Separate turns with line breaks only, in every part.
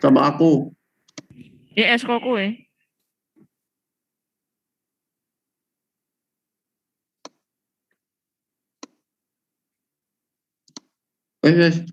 Sama aku.
Esko ko eh.
Wes.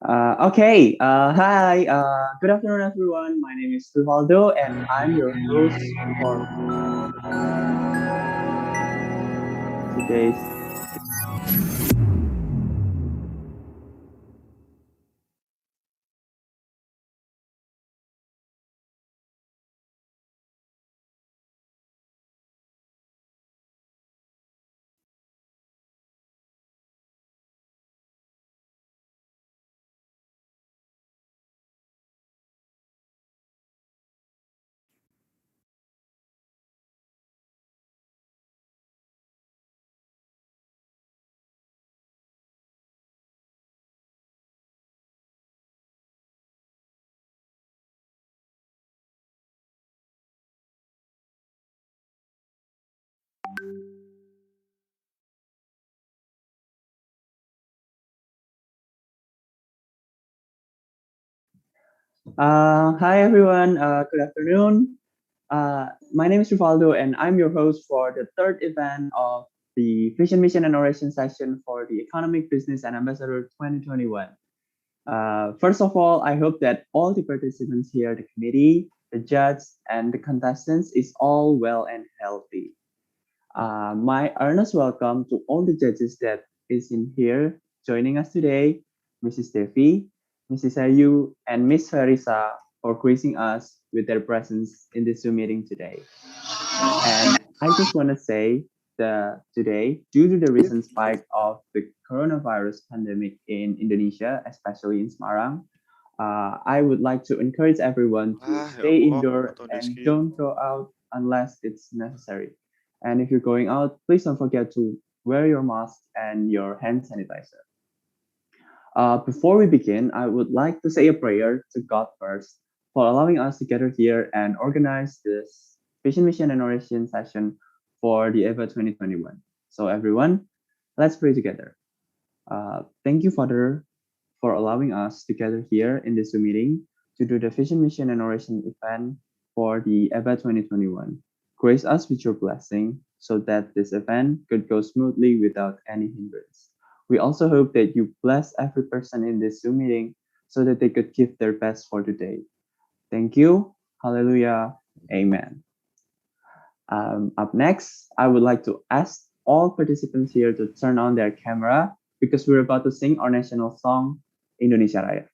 Hi. Good afternoon, everyone. My name is Rivaldo, and I'm your host for today's. Hi, everyone. Good afternoon. My name is Rivaldo, and I'm your host for the third event of the Vision, Mission, and Oration session for the Economic Business and Ambassador 2021. First of all, I hope that all the participants here, the committee, the judge, and the contestants is all well and healthy. My earnest welcome to all the judges that is in here joining us today, Mrs. Devi, Mrs. Ayu, and Miss Farisa for gracing us with their presence in this Zoom meeting today. And I just want to say that today, due to the recent spike of the coronavirus pandemic in Indonesia, especially in Semarang, I would like to encourage everyone to
Ah, ya
stay
Allah,
indoor
Bapak
and
Rizky.
don't go out unless it's necessary. And if you're going out, please don't forget to wear your mask and your hand sanitizer. Before we begin, I would like to say a prayer to God first for allowing us to gather here and organize this Vision, Mission, and Oration session for the EVA 2021. So, everyone, let's pray together. Thank you, Father, for allowing us to gather here in this Zoom meeting to do the Vision, Mission, and Oration event for the EVA 2021. Grace us with your blessing so that this event could go smoothly without any hindrance. We also hope that you bless every person in this Zoom meeting so that they could give their best for today. Thank you. Hallelujah. Amen. Up next, I would like to ask all participants here to turn on their camera because we're about to sing our national song, Indonesia Raya.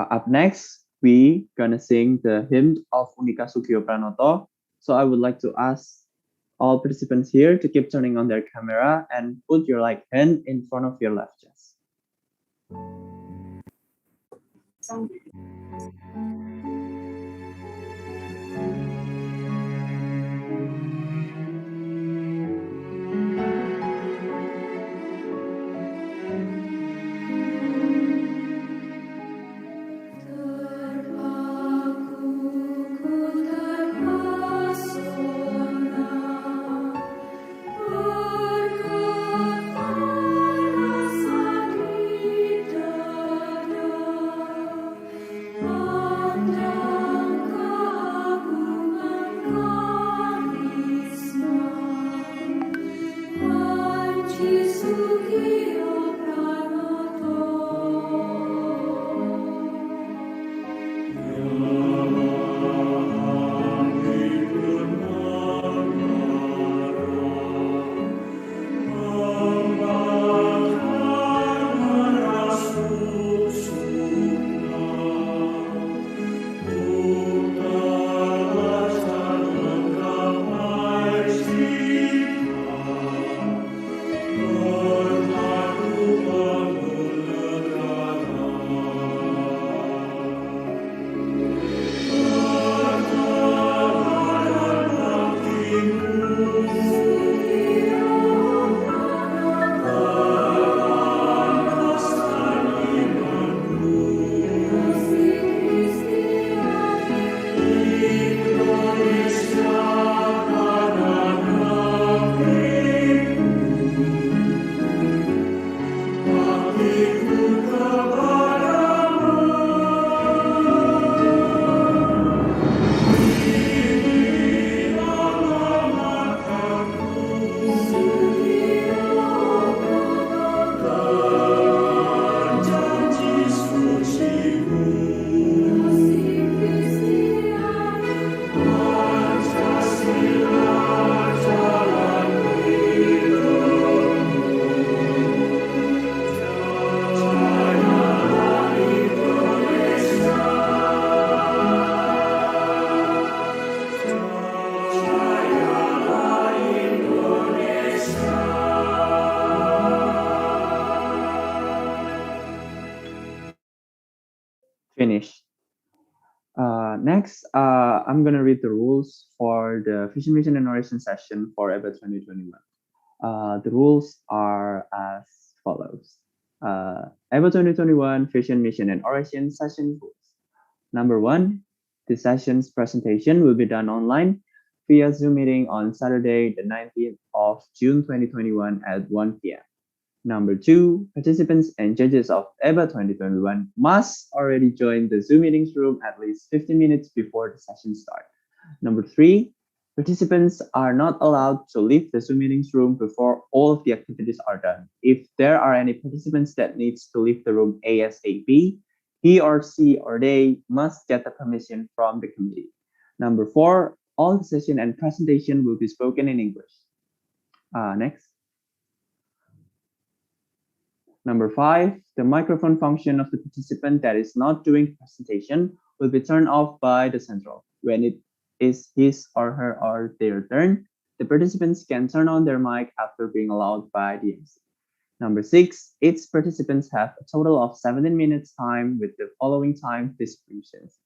Up next, we gonna sing the hymn of Unika Sugio Pranoto. So I would like to ask all participants here to keep turning on their camera and put your like hand in front of your left chest. Finish. Next, I'm gonna read the rules for the Vision, Mission, and Oration session for EVA 2021. The rules are as follows. EVA 2021 Vision, Mission, and Oration session rules. Number one, the session's presentation will be done online via Zoom meeting on Saturday, the 19th of June 2021 at 1 p.m. Number two, participants and judges of EVA 2021 must already join the Zoom meetings room at least 15 minutes before the session starts. Number three, participants are not allowed to leave the Zoom meetings room before all of the activities are done. If there are any participants that needs to leave the room ASAP, he or she or they must get the permission from the committee. Number four, all the session and presentation will be spoken in English. Next. Number five, the microphone function of the participant that is not doing presentation will be turned off by the central. When it is his or her or their turn, the participants can turn on their mic after being allowed by the MC. Number six, each participants have a total of 17 minutes time with the following time distributions.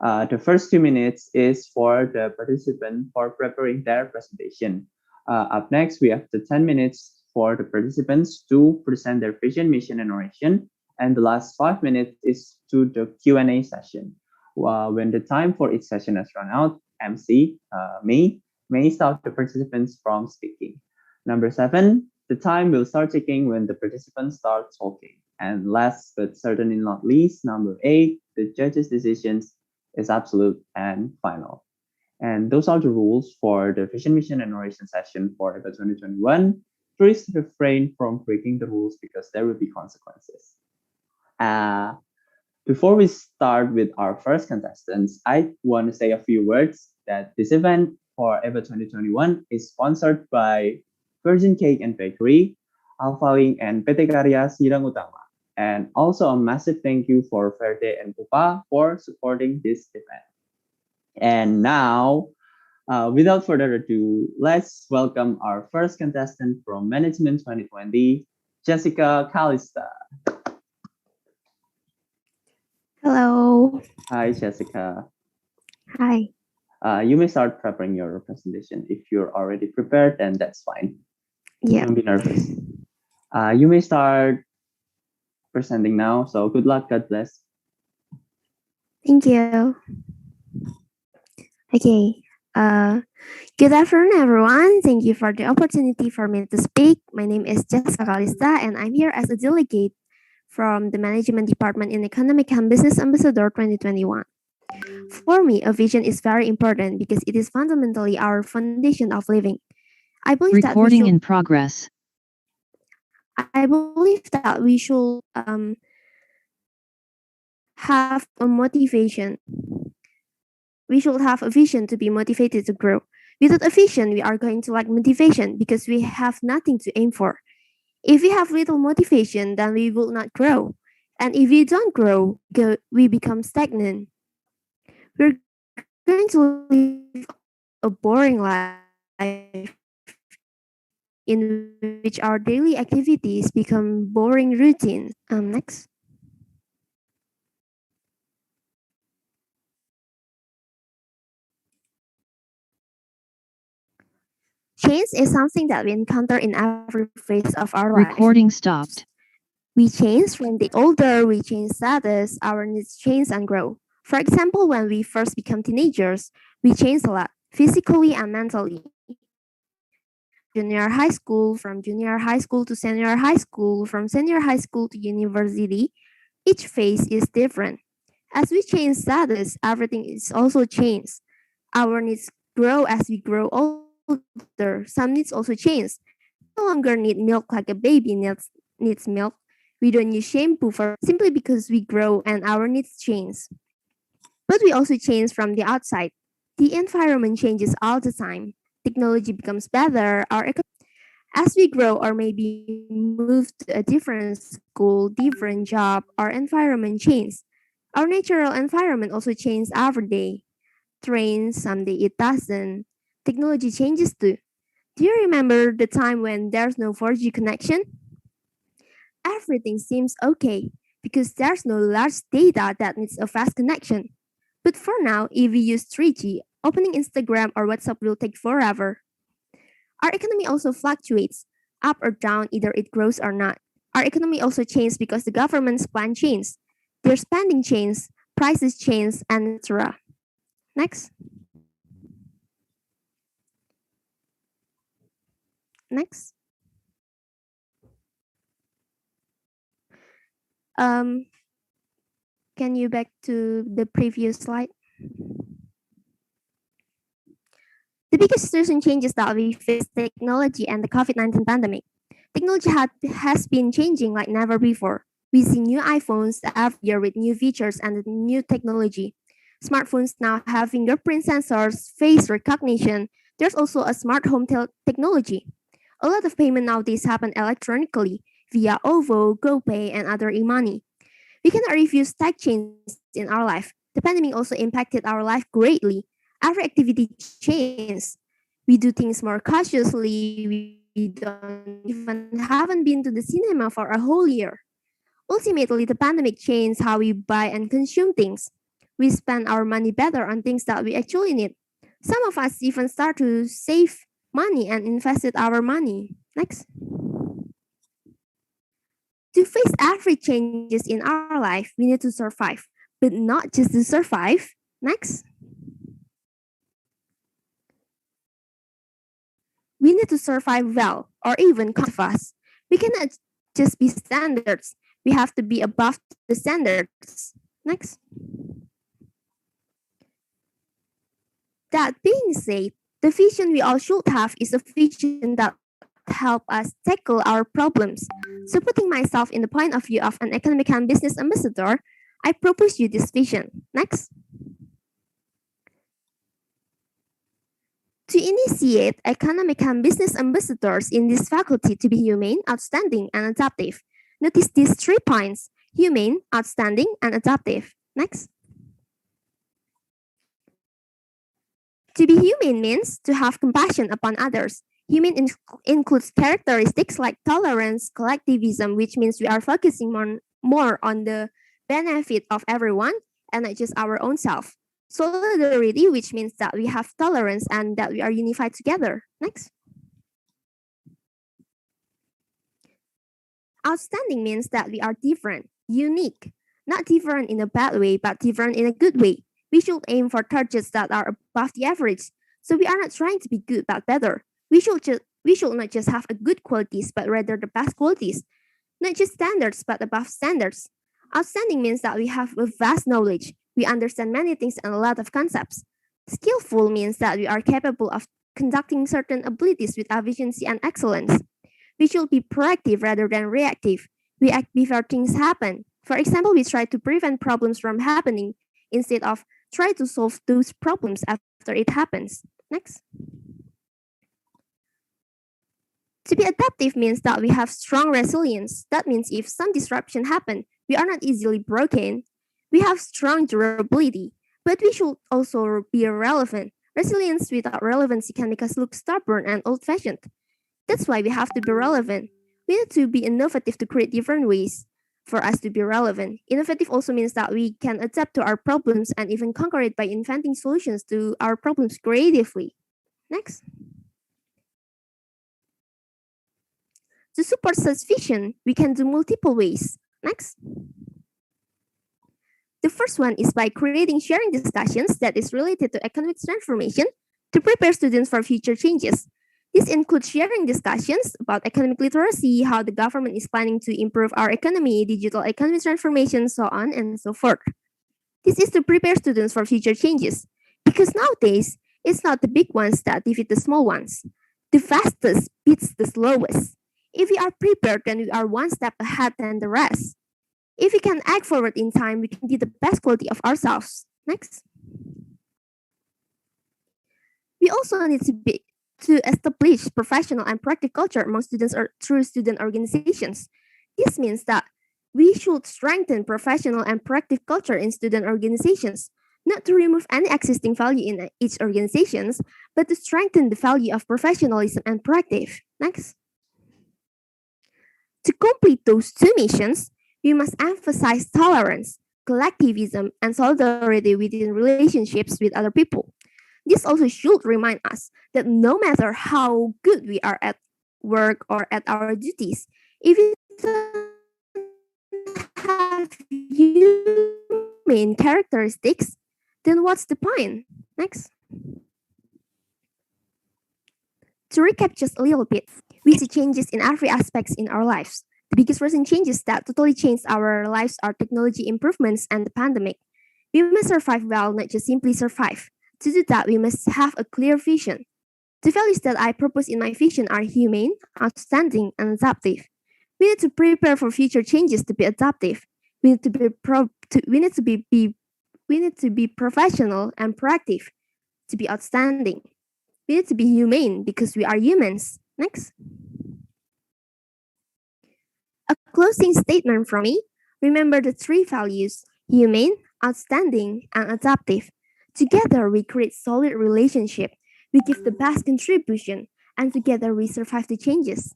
The first 2 minutes is for the participant for preparing their presentation. Up next, we have the 10 minutes for the participants to present their vision, mission, and oration. And the last 5 minutes is to the Q&A session. When the time for each session has run out, MC, may stop the participants from speaking. Number seven, the time will start ticking when the participants start talking. And last but certainly not least, number eight, the judges' decisions is absolute and final. And those are the rules for the vision, mission, and oration session for EVA 2021. Please refrain from breaking the rules because there will be consequences. Before we start with our first contestants, I want to say a few words that this event for EVA 2021 is sponsored by Virgin Cake and Bakery, Alphaling, and PT Karya Sidang Utama. And also a massive thank you for Verde and Pupa for supporting this event. And now Without further ado, let's welcome our first contestant from Management 2020, Jessica Calista.
Hello.
Hi, Jessica.
Hi.
You may start preparing your presentation. If you're already prepared, then that's fine.
Yeah.
Don't be nervous. You may start presenting now. So good luck. God bless.
Thank you. Okay. Good afternoon, everyone. Thank you for the opportunity for me to speak. My name is Jessica Calista, and I'm here as a delegate from the Management Department in Economic and Business Ambassador 2021. For me, a vision is very important because it is fundamentally our foundation of living. I believe that we
Recording
should.
in progress.
I believe that we should have a motivation. We should have a vision to be motivated to grow. Without a vision, we are going to lack motivation because we have nothing to aim for. If we have little motivation, then we will not grow. And if we don't grow, we become stagnant. We're going to live a boring life in which our daily activities become boring routines. Next. Change is something that we encounter in every phase of our life.
Recording stopped.
We change when the older, we change status, our needs change and grow. For example, when we first become teenagers, we change a lot, physically and mentally. Junior high school, from junior high school to senior high school, from senior high school to university, each phase is different. As we change status, everything is also changed. Our needs grow as we grow older. Some needs also change. We no longer need milk like a baby needs milk. We don't use shampoo for simply because we grow and our needs change. But we also change from the outside. The environment changes all the time. Technology becomes better. As we grow or maybe move to a different school, different job, our environment changes. Our natural environment also changes every day. Trains, someday it doesn't. Technology changes too. Do you remember the time when there's no 4G connection? Everything seems okay because there's no large data that needs a fast connection. But for now, if we use 3G, opening Instagram or WhatsApp will take forever. Our economy also fluctuates, up or down, either it grows or not. Our economy also changes because the government's plan changes. Their spending changes, prices change, and etc. Next. Next. Um, can you back to the previous slide? The biggest recent changes that we face technology and the COVID-19 pandemic. Technology has been changing like never before. We see new iPhones every year with new features and new technology. Smartphones now have fingerprint sensors, face recognition. There's also a smart home technology. A lot of payment nowadays happen electronically via OVO, GoPay, and other e-money. We cannot refuse tech changes in our life. The pandemic also impacted our life greatly. Every activity changed. We do things more cautiously. We don't even haven't been to the cinema for a whole year. Ultimately, the pandemic changed how we buy and consume things. We spend our money better on things that we actually need. Some of us even start to save money and invested our money. Next. To face every changes in our life, we need to survive, but not just to survive. Next. We need to survive well, or even fast. We cannot just be standards. We have to be above the standards. Next. That being said, the vision we all should have is a vision that help us tackle our problems. So putting myself in the point of view of an economic and business ambassador, I propose you this vision. Next. To initiate economic and business ambassadors in this faculty to be humane, outstanding, and adaptive. Notice these 3 points: humane, outstanding, and adaptive. Next. To be humane means to have compassion upon others. Humane includes characteristics like tolerance, collectivism, which means we are focusing more on the benefit of everyone and not just our own self. Solidarity, which means that we have tolerance and that we are unified together. Next. Outstanding means that we are different, unique, not different in a bad way, but different in a good way. We should aim for targets that are above the average. So we are not trying to be good but better. We should not just have a good qualities, but rather the best qualities. Not just standards, but above standards. Outstanding means that we have a vast knowledge. We understand many things and a lot of concepts. Skillful means that we are capable of conducting certain abilities with efficiency and excellence. We should be proactive rather than reactive. We act before things happen. For example, we try to prevent problems from happening instead of try to solve those problems after it happens. Next. To be adaptive means that we have strong resilience. That means if some disruption happen, we are not easily broken. We have strong durability, but we should also be relevant. Resilience without relevancy can make us look stubborn and old-fashioned. That's why we have to be relevant. We need to be innovative to create different ways for us to be relevant. Innovative also means that we can adapt to our problems and even conquer it by inventing solutions to our problems creatively. Next. To support such vision, we can do multiple ways. Next. The first one is by creating sharing discussions that is related to economic transformation to prepare students for future changes. This includes sharing discussions about economic literacy, how the government is planning to improve our economy, digital economy transformation, so on and so forth. This is to prepare students for future changes, because nowadays, it's not the big ones that defeat the small ones. The fastest beats the slowest. If we are prepared, then we are one step ahead than the rest. If we can act forward in time, we can be the best quality of ourselves. Next. We also need to establish professional and practical culture among students or through student organizations. This means that we should strengthen professional and practical culture in student organizations, not to remove any existing value in each organization, but to strengthen the value of professionalism and practice. Next. To complete those two missions, we must emphasize tolerance, collectivism, and solidarity within relationships with other people. This also should remind us that no matter how good we are at work or at our duties, if we don't have human characteristics, then what's the point? Next. To recap just a little bit, we see changes in every aspects in our lives. The biggest recent changes that totally changed our lives are technology improvements and the pandemic. We must survive well, not just simply survive. To do that, we must have a clear vision. The values that I propose in my vision are humane, outstanding, and adaptive. We need to prepare for future changes to be adaptive. We need to be professional and proactive to be outstanding. We need to be humane because we are humans. Next. A closing statement from me. Remember the three values: humane, outstanding, and adaptive. Together, we create solid relationship. We give the best contribution, and together we survive the changes.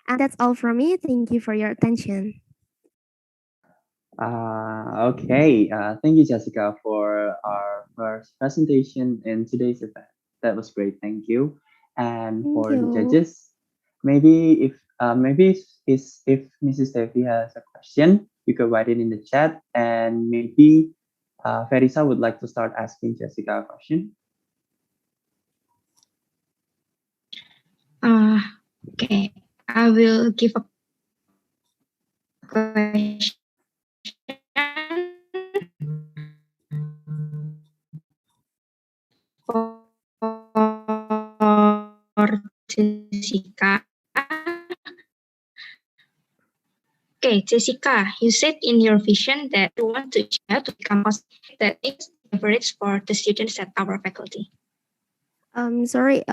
And that's all from me. Thank you for your attention.
Okay. Thank you, Jessica, for our first presentation in today's event. That was great. Thank you. And
Thank
for the
you.
judges, if Mrs. Devi has a question, you could write it in the chat, and maybe Farisa would like to start asking Jessica a question.
Okay, I will give a question for Jessica. Okay, Jessica, you said in your vision that you want to become positive, that is average for the students at our faculty.
Sorry,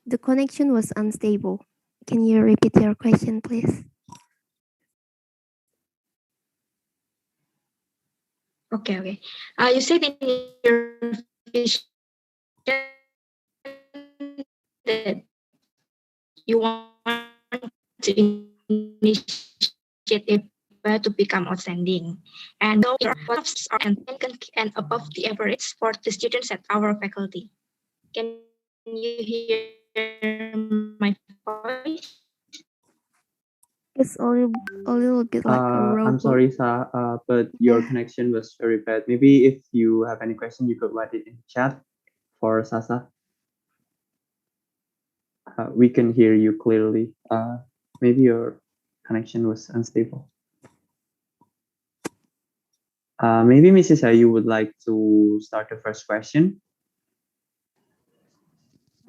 the connection was unstable. Can you repeat your question, please?
Okay. You said in your vision that you want to initiate a to become outstanding. And so your are and above the average for the students at our faculty. Can you hear my voice?
It's a little bit like a
I'm
robot.
sorry, Sa, but your connection was very bad. Maybe if you have any question, you could write it in chat for Sasa. We can hear you clearly. Maybe your connection was unstable. Maybe Mrs. A, you would like to start the first question.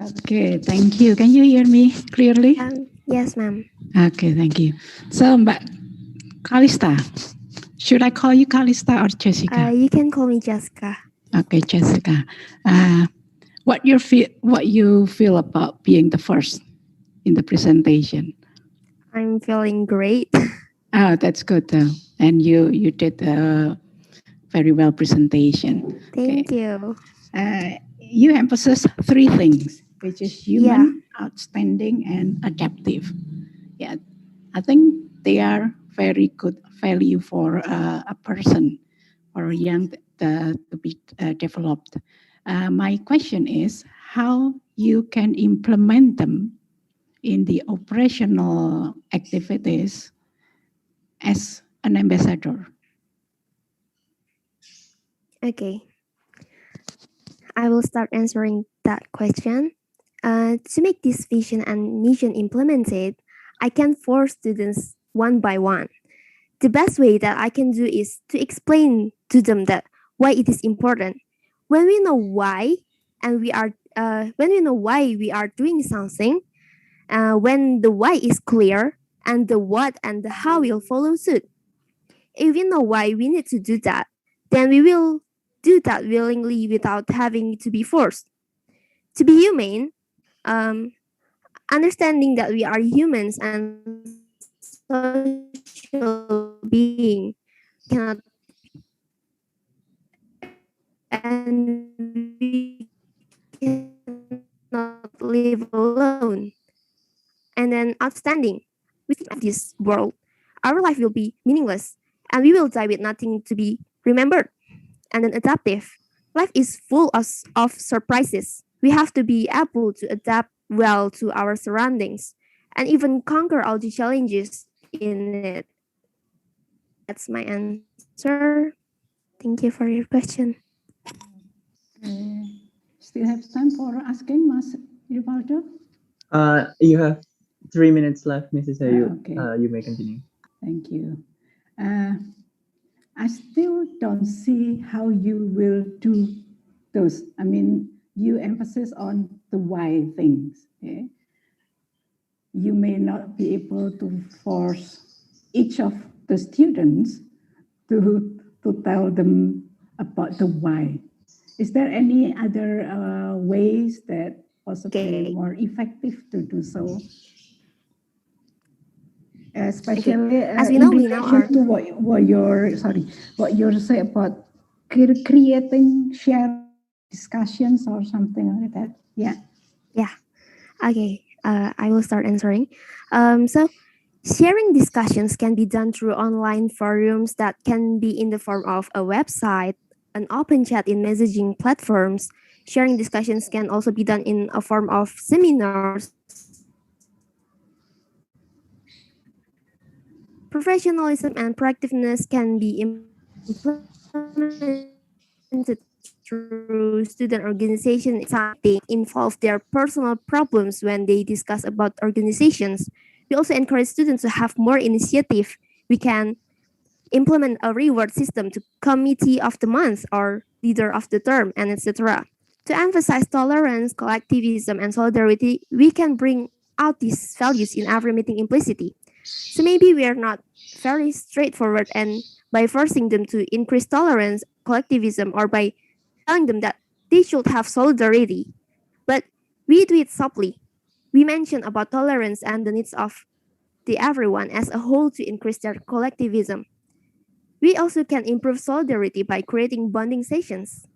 Okay, thank you. Can you hear me clearly?
Yes, ma'am.
Okay, thank you. So, Mbak Kalista, should I call you Kalista or Jessica?
You can call me Jessica.
Okay, Jessica. What you feel about being the first in the presentation?
I'm feeling great.
Oh, that's good though. And you did a very well presentation.
Thank you.
You emphasize three things, which is
Yeah.
human, outstanding, and adaptive. Yeah, I think they are very good value for a person or a young to be developed. My question is how you can implement them in the operational activities as an ambassador.
Okay. I will start answering that question. To make this vision and mission implemented, I can force students one by one. The best way that I can do is to explain to them that why it is important. When we know why, and when we know why we are doing something, when the why is clear, and the what and the how will follow suit. If we know why we need to do that, then we will do that willingly without having to be forced. To be humane, um, understanding that we are humans and social being cannot and we cannot live alone. And then outstanding, within this world, our life will be meaningless and we will die with nothing to be remembered. And then adaptive, life is full of surprises. We have to be able to adapt well to our surroundings and even conquer all the challenges in it. That's my answer. Thank you for your question.
Still have time for asking, Mas Rivaldo?
You have 3 minutes left, Mrs. A.
Okay.
You may continue.
Thank you. I still don't see how you will do those. I mean, you emphasize on the why things. Okay? You may not be able to force each of the students to tell them about the why. Is there any other ways that possibly more effective to do so? Especially
As we
in
know, we now
relation
are
to what you're say about creating share discussions or something like that. Yeah.
Yeah. Okay. I will start answering. So sharing discussions can be done through online forums that can be in the form of a website, an open chat in messaging platforms. Sharing discussions can also be done in a form of seminars. Professionalism and proactiveness can be implemented through student organization they involve their personal problems when they discuss about organizations. We also encourage students to have more initiative. We can implement a reward system to committee of the month or leader of the term and etc. To emphasize tolerance, collectivism, and solidarity, we can bring out these values in every meeting implicitly. So maybe we are not very straightforward and by forcing them to increase tolerance, collectivism, or by telling them that they should have solidarity. But we do it softly. We mention about tolerance and the needs of the everyone as a whole to increase their collectivism. We also can improve solidarity by creating bonding sessions.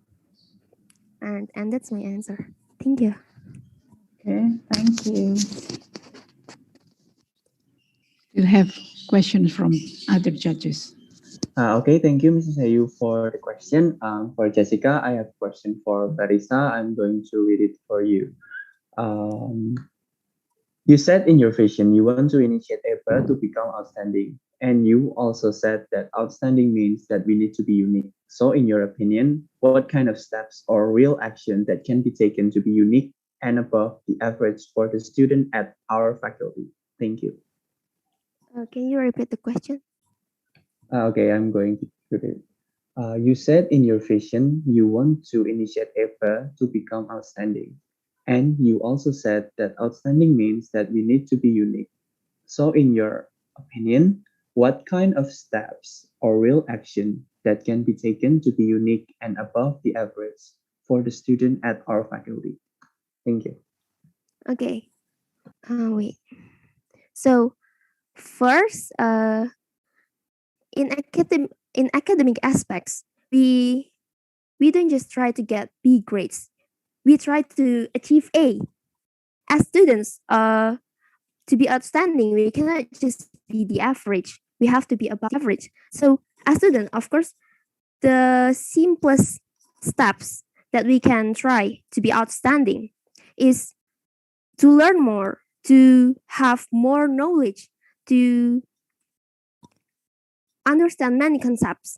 And that's my answer. Thank you.
Okay, thank you. We'll have questions from other judges.
Okay, thank you, Mrs. Ayu, for the question. For Jessica, I have a question for Barisa. I'm going to read it for you. Um, you said in your vision you want to initiate effort to become outstanding, and you also said that outstanding means that we need to be unique. So, in your opinion, what kind of steps or real action that can be taken to be unique and above the average for the student at our faculty? Thank you.
Can you repeat the question?
Okay, I'm going to read it. You said in your vision you want to initiate effort to become outstanding. And you also said that outstanding means that we need to be unique. So, in your opinion, what kind of steps or real action that can be taken to be unique and above the average for the student at our faculty? Thank you.
Okay. Wait. So first, in academic aspects, we don't just try to get B grades. We try to achieve A. As students, to be outstanding, we cannot just be the average. We have to be above average. So as student, of course, the simplest steps that we can try to be outstanding is to learn more, to have more knowledge, to understand many concepts,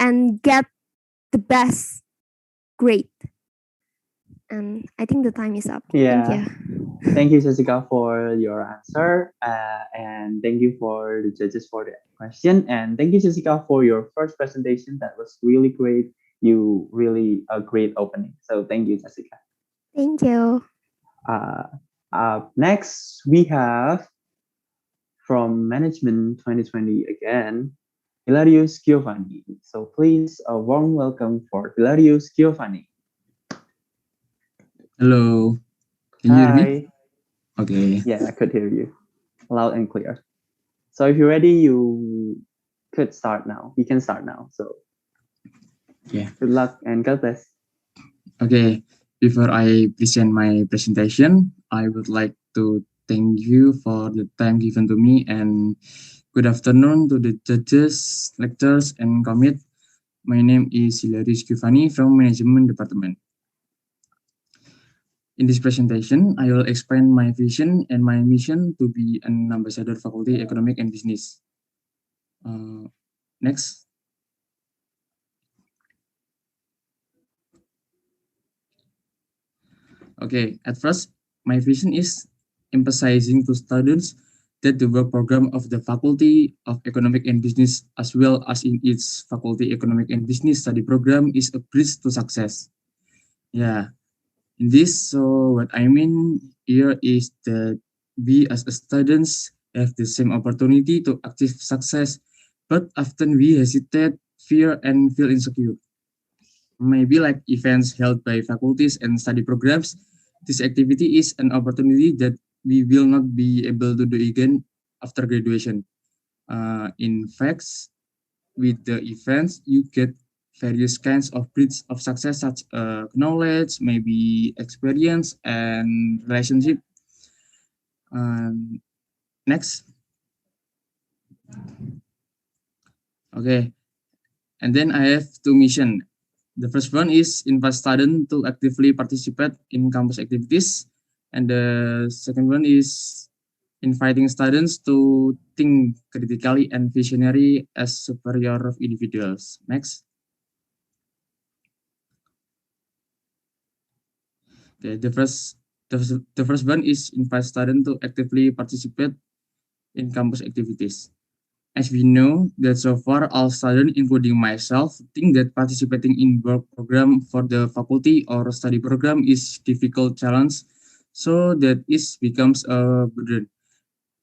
and get the best grade. And I think the time is up. Thank
Yeah.
you.
Thank you, Jessica, for your answer. And thank you for the judges for the question. And thank you, Jessica, for your first presentation. That was really great. You really a great opening. So thank you, Jessica.
Thank you.
Uh, Next, we have from Management 2020 again, Hilarius Giovanni. So please, a warm welcome for Hilarius Giovanni.
Hello, can you hear me?
Hi.
Okay.
Yeah, I could hear you loud and clear. So if you're ready, you could start now. You can start now. So
Yeah.
good luck and God bless.
Okay. Before I present my presentation, I would like to thank you for the time given to me and good afternoon to the judges, lecturers, and commit. My name is Hilarius Giovanni from Management Department. In this presentation, I will explain my vision and my mission to be an ambassador faculty economic and business. Next. Okay, at first, my vision is emphasizing to students that the work program of the Faculty of Economic and Business, as well as in its Faculty Economic and Business study program, is a bridge to success. Yeah, in this, so what I mean here is that we as students have the same opportunity to achieve success, but often we hesitate, fear, and feel insecure. Maybe like events held by faculties and study programs, this activity is an opportunity that we will not be able to do again after graduation. In fact, with the events, you get various kinds of bridges of success, such knowledge, maybe experience, and relationship. Next, okay, and then I have two missions. The first one is invite students to actively participate in campus activities, and the second one is inviting students to think critically and visionary as superior of individuals. Next. Okay, the first one is invite students to actively participate in campus activities. As we know that so far all students, including myself, think that participating in work program for the faculty or study program is difficult challenge, so that it becomes a burden.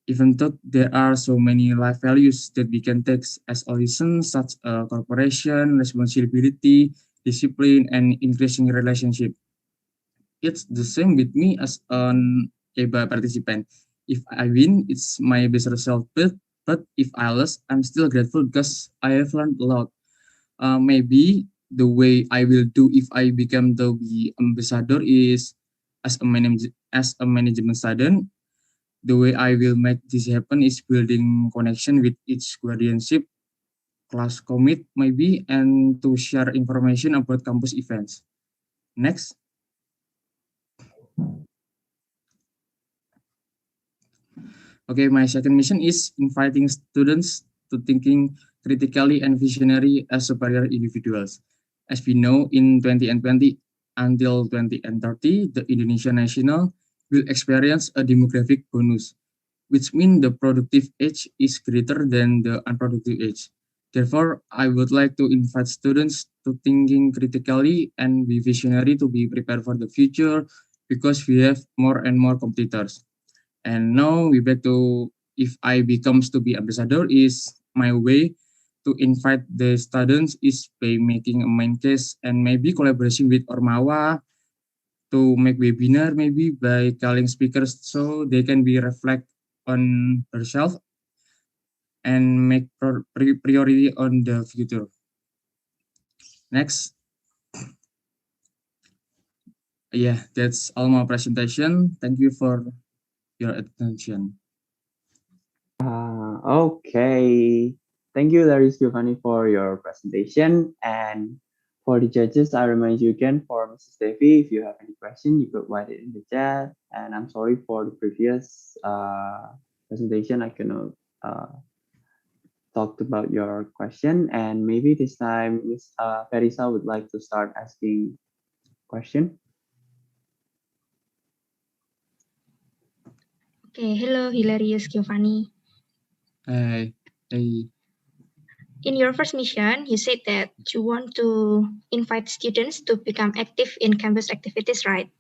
Even though there are so many life values that we can take as a lesson, such as cooperation, responsibility, discipline, and increasing relationship. It's the same with me as an EBA participant. If I win, it's my best result, but if I lose, I'm still grateful because I have learned a lot. Maybe the way I will do if I become the ambassador is as a management student, the way I will make this happen is building connection with each guardianship, class commit maybe, and to share information about campus events. Next. Okay, my second mission is inviting students to thinking critically and visionary as superior individuals. As we know, in 2020 until 2030, the Indonesian national will experience a demographic bonus, which means the productive age is greater than the unproductive age. Therefore, I would like to invite students to thinking critically and be visionary to be prepared for the future because we have more and more competitors. And now we back to if I becomes to be ambassador is my way to invite the students is by making a main case and maybe collaboration with Ormawa to make webinar maybe by calling speakers so they can be reflect on herself and make priority on the future. Next. Yeah, that's all my presentation. Thank you for your attention.
Okay. Thank you, Larry Giovanni, for your presentation. And for the judges, I remind you again for Mrs. Devi, if you have any question, you could write it in the chat. And I'm sorry for the previous presentation. I cannot talk about your question. And maybe this time, Miss Farisa would like to start asking question.
Okay, hello, Hilarious Giovanni.
Hey.
In your first mission, you said that you want to invite students to become active in campus activities, right?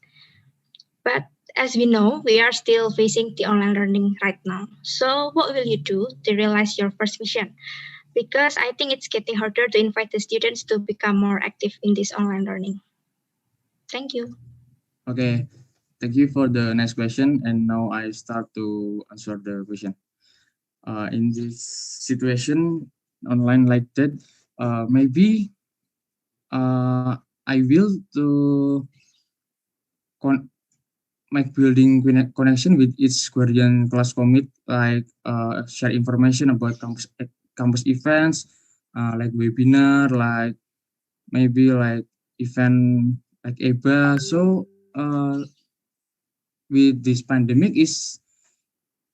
But as we know, we are still facing the online learning right now. So what will you do to realize your first mission? Because I think it's getting harder to invite the students to become more active in this online learning. Thank you.
Okay, thank you for the next question. And now I start to answer the question. In this situation, online like that, maybe I will to make building connection with each guardian class commit, like share information about campus events, like webinar, like maybe like event like EBA. So with this pandemic is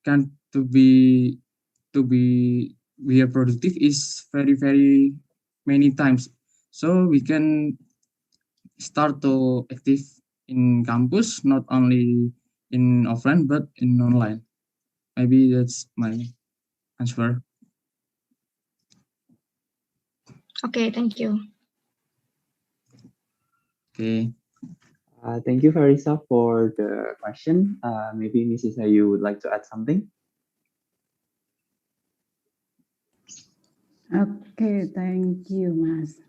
can to be a productive is very many times. So we can start to active in campus, not only in offline but in online. Maybe that's my answer.
Okay, thank you.
Okay.
Thank you, Farisa, for the question. Maybe Mrs. Ayu would like to add something.
Okay, thank you, Mas.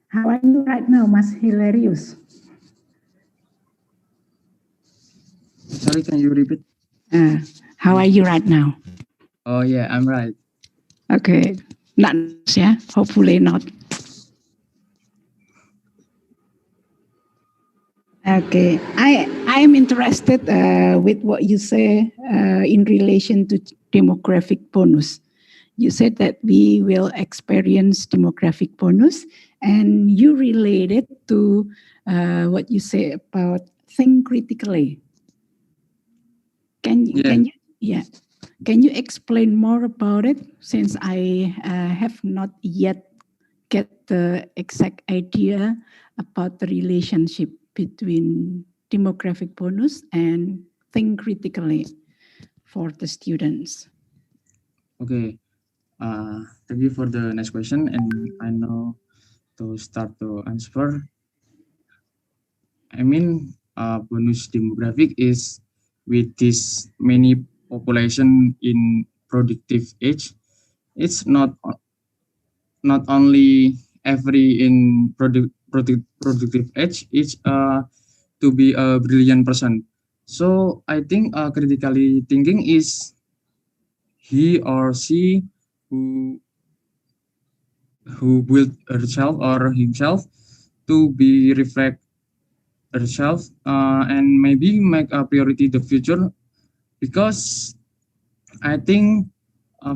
How are you right now, Mas Hilarious?
Sorry, can you repeat?
How are you right now?
Oh yeah, I'm right.
Okay, not yeah. Hopefully not. Okay, I am interested with what you say in relation to demographic bonus. You said that we will experience demographic bonus, and you related to what you say about think critically. Can you explain more about it? Since I have not yet get the exact idea about the relationship between demographic bonus and think critically for the students.
Okay. Thank you for the next question, and I know to start to answer. I mean, bonus demographic is with this many population in productive age. It's not only every in productive age. It's to be a brilliant person. So I think critically thinking is he or she who built herself or himself to be reflect herself and maybe make a priority the future, because I think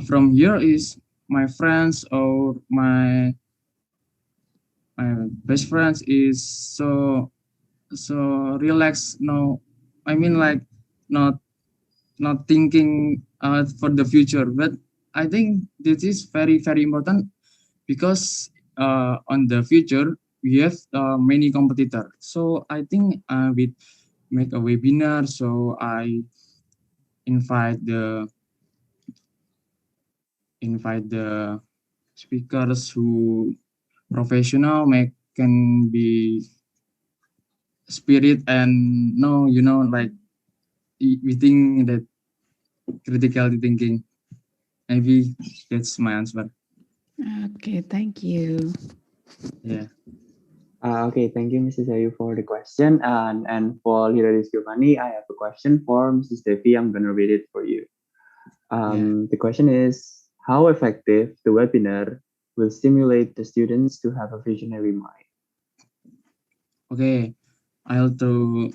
from here is my friends or my best friends is so relaxed. No, I mean like not not thinking for the future, but I think this is very important, because on the future we have many competitors. So I think we make a webinar, so I invite the speakers who professional, make can be spirit and no, like we think that critical thinking. Maybe that's my answer.
Okay, thank you.
Yeah.
Okay, thank you, Mrs. Ayu, for the question. And for Leader Giovanni, I have a question for Mrs. Devi. I'm going to read it for you. The question is, how effective the webinar will stimulate the students to have a visionary mind?
Okay, I'll to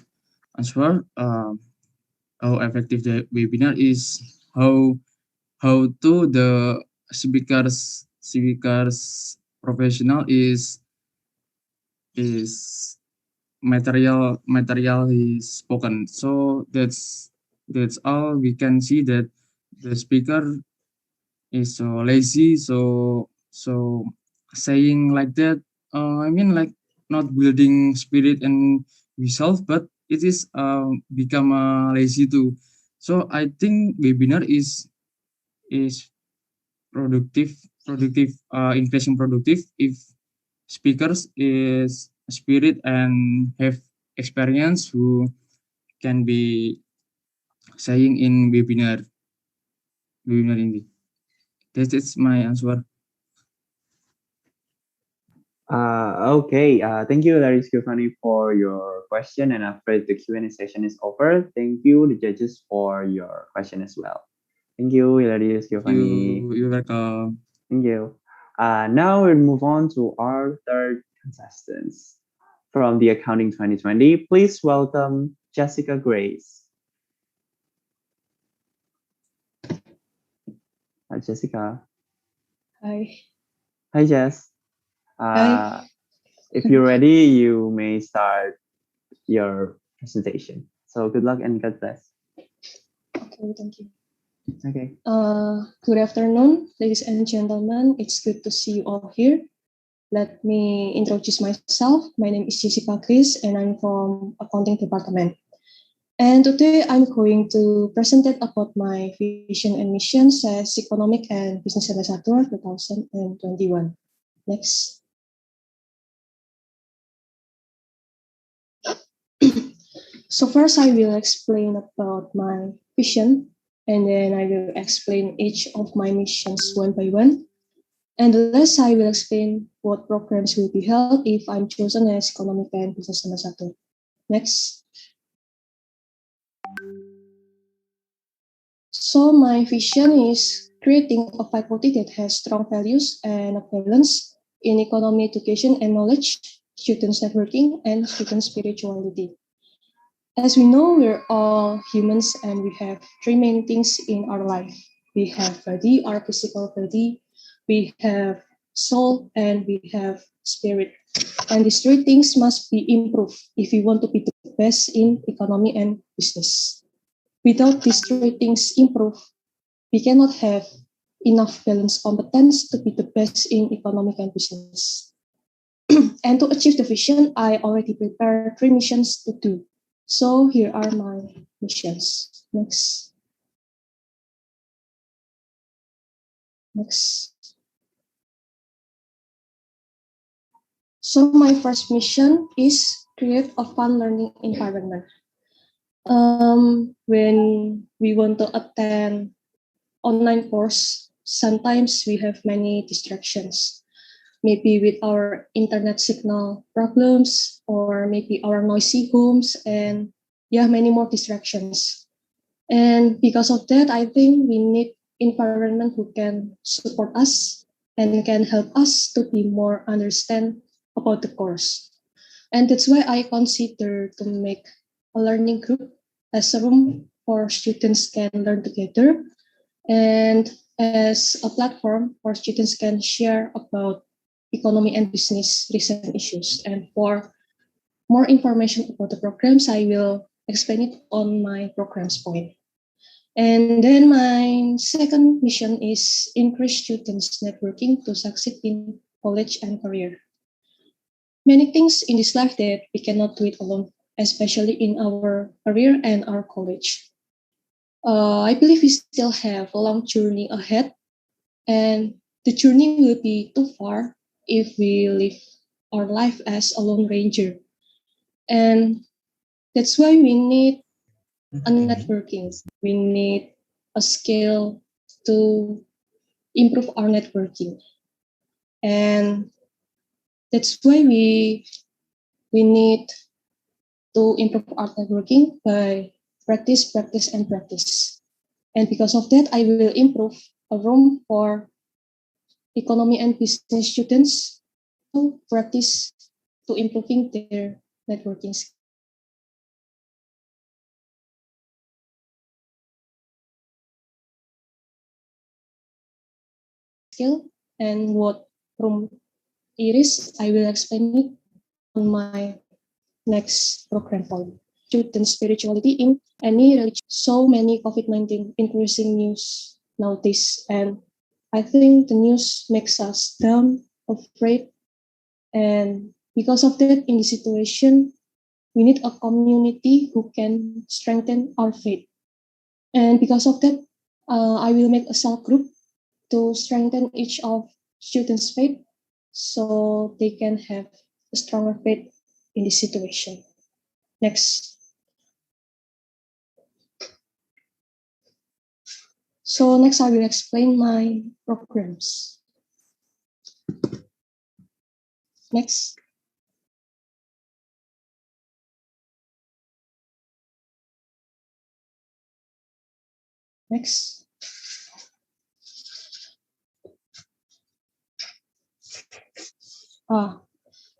answer. How effective the webinar is, how to the speakers professional is material is spoken. So that's all we can see, that the speaker is so lazy, so saying like that, I mean like not building spirit and resolve, but it is become lazy too. So I think webinar is productive increasing productive if speakers is spirit and have experience who can be saying in webinar ini. That's my answer.
Okay, thank you, Larry Giovanni, for your question. And after the Q&A session is over, thank you, the judges, for your question as well. Thank you, Hilarious Giovanni.
You're welcome.
Thank you. Now we'll move on to our third contestants from the Accounting 2020. Please welcome Jessica Grace. Hi, Jessica.
Hi.
Hi, Jess.
Hi.
If you're ready, you may start your presentation. So good luck and God bless.
Okay, thank you.
Okay.
Good afternoon, ladies and gentlemen. It's good to see you all here. Let me introduce myself. My name is Jessica Chris, and I'm from Accounting Department. And today I'm going to present about my vision and missions as Economic and Business Ambassador 2021. Next. So first I will explain about my vision, and then I will explain each of my missions one by one. And the last I will explain what programs will be held if I'm chosen as Economic and Business Ambassador. Next. So my vision is creating a faculty that has strong values and a balance in economy, education, and knowledge, students networking, and student spirituality. As we know, we're all humans and we have three main things in our life. We have body, our physical body, we have soul, and we have spirit. And these three things must be improved if we want to be the best in economy and business. Without these three things improved, we cannot have enough balanced competence to be the best in economic and business. And to achieve the vision, I already prepared three missions to do. So here are my missions. Next. So my first mission is create a fun learning environment. When we want to attend online course, sometimes we have many distractions. Maybe with our internet signal problems, or maybe our noisy homes, and many more distractions. And because of that, I think we need environment who can support us and can help us to be more understand about the course. And that's why I consider to make a learning group as a room for students can learn together and as a platform where students can share about economy and business recent issues. And for more information about the programs, I will explain it on my programs point. And then my second mission is increase students networking to succeed in college and career. Many things in this life that we cannot do it alone, especially in our career and our college. I believe we still have a long journey ahead, and the journey will be too far if we live our life as a lone ranger. And that's why we need a networking. We need a skill to improve our networking. And that's why we need to improve our networking by practice, practice, and practice. And because of that, I will improve a room for economy and business students to practice to improving their networking skill. And what room it is, I will explain it on my next program point. Student spirituality in any religion. So many COVID-19 increasing news nowadays, and I think the news makes us down, afraid, and because of that, in this situation, we need a community who can strengthen our faith. And because of that, I will make a cell group to strengthen each of students' faith so they can have a stronger faith in this situation. Next. So next I will explain my programs. Next. Next.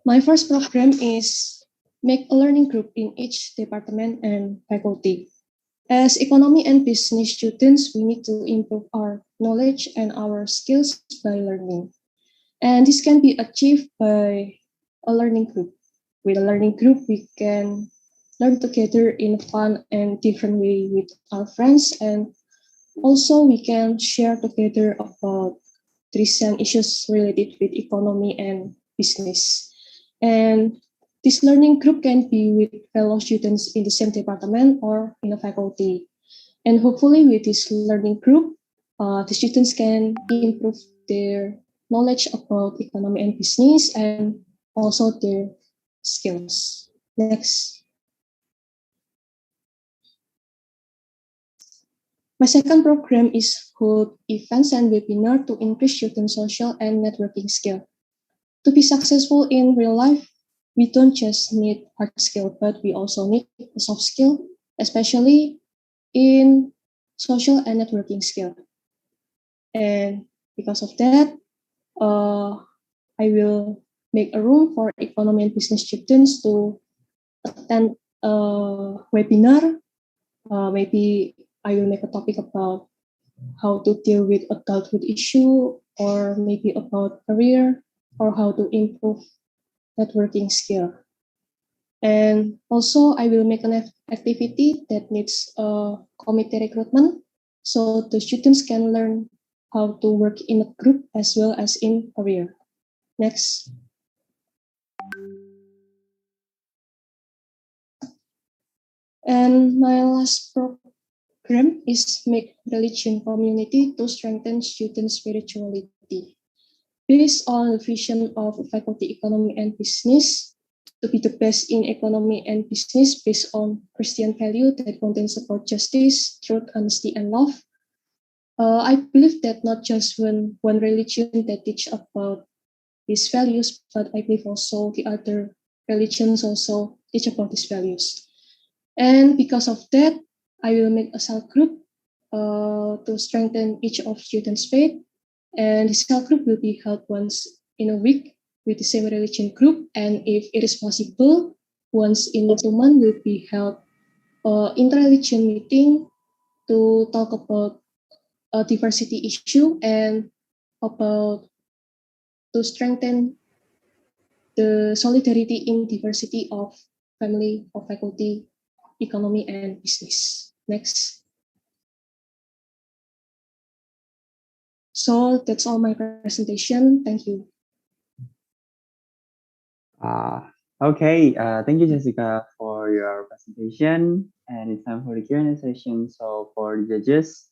My first program is make a learning group in each department and faculty. As economy and business students, we need to improve our knowledge and our skills by learning. And this can be achieved by a learning group. With a learning group, we can learn together in a fun and different way with our friends, and also we can share together about recent issues related with economy and business. And this learning group can be with fellow students in the same department or in a faculty. And hopefully with this learning group, the students can improve their knowledge about economy and business and also their skills. Next. My second program is hold events and webinar to increase student social and networking skill. To be successful in real life, we don't just need hard skill, but we also need a soft skill, especially in social and networking skill. And because of that, I will make a room for economy and business students to attend a webinar. Maybe I will make a topic about how to deal with adulthood issue, or maybe about career, or how to improve networking skill. And also I will make an activity that needs a committee recruitment, so the students can learn how to work in a group as well as in career. Next. And my last program is make religion community to strengthen student spirituality. Based on the vision of faculty economy and business, to be the best in economy and business based on Christian value that contains about justice, truth, honesty, and love. I believe that not just one religion that teach about these values, but I believe also the other religions also teach about these values. And because of that, I will make a cell group to strengthen each of students' faith. And the cell group will be held once in a week with the same religion group, and if it is possible, once in 2 months will be held inter-religion meeting to talk about a diversity issue and about to strengthen the solidarity in diversity of family, of faculty, economy, and business. Next. So that's all my presentation. Thank you.
Okay, thank you, Jessica, for your presentation. And it's time for the Q&A session. So for the judges,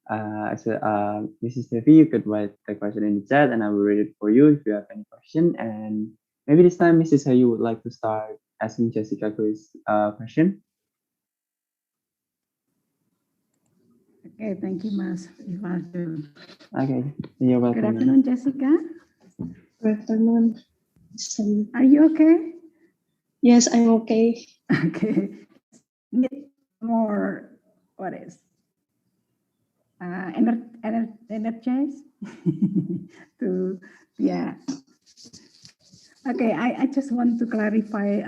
Mrs. Devi, you could write the question in the chat and I will read it for you if you have any question. And maybe this time, Mrs. Hay, you would like to start asking Jessica quiz question.
Okay, thank you, Mas Ivaldo.
Okay, you're welcome.
Good afternoon, Jessica.
Good afternoon.
Are you okay?
Yes, I'm okay.
Okay. Need more, what is? Energize to, yeah. Okay, I just want to clarify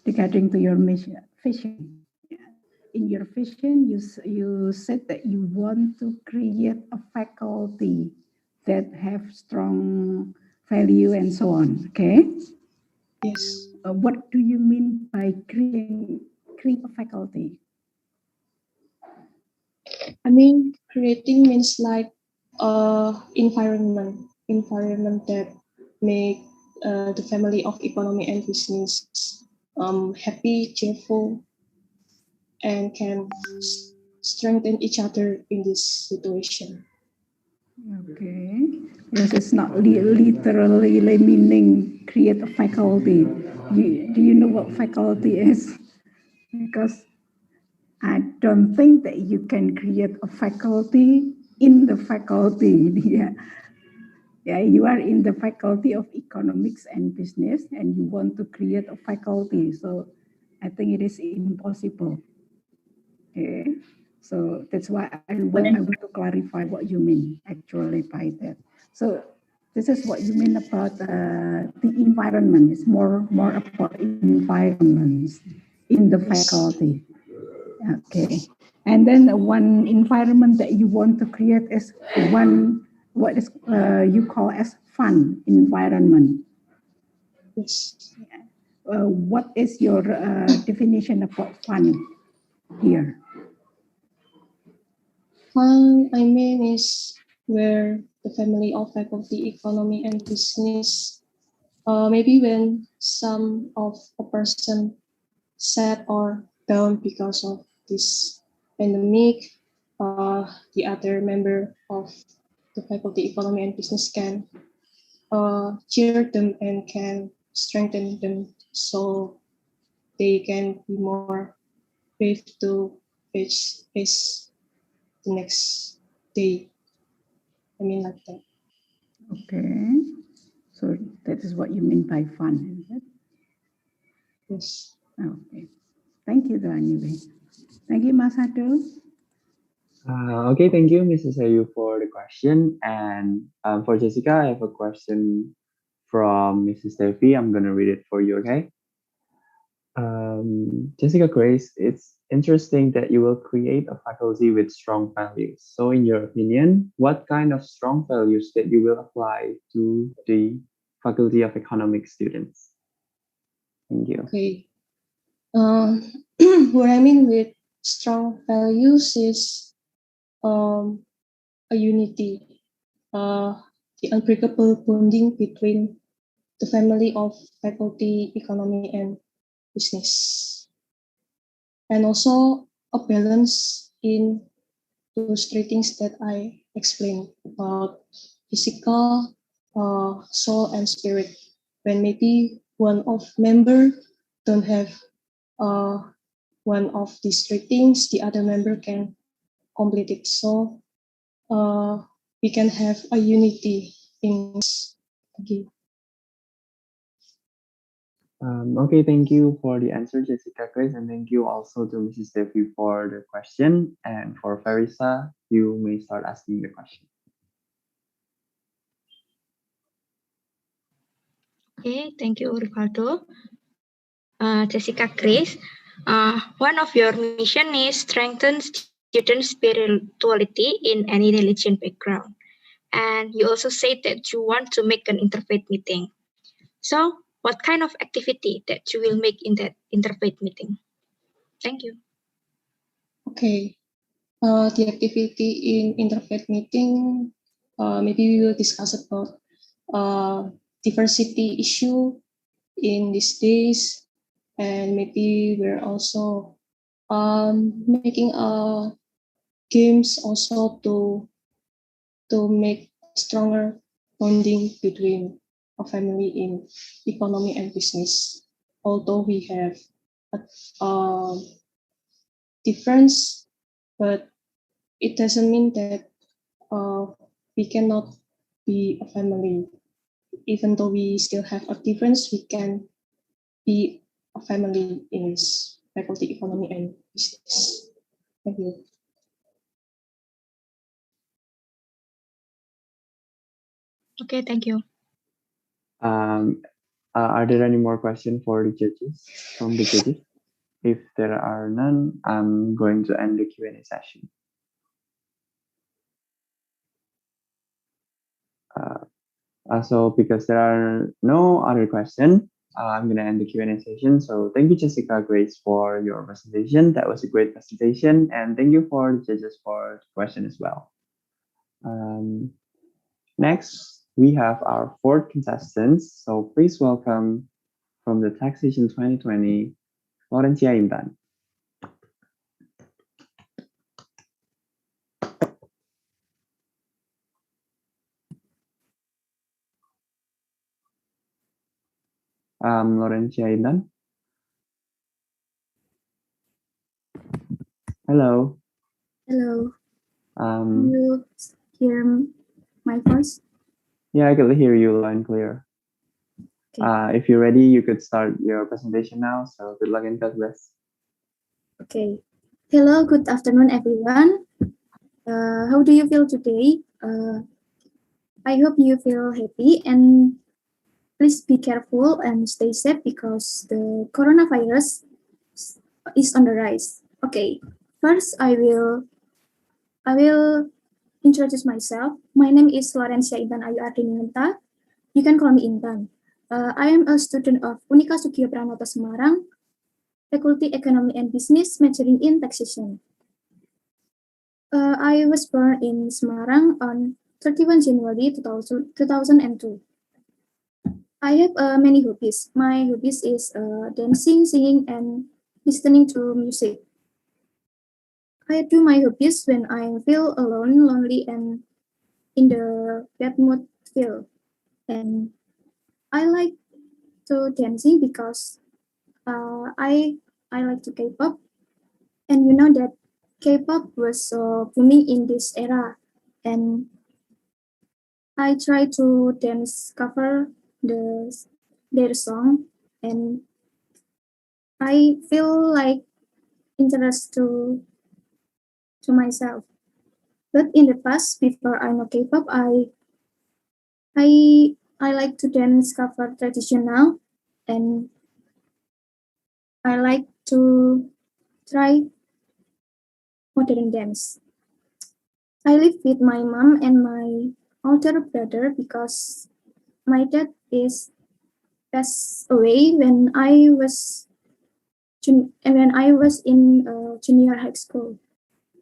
regarding to your mission, vision. In your vision, you said that you want to create a faculty that have strong value and so on, okay?
Yes.
What do you mean by create a faculty?
I mean, creating means like environment that make the family of economy and business happy, cheerful, and can strengthen each other in this situation.
Okay, yes, it's not literally meaning create a faculty. Do you know what faculty is? Because I don't think that you can create a faculty in the faculty. Yeah, you are in the faculty of economics and business, and you want to create a faculty. So I think it is impossible. Okay, so that's why I want to clarify what you mean actually by that. So this is what you mean about the environment. It's more about environments in the faculty. Okay, and then one environment that you want to create is what is you call as fun environment.
Yes.
What is your definition about fun here?
Fun, I mean, is where the family of faculty, economy, and business, maybe when some of a person sad or down because of this pandemic, the other member of the faculty, economy, and business can cheer them and can strengthen them so they can be more brave to face the next day. I mean, like that.
Okay, so that is what you mean by fun, is it?
Yes.
Okay, thank you, anyway. Thank you, Masato.
Okay, thank you, Mrs. Ayu, for the question. And for Jessica, I have a question from Mrs. Devi. I'm going to read it for you, okay? Jessica Grace, it's interesting that you will create a faculty with strong values. So in your opinion, what kind of strong values that you will apply to the Faculty of Economics students? Thank you.
Okay. What I mean with strong values is a unity, the unbreakable bonding between the family of faculty, economy, and business, and also a balance in those three things that I explained about physical, soul, and spirit. When maybe one of member don't have one of these three things, the other member can complete it. So we can have a unity in this. Okay.
Okay, thank you for the answer, Jessica Grace, and thank you also to Mrs. Devi for the question. And for Farisa, you may start asking the question.
Okay, thank you, Rivaldo. Jessica Grace, one of your mission is strengthen student spirituality in any religion background. And you also said that you want to make an interfaith meeting. So what kind of activity that you will make in that interfaith meeting? Thank you.
Okay. The activity in interfaith meeting, maybe we will discuss about diversity issue in these days, and maybe we're also making games also to make stronger bonding between a family in economy and business. Although we have a difference, but it doesn't mean that we cannot be a family. Even though we still have a difference, we can be a family in faculty economy and business. Thank you.
Okay, thank you.
Are there any more questions for the judges from the judges? If there are none, I'm going to end the Q&A session. So because there are no other questions, I'm going to end the Q&A session. So thank you, Jessica Grace, for your presentation. That was a great presentation. And thank you for the judges for the question as well. Next, we have our fourth contestants. So please welcome from the Taxation 2020, Laurencia Intan. Laurencia Intan. Hello.
Hello. You hear my voice?
Yeah, I can hear you loud and clear.
Okay.
If you're ready, you could start your presentation now. So good luck and God bless.
Okay. Hello, good afternoon, everyone. How do you feel today? I hope you feel happy and please be careful and stay safe because the coronavirus is on the rise. Okay. First, I will introduce myself. My name is Laurencia Intan Ayu Ardininta. You can call me Intan. I am a student of Unika Sukiyo Pranoto Semarang, Faculty Economy and Business, majoring in taxation. I was born in Semarang on 31 January 2002. I have many hobbies. My hobbies is dancing, singing, and listening to music. I do my hobbies when I feel alone, lonely, and in the bad mood feel. And I like to dancing because I like to K-pop, and you know that K-pop was so booming in this era, and I try to dance cover their song, and I feel like interest to myself. But in the past, before I know K-pop, I like to dance cover traditional, and I like to try modern dance. I live with my mom and my older brother because my dad is passed away when I was in junior high school.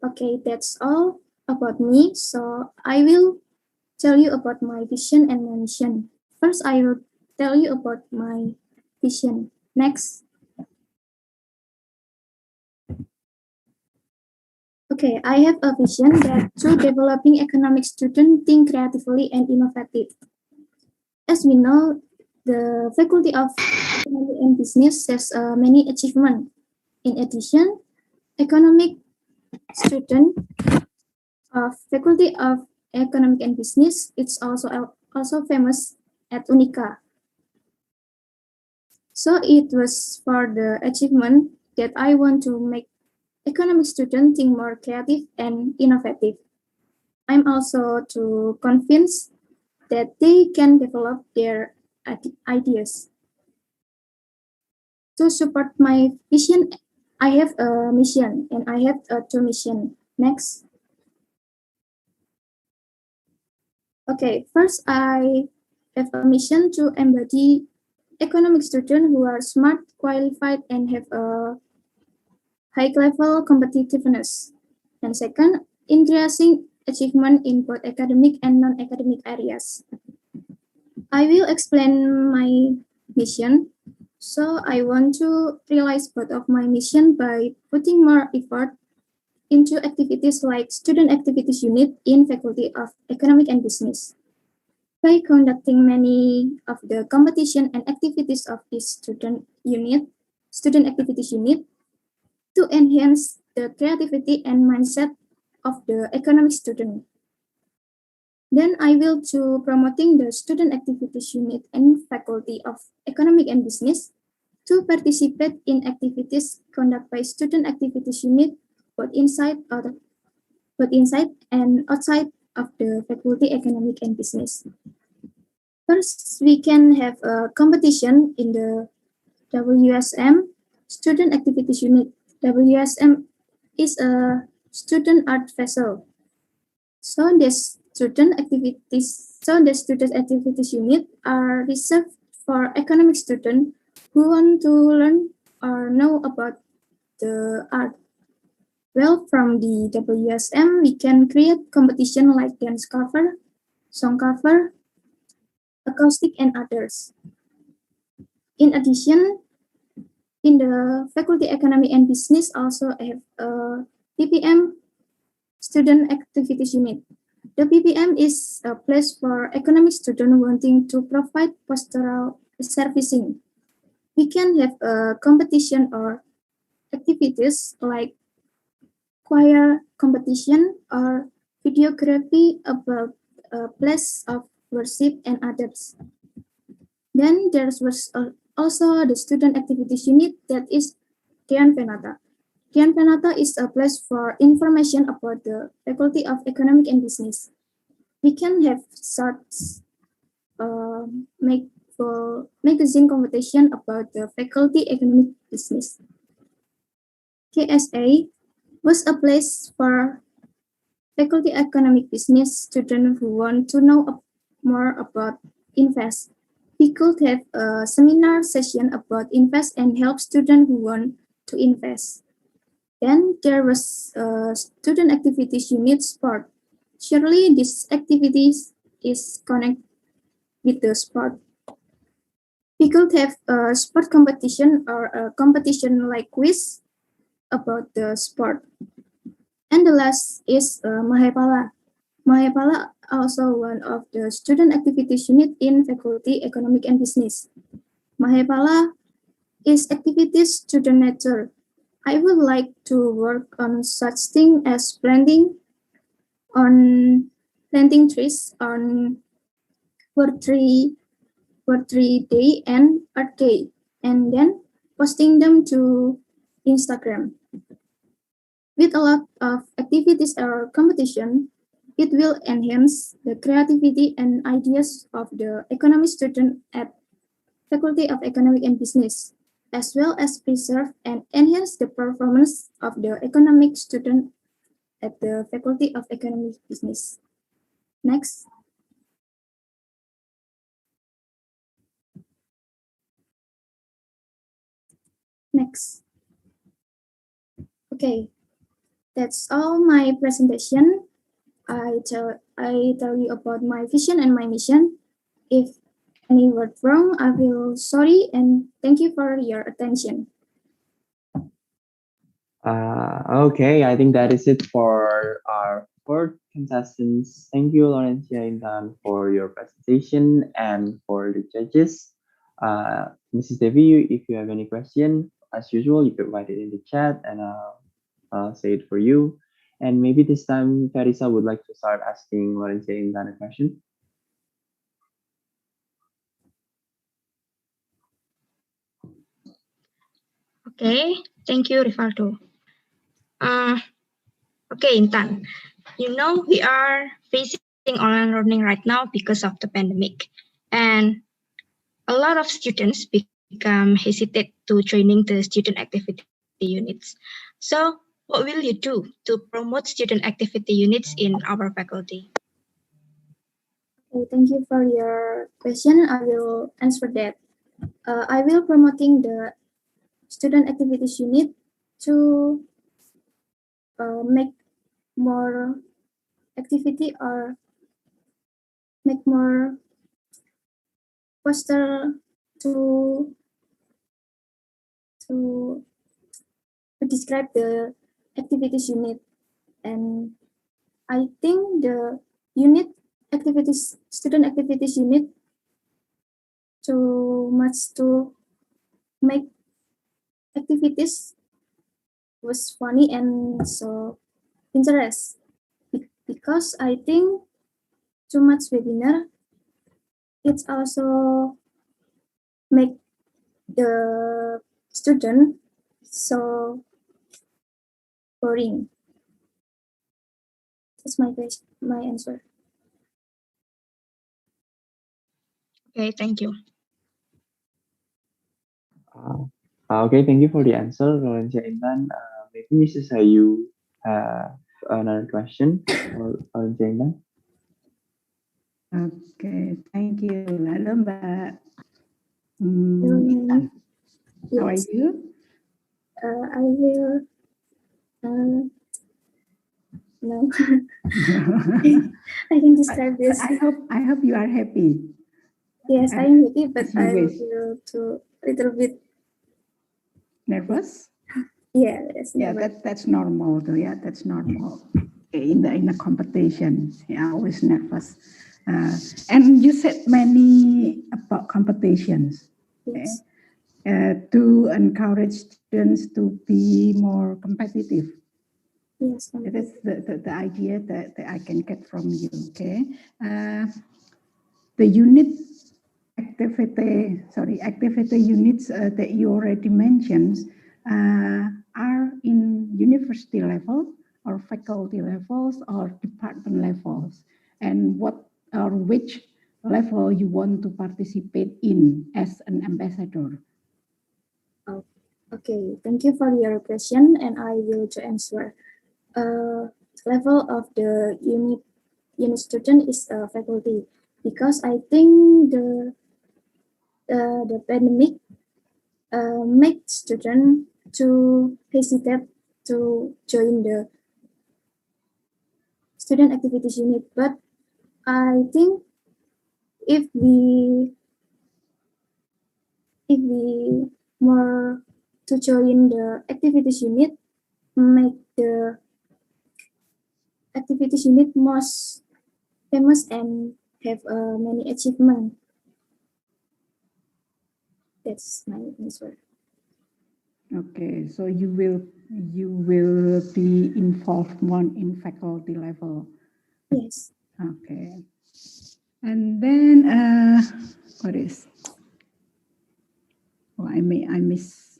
Okay, that's all about me. So I will tell you about my vision and my mission. First, I will tell you about my vision. Next. Okay, I have a vision that through developing economic students think creatively and innovative. As we know, the Faculty of Economic and Business has many achievements. In addition, economic student of Faculty of Economic and Business is also famous at Unika. So it was for the achievement that I want to make economic students think more creative and innovative. I'm also to convince that they can develop their
ideas. To support my vision, I have a mission and I have two missions. Next. Okay, first I have a mission to embody economic students who are smart, qualified, and have a high level competitiveness. And second, increasing achievement in both academic and non-academic areas. I will explain my mission. So I want to realize both of my mission by putting more effort into activities like student activities unit in Faculty of Economic and Business. By conducting many of the competition and activities of this student activities unit, to enhance the creativity and mindset of the economic student. Then I will to promoting the student activities unit and Faculty of Economic and Business to participate in activities conducted by student activities unit both inside and outside of the Faculty Economic and Business. First, we can have a competition in the WSM Student Activities Unit. WSM is a student art vessel. So the student activities unit are reserved for economic students who want to learn or know about the art. Well, from the WSM, we can create competition like dance cover, song cover, acoustic, and others. In addition, in the Faculty Economic and Business also have a PPM Student Activities Unit. The PPM is a place for economic students wanting to provide pastoral servicing. We can have a competition or activities like choir competition or videography about a place of worship and others. Then there was also the student activities unit that is Kian Penata. Kian Penata is a place for information about the Faculty of Economic and Business. We can have such magazine competition about the Faculty Economic Business. KSA was a place for Faculty Economic Business students who want to know more about invest. We could have a seminar session about invest and help students who want to invest. Then there was a student activities unit sport. Surely this activities is connected with the sport. We could have a sport competition or a competition like quiz about the sport. And the last is Mahepala. Mahepala also one of the student activities unit in Faculty Economic and Business. Mahepala is activities student nature. I would like to work on such thing as planting trees on World Tree Day and Earth Day, and then posting them to Instagram. With a lot of activities or competition, it will enhance the creativity and ideas of the economic student at Faculty of Economic and Business, as well as preserve and enhance the performance of the economic student at the Faculty of Economic Business. Next. Next. Okay, that's all my presentation. I tell you about my vision and my mission. If any word wrong, I will sorry and thank you for your attention.
Okay, I think that is it for our four contestants. Thank you, Laurencia and Dan, for your presentation and for the judges. Mrs. Devi, if you have any question, as usual, you can write it in the chat and I'll say it for you. And maybe this time, Teresa would like to start asking Laurencia and Dan a question.
Okay, thank you, Rivaldo. Okay, Intan, you know we are facing online learning right now because of the pandemic. And a lot of students become hesitant to joining the student activity units. So what will you do to promote student activity units in our faculty?
Okay, thank you for your question. I will answer that. I will promoting the student activities unit to make more activity or make more foster to to to describe the activities unit. And I think the unit activities, student activities unit too much to make activities was funny and so interest. Because I think too much webinar, it's also make the student so boring. That's my question, my answer.
Okay, thank you.
Okay, thank you for the answer, Valencia Intan. Maybe Mrs. Ayu have another question for Valencia Intan.
Okay, thank you. Halo Mbak
Um,
Intan. How are
Yes,
you?
I will. No, I can describe
But
this.
I hope you are happy.
Yes, I am happy, but
as you
I
wish.
feel too little bit.
Nervous?
Yeah, that's
Yeah,
never.
that's normal. Though. Yeah, that's normal. In a competition, yeah, always nervous. And you said many about competitions.
Yes.
To encourage students to be more competitive.
Yes.
That's the idea that I can get from you. Okay. The activity units that you already mentioned are in university level or faculty levels or department levels, and what or which level you want to participate in as an ambassador.
Oh, okay. Thank you for your question, and I will to answer. Level of the unit student is faculty, because I think the pandemic make student to hesitate to join the student activities unit. But I think if we more to join the activities unit, make the activities unit most famous and have many achievement. That's my answer.
Okay, so you will be involved more in faculty level.
Yes.
Okay, and then what is? Oh, I miss.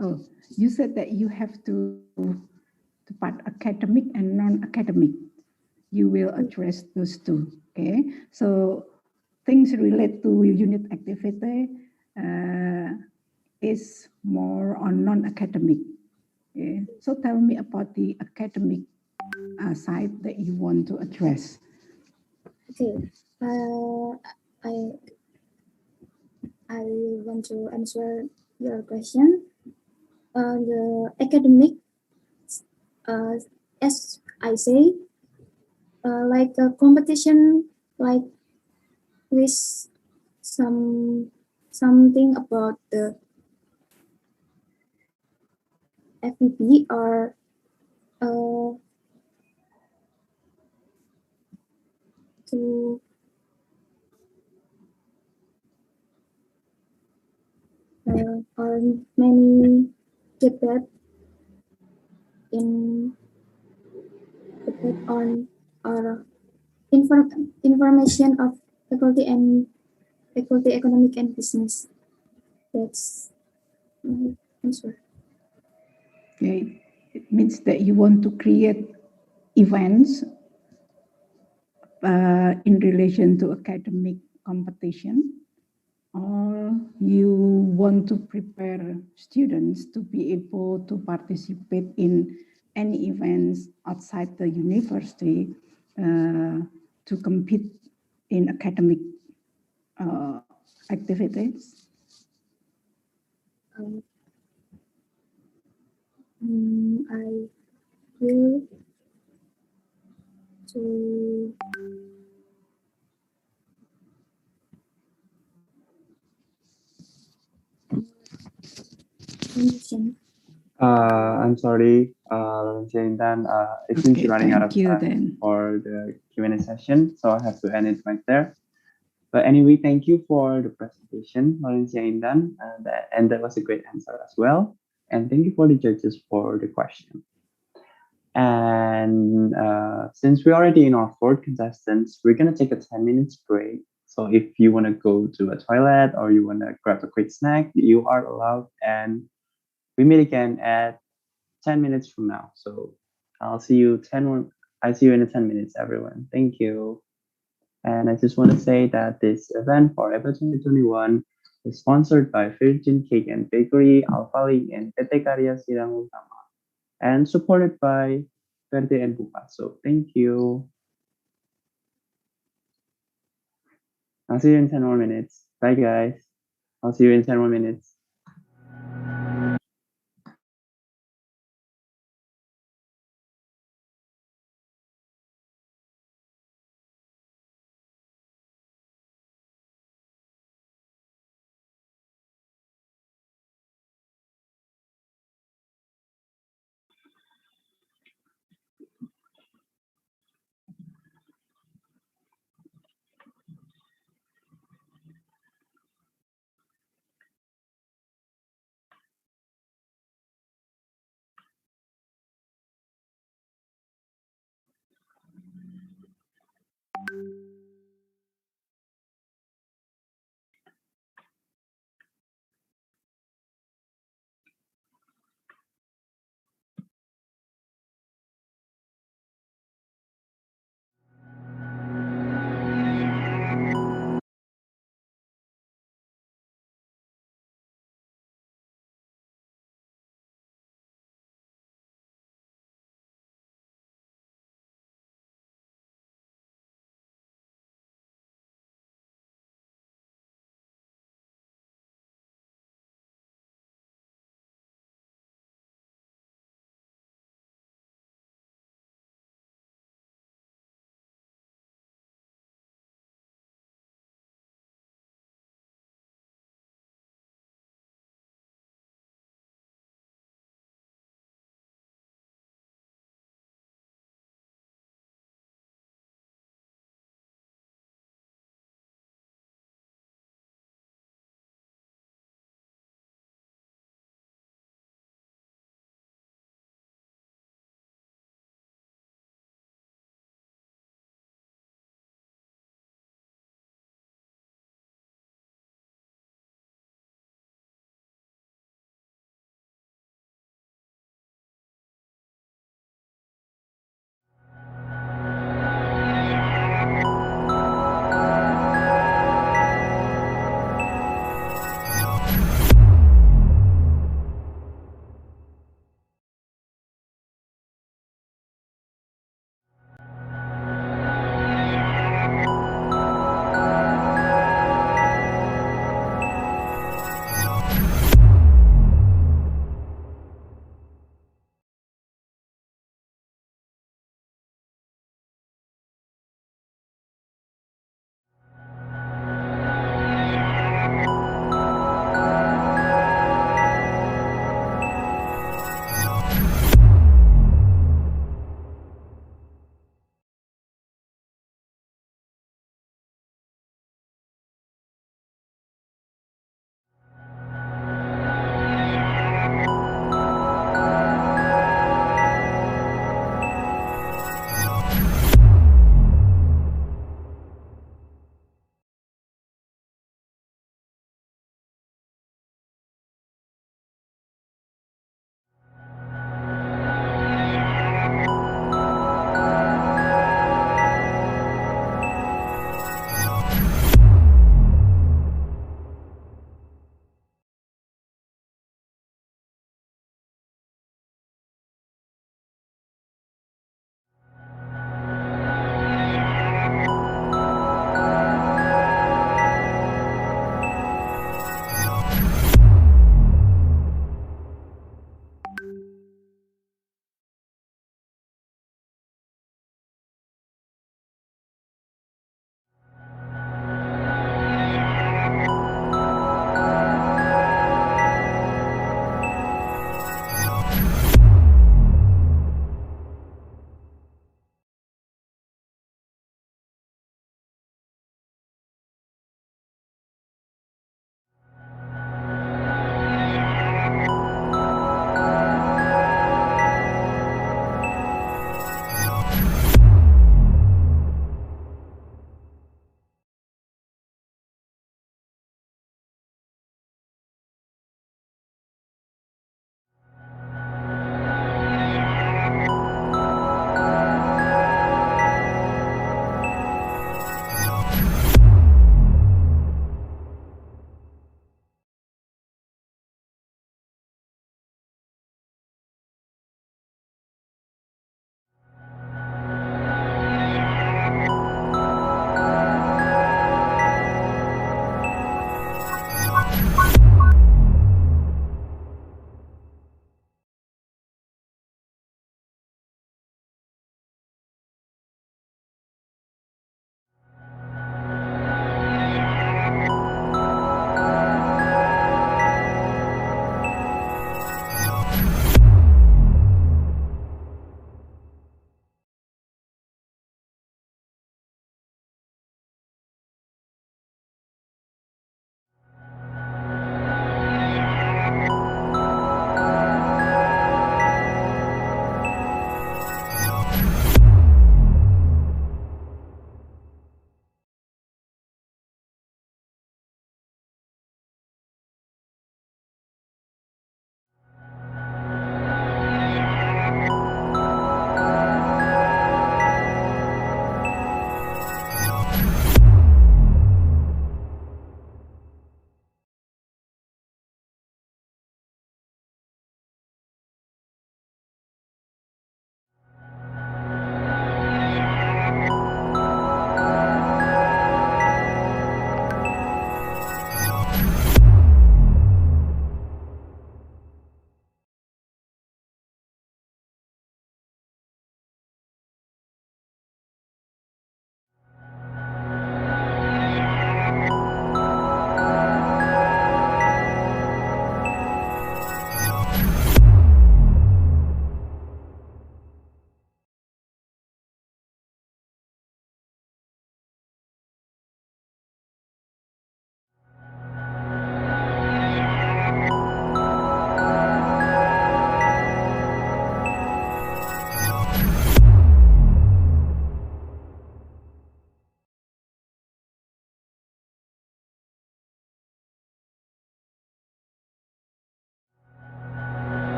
Oh, you said that you have to part academic and non-academic. You will address those two. Okay, so things relate to unit activity is more on non-academic. Okay, so tell me about the academic side that you want to address.
Okay. I want to answer your question. The academic, as I say, like a competition, like with something about the FPP or to or many debate in debate on or information of faculty and faculty economic and business. That's my answer.
Okay, it means that you want to create events in relation to academic competition. or you want to prepare students to be able to participate in any events outside the university to compete in academic uh, activities?
Um, I will to mention.
I'm sorry, Jaindan. It seems
Okay,
you're running out
thank
of
you
time
then.
for the Q&A session, so I have to end it right there. But anyway, thank you for the presentation, Valencia Indan, and that was a great answer as well. And thank you for the judges for the question. And since we're already in our fourth contestants, we're gonna take a 10 minutes break. So if you wanna go to a toilet or you wanna grab a quick snack, you are allowed. And we meet again at 10 minutes from now. So I'll see you 10 more. I see you in 10 minutes, everyone. Thank you. And I just want to say that this event for April 2021 is sponsored by Virgin Cake and Bakery, Alfali, and PT Karya Sirang Utama, and supported by Verde and Bupa. So thank you. I'll see you in 10 more minutes. Bye, guys. I'll see you in 10 more minutes.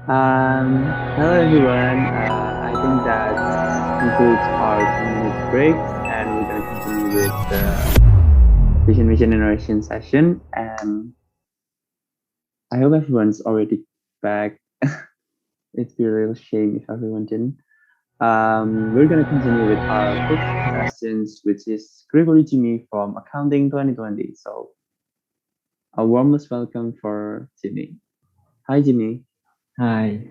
Hello everyone. I think that concludes our 10 minutes break, and we're gonna continue with the vision, mission, and oration session. And I hope everyone's already back. It'd be a real shame if everyone didn't. We're gonna continue with our fifth questions, which is Gregory Jimmy from Accounting 2020. So a warmest welcome for Jimmy. Hi, Jimmy.
Hi.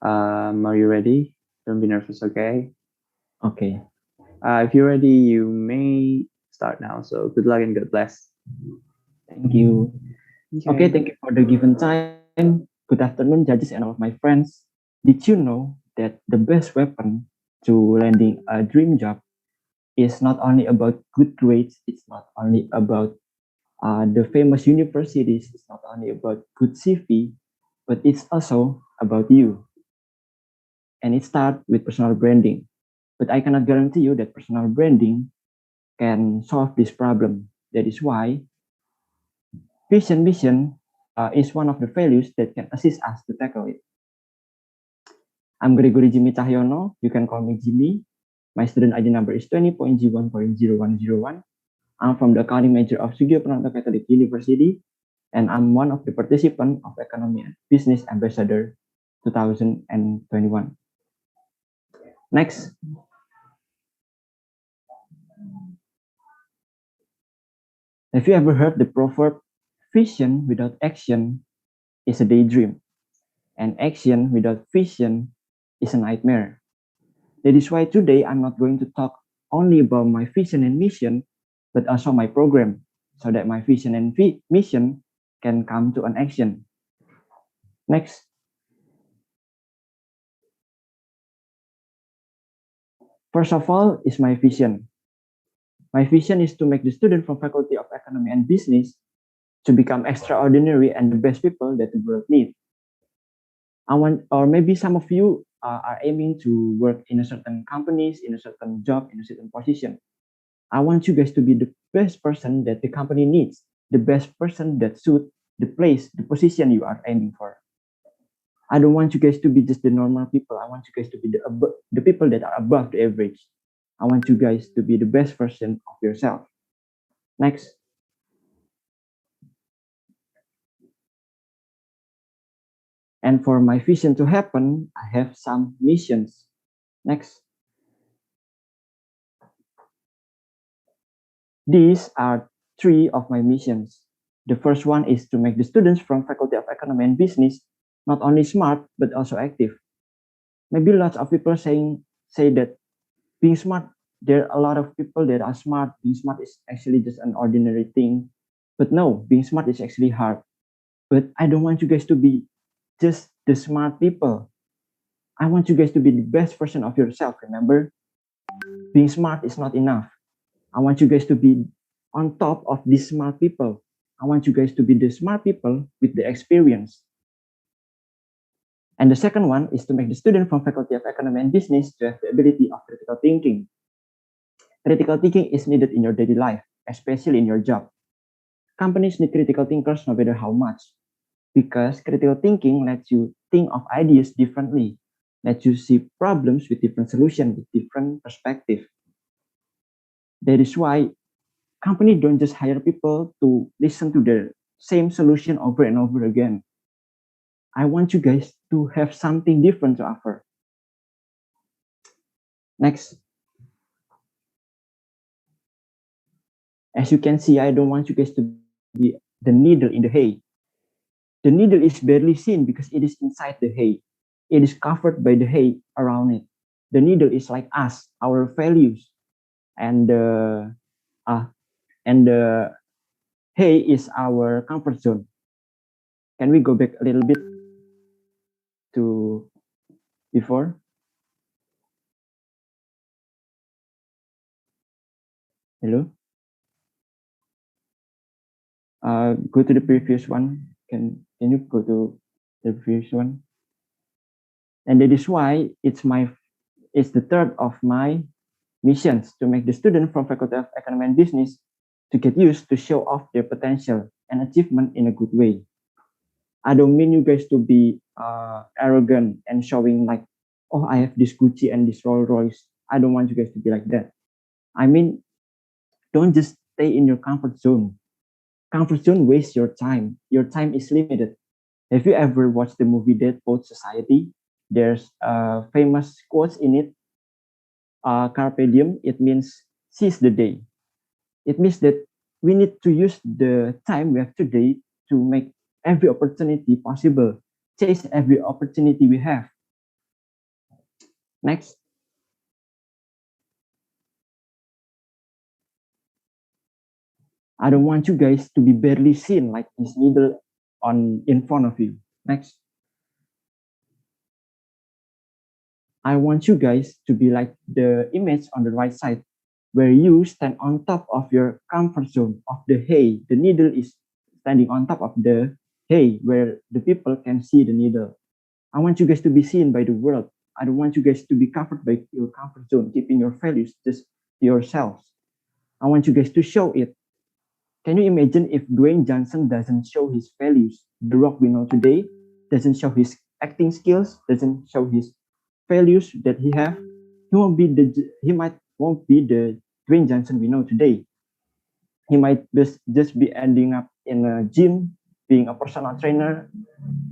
Are you ready? Don't be nervous, okay?
Okay.
If you're ready, you may start now. So good luck and God bless.
Thank you. Okay, thank you for the given time. Good afternoon, judges and all of my friends. Did you know that the best weapon to landing a dream job is not only about good grades, it's not only about the famous universities, it's not only about good CV, but it's also about you. And it starts with personal branding. But I cannot guarantee you that personal branding can solve this problem. That is why vision mission is one of the values that can assist us to tackle it. I'm Gregory Jimmy Cahyono. You can call me Jimmy. My student ID number is 20.G1.0101. I'm from the accounting major of Sugio Pranoto Catholic University, and I'm one of the participants of Economy and Business Ambassador 2021. Next. Have you ever heard the proverb, vision without action is a daydream, and action without vision is a nightmare? That is why today I'm not going to talk only about my vision and mission, but also my program, so that my vision and mission can come to an action. Next. First of all is my vision. My vision is to make the student from Faculty of Economy and Business to become extraordinary and the best people that the world needs. I want, or maybe some of you are aiming to work in a certain companies, in a certain job, in a certain position. I want you guys to be the best person that the company needs, the best person that suits the place, the position you are aiming for. I don't want you guys to be just the normal people. I want you guys to be the people that are above the average. I want you guys to be the best version of yourself. Next. And for my vision to happen, I have some missions. Next. These are three of my missions. The first one is to make the students from Faculty of Economy and Business not only smart, but also active. Maybe lots of people say that being smart, there are a lot of people that are smart. Being smart is actually just an ordinary thing. But no, being smart is actually hard. But I don't want you guys to be just the smart people. I want you guys to be the best version of yourself, remember? Being smart is not enough. I want you guys to be on top of these smart people. I want you guys to be the smart people with the experience. And the second one is to make the student from Faculty of Economy and Business to have the ability of critical thinking. Critical thinking is needed in your daily life, especially in your job. Companies need critical thinkers no matter how much, because critical thinking lets you think of ideas differently, lets you see problems with different solutions, with different perspective. That is why companies don't just hire people to listen to the same solution over and over again. I want you guys to have something different to offer. Next. As you can see, I don't want you guys to be the needle in the hay. The needle is barely seen because it is inside the hay. It is covered by the hay around it. The needle is like us, our values, and the hay is our comfort zone. Can we go back a little bit to before? Hello? Go to the previous one. Can you go to the previous one? And that is why it's the third of my missions to make the student from Faculty of Economy and Business to get used to show off their potential and achievement in a good way. I don't mean you guys to be arrogant and showing like, oh, I have this Gucci and this Rolls Royce. I don't want you guys to be like that. I mean, don't just stay in your comfort zone. Comfort zone wastes your time. Your time is limited. Have you ever watched the movie Dead Poet Society? There's famous quotes in it. Carpe diem, it means seize the day. It means that we need to use the time we have today to make every opportunity possible, chase every opportunity we have. Next. I don't want you guys to be barely seen like this needle in front of you. Next. I want you guys to be like the image on the right side, where you stand on top of your comfort zone of the hay. The needle is standing on top of the hay where the people can see the needle. I want you guys to be seen by the world. I don't want you guys to be covered by your comfort zone, keeping your values just to yourselves. I want you guys to show it. Can you imagine if Dwayne Johnson doesn't show his values? The Rock we know today doesn't show his acting skills, doesn't show his values that he have. He won't be the Dwayne Johnson we know today. He might just be ending up in a gym, being a personal trainer,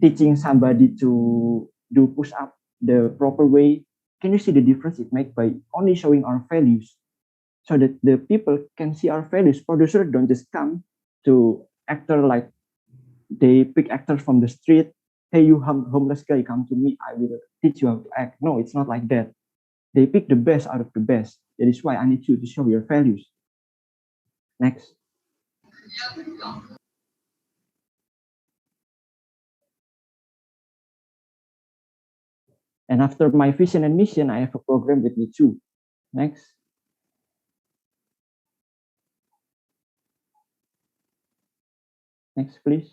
teaching somebody to do push up the proper way. Can you see the difference it makes by only showing our values so that the people can see our values? Producers don't just come to actor like they pick actors from the street. Hey, you homeless guy, come to me. I will teach you how to act. No, it's not like that. They pick the best out of the best. That is why I need you to show your values. Next. And after my vision and mission, I have a program with me too. Next. Next, please.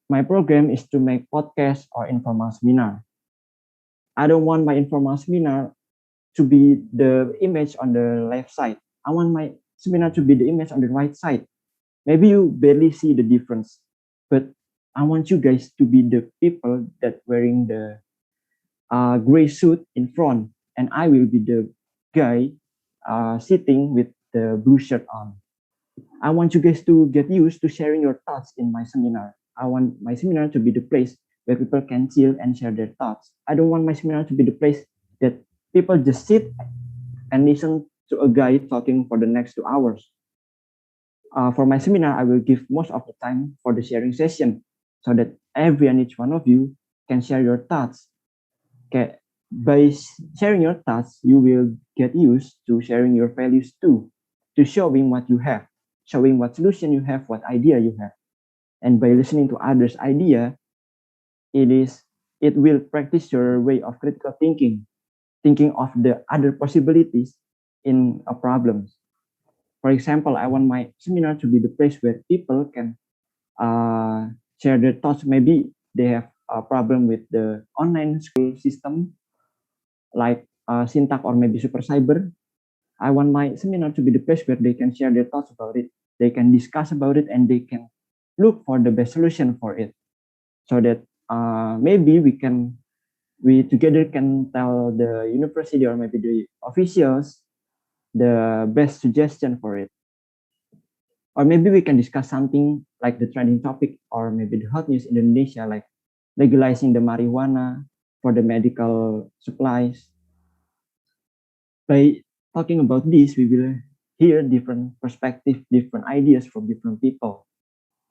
My program is to make podcast or informal seminar. I don't want my informal seminar to be the image on the left side. I want my seminar to be the image on the right side. Maybe you barely see the difference, but I want you guys to be the people that wearing the gray suit in front, and I will be the guy sitting with the blue shirt on. I want you guys to get used to sharing your thoughts in my seminar. I want my seminar to be the place where people can chill and share their thoughts. I don't want my seminar to be the place that people just sit and listen to a guy talking for the next 2 hours. For my seminar, I will give most of the time for the sharing session so that every and each one of you can share your thoughts. Okay. By sharing your thoughts, you will get used to sharing your values too, to showing what you have, showing what solution you have, what idea you have. And by listening to others' idea, it will practice your way of critical thinking of the other possibilities in a problem. For example, I want my seminar to be the place where people can share their thoughts. Maybe they have a problem with the online school system, like Syntax or maybe Super Cyber. I want my seminar to be the place where they can share their thoughts about it. They can discuss about it and they can look for the best solution for it, so that maybe we together can tell the university or maybe the officials the best suggestion for it. Or maybe we can discuss something like the trending topic or maybe the hot news in Indonesia, like legalizing the marijuana for the medical supplies. By talking about this, we will hear different perspectives, different ideas from different people.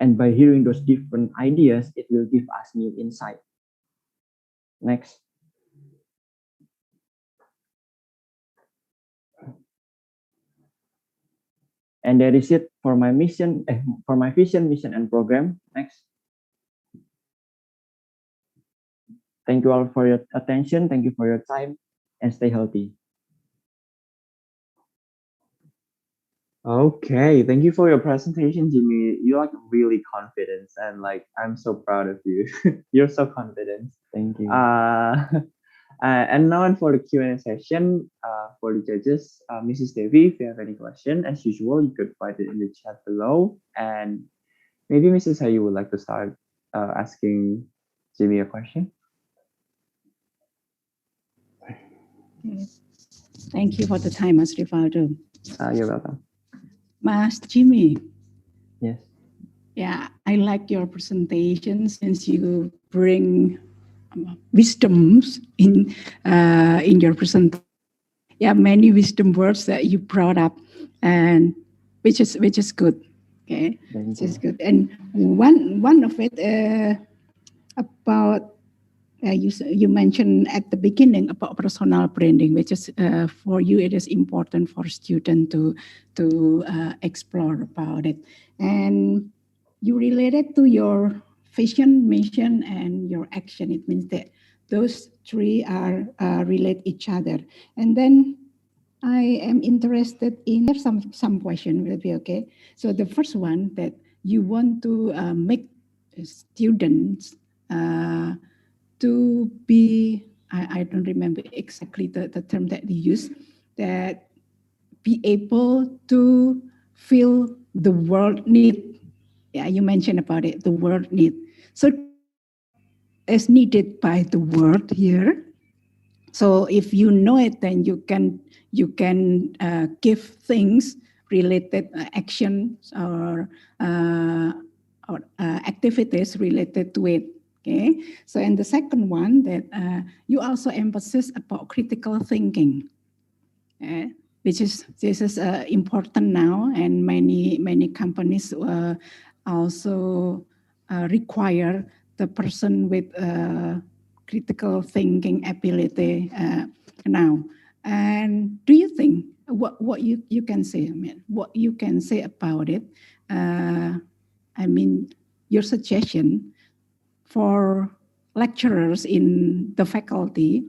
And by hearing those different ideas, it will give us new insight. Next. And that is it for my mission, for my vision, mission, and program. Next. Thank you all for your attention. Thank you for your time, and stay healthy.
Okay, thank you for your presentation, Jimmy. You are really confident, and like I'm so proud of you. You're so confident.
Thank you.
And now and for the Q&A session, for the judges, Mrs. Devi, if you have any question, as usual, you could write it in the chat below. And maybe Mrs. Hai, you would like to start. asking Jimmy a question.
Thank you for the time, Mas Rivaldo.
You're welcome.
Mas Jimmy,
Yes.
yeah, I like your presentation since you bring wisdoms in your presentation. Yeah, many wisdom words that you brought up, and which is good. Okay,
Thank
which is
you.
good. And one of it about you mentioned at the beginning about personal branding, which is for you it is important for students to explore about it, and you related to your vision, mission, and your action. It means that those three are relate each other, and then I am interested in some question will be okay. So the first one that you want to make students to be I don't remember exactly the term that you use that be able to feel the world need. Yeah, you mentioned about it, the world need. So as needed by the world here. So if you know it, then you can give things related actions or activities related to it. Okay. So and the second one that you also emphasize about critical thinking, which is this is important now, and many companies also require the person with critical thinking ability now. And do you think what you can say? I mean, what you can say about it? I mean, your suggestion for lecturers in the faculty,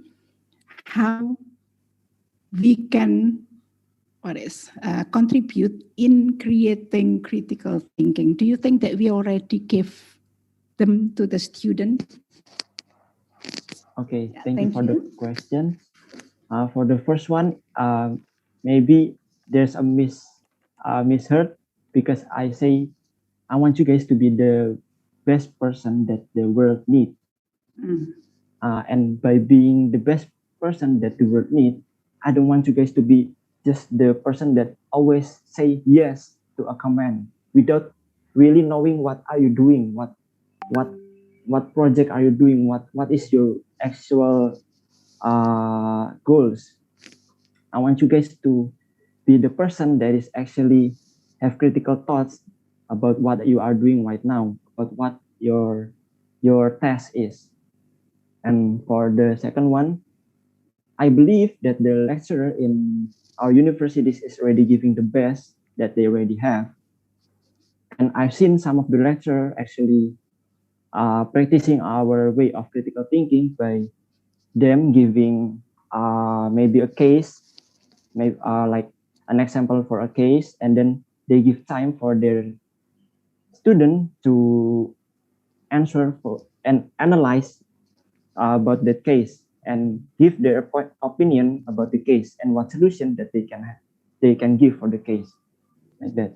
how we can what is contribute in creating critical thinking. Do you think that we already give them to the student?
Okay,
Yeah,
thank you
thank
for the
you.
question. For the first one, maybe there's a misheard because I say I want you guys to be the best person that the world needs.
Mm.
And by being the best person that the world needs, I don't want you guys to be just the person that always say yes to a command without really knowing what are you doing, what what project are you doing, what is your actual goals. I want you guys to be the person that is actually have critical thoughts about what you are doing right now, about what your task is. And for the second one, I believe that the lecturer in our universities is already giving the best that they already have. And I've seen some of the lecturer actually practicing our way of critical thinking by them giving maybe a case, maybe like an example for a case, and then they give time for their student to answer for and analyze about that case and give their opinion about the case and what solution that they can give for the case like that.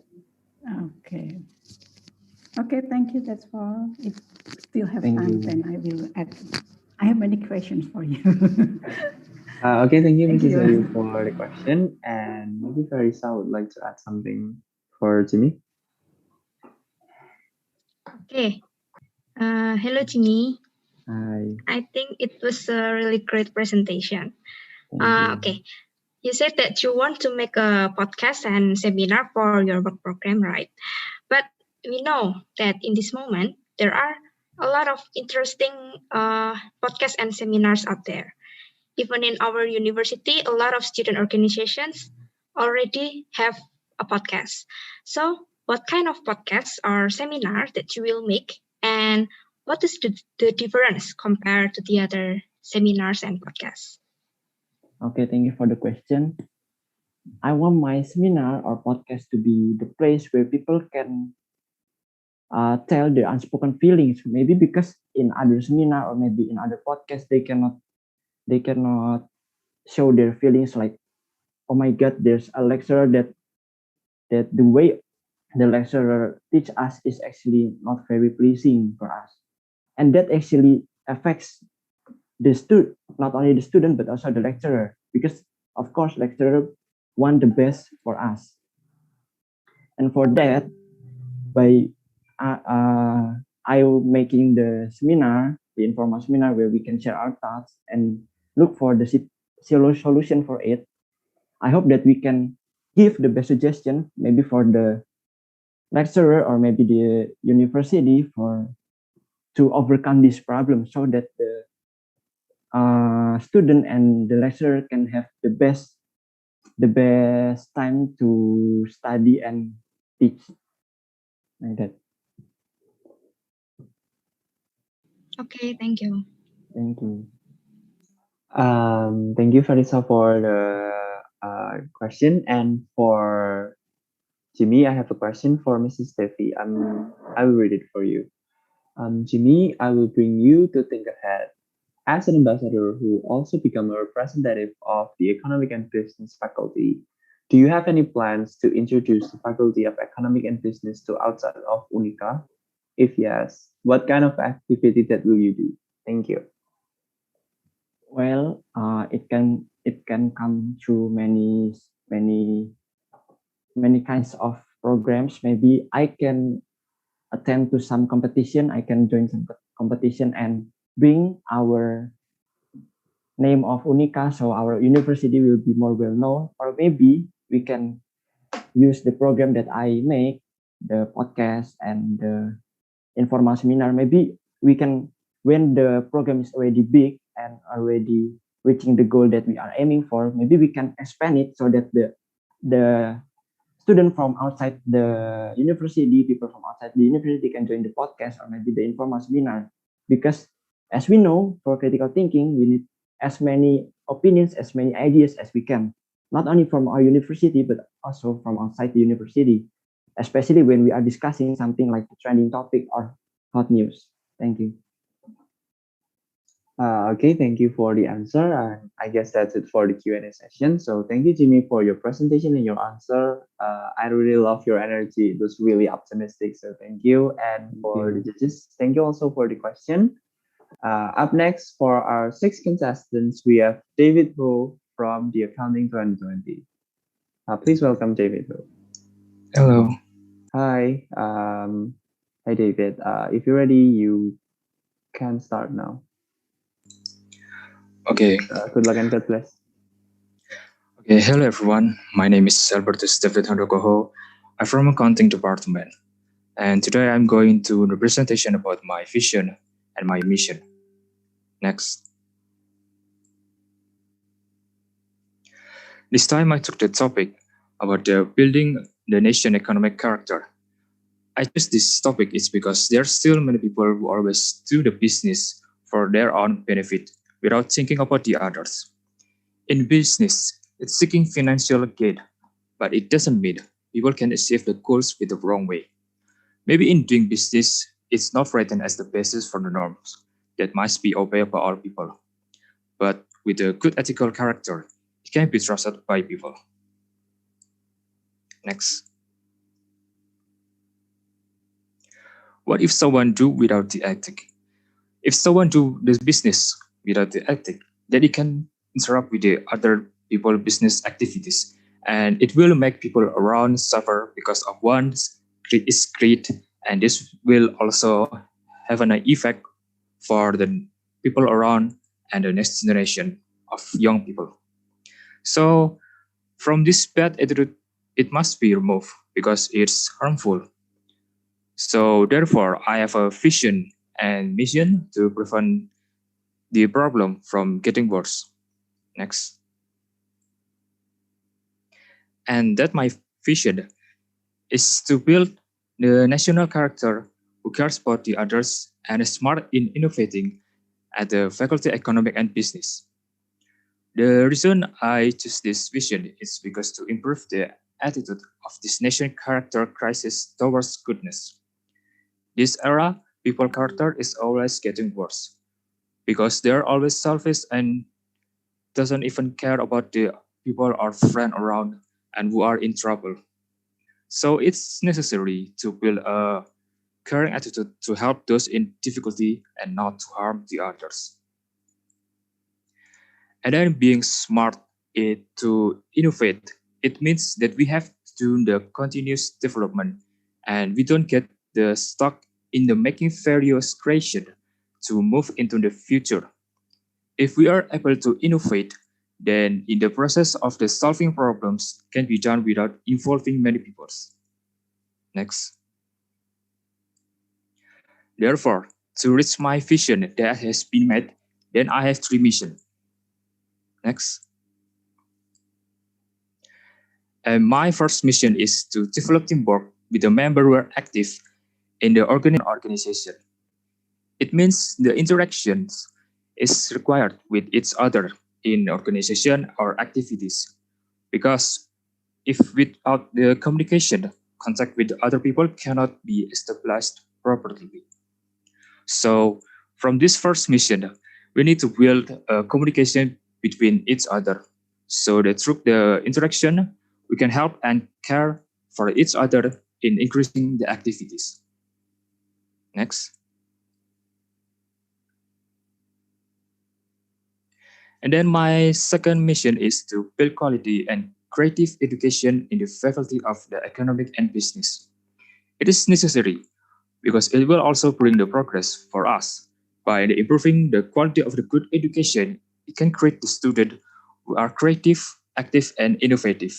Okay. Okay, thank you. That's all. If still have
Thank
time,
you.
then I will add. I have many questions for you.
Okay, thank you,
Thank
Mrs. Ayu,
you.
for the question. And maybe Farisa would like to add something for Jimmy.
Okay. Hello, Jimmy.
Hi.
I think it was a really great presentation.
Thank you.
Okay. You said that you want to make a podcast and seminar for your work program, right? But we know that in this moment, there are a lot of interesting podcasts and seminars out there. Even in our university, a lot of student organizations already have a podcast. So, what kind of podcasts or seminar that you will make, and what is the difference compared to the other seminars and podcasts?
Okay, thank you for the question. I want my seminar or podcast to be the place where people can tell their unspoken feelings. Maybe because in other seminar or maybe in other podcasts they cannot show their feelings like, oh my god, there's a lecturer that the way the lecturer teach us is actually not very pleasing for us. and that actually affects the student, not only the student but also the lecturer, because of course lecturer want the best for us. And for that, by I making the seminar, the informal seminar where we can share our thoughts and look for the solution for it. I hope that we can give the best suggestion, maybe for the lecturer or maybe the university for to overcome this problem, so that the student and the lecturer can have the best time to study and teach, like that.
Okay, thank you.
Thank you.
Thank you, Farisa, for the question. And for Jimmy, I have a question for Mrs. Steffi. I will read it for you. Jimmy, I will bring you to think ahead. As an ambassador who also become a representative of the Economic and Business faculty, do you have any plans to introduce the Faculty of Economic and Business to outside of Unica? If yes, what kind of activity that will you do? Thank you.
Well, it can come through many kinds of programs. Maybe I can attend to some competition. I can join some competition and bring our name of Unica, so our university will be more well known. Or maybe we can use the program that I make, the podcast and the informal seminar. Maybe we can, when the program is already big and already reaching the goal that we are aiming for, maybe we can expand it so that the student from outside the university, people from outside the university can join the podcast or maybe the informal seminar. Because as we know, for critical thinking, we need as many opinions, as many ideas as we can, not only from our university, but also from outside the university, especially when we are discussing something like the trending topic or hot news. Thank you.
Okay, thank you for the answer. And I guess that's it for the Q&A session. So thank you, Jimmy, for your presentation and your answer. I really love your energy. It was really optimistic. So thank you. And for the judges, thank you also for the question. Up next, for our six contestants, we have David Ho from the Accounting 2020. Please welcome David Ho.
Hello.
Hi. Hi, David. If you're ready, you can start now.
Okay.
Good luck and God bless.
Okay. Hello, everyone. My name is Albertus David Handokoho. I'm from Accounting Department, and today I'm going to the presentation about my vision and my mission. Next. This time I took the topic about the building the nation economic character. I chose this topic is because there are still many people who always do the business for their own benefit without thinking about the others. In business, it's seeking financial gain, but it doesn't mean people can achieve the goals with the wrong way. Maybe in doing business, it's not written as the basis for the norms that must be obeyed by all people. But with a good ethical character, it can be trusted by people. Next. What if someone do without the ethic? If someone do this business without the ethic, then it can interrupt with the other people business activities, and it will make people around suffer because of one's greed, and this will also have an effect for the people around and the next generation of young people. So from this bad attitude, it must be removed because it's harmful. So therefore, I have a vision and mission to prevent the problem from getting worse. Next. And that my vision is to build the national character who cares about the others and is smart in innovating at the Faculty Economic and Business. The reason I choose this vision is because to improve the attitude of this nation character crisis towards goodness. This era, people character is always getting worse because they're always selfish and doesn't even care about the people or friend around and who are in trouble. So it's necessary to build a caring attitude to help those in difficulty and not to harm the others. And then being smart to innovate, it means that we have to do the continuous development and we don't get the stuck in the making various creation to move into the future. If we are able to innovate, then in the process of the solving problems can be done without involving many people. Next. Therefore, to reach my vision that has been met, then I have three missions. Next. And my first mission is to develop teamwork with the member who are active in the organization. It means the interactions is required with each other in organization or activities. Because if without the communication, contact with other people cannot be established properly. So from this first mission, we need to build a communication between each other so that through the interaction, we can help and care for each other in increasing the activities. Next. And then my second mission is to build quality and creative education in the faculty of the economic and business. It is necessary because it will also bring the progress for us. By improving the quality of the good education, it can create the students who are creative, active, and innovative.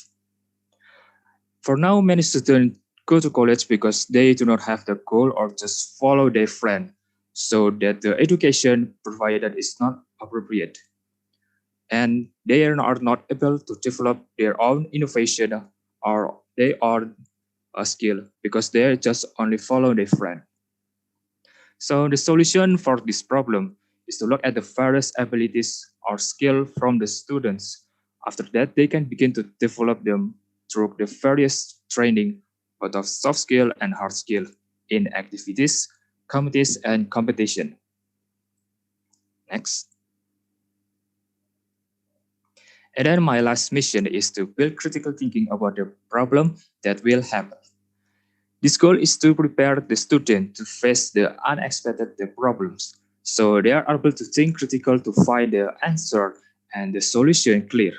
For now, many students go to college because they do not have the goal or just follow their friend, so that the education provided is not appropriate. And they are not able to develop their own innovation or they are a skill because they just only follow their friend. So the solution for this problem is to look at the various abilities or skill from the students. After that, they can begin to develop them through the various training, both of soft skill and hard skill in activities, committees, and competition. Next. And then my last mission is to build critical thinking about the problem that will happen. This goal is to prepare the student to face the unexpected problems, so they are able to think critical to find the answer and the solution clear,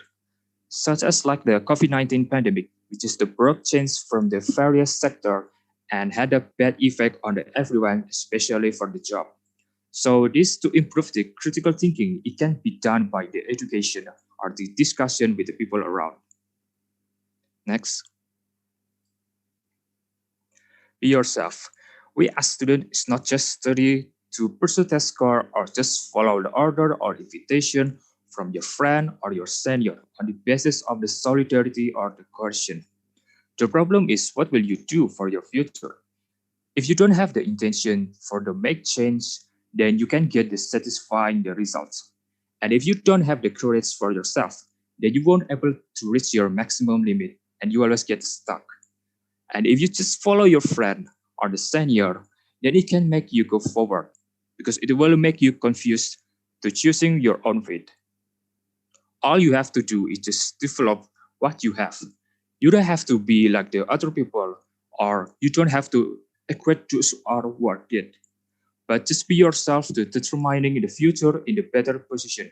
such as like the COVID-19 pandemic, which is the broad change from the various sector and had a bad effect on everyone, especially for the job. So this to improve the critical thinking, it can be done by the education or the discussion with the people around. Next. Be yourself. We as students is not just study to pursue test score or just follow the order or invitation from your friend or your senior on the basis of the solidarity or the coercion. The problem is what will you do for your future? If you don't have the intention for the make change, then you can get the satisfying the results. And if you don't have the courage for yourself, then you won't able to reach your maximum limit and you always get stuck. And if you just follow your friend or the senior, then it can make you go forward because it will make you confused to choosing your own fate. All you have to do is just develop what you have. You don't have to be like the other people or you don't have to equate to our work yet. But just be yourself to determining in the future in the better position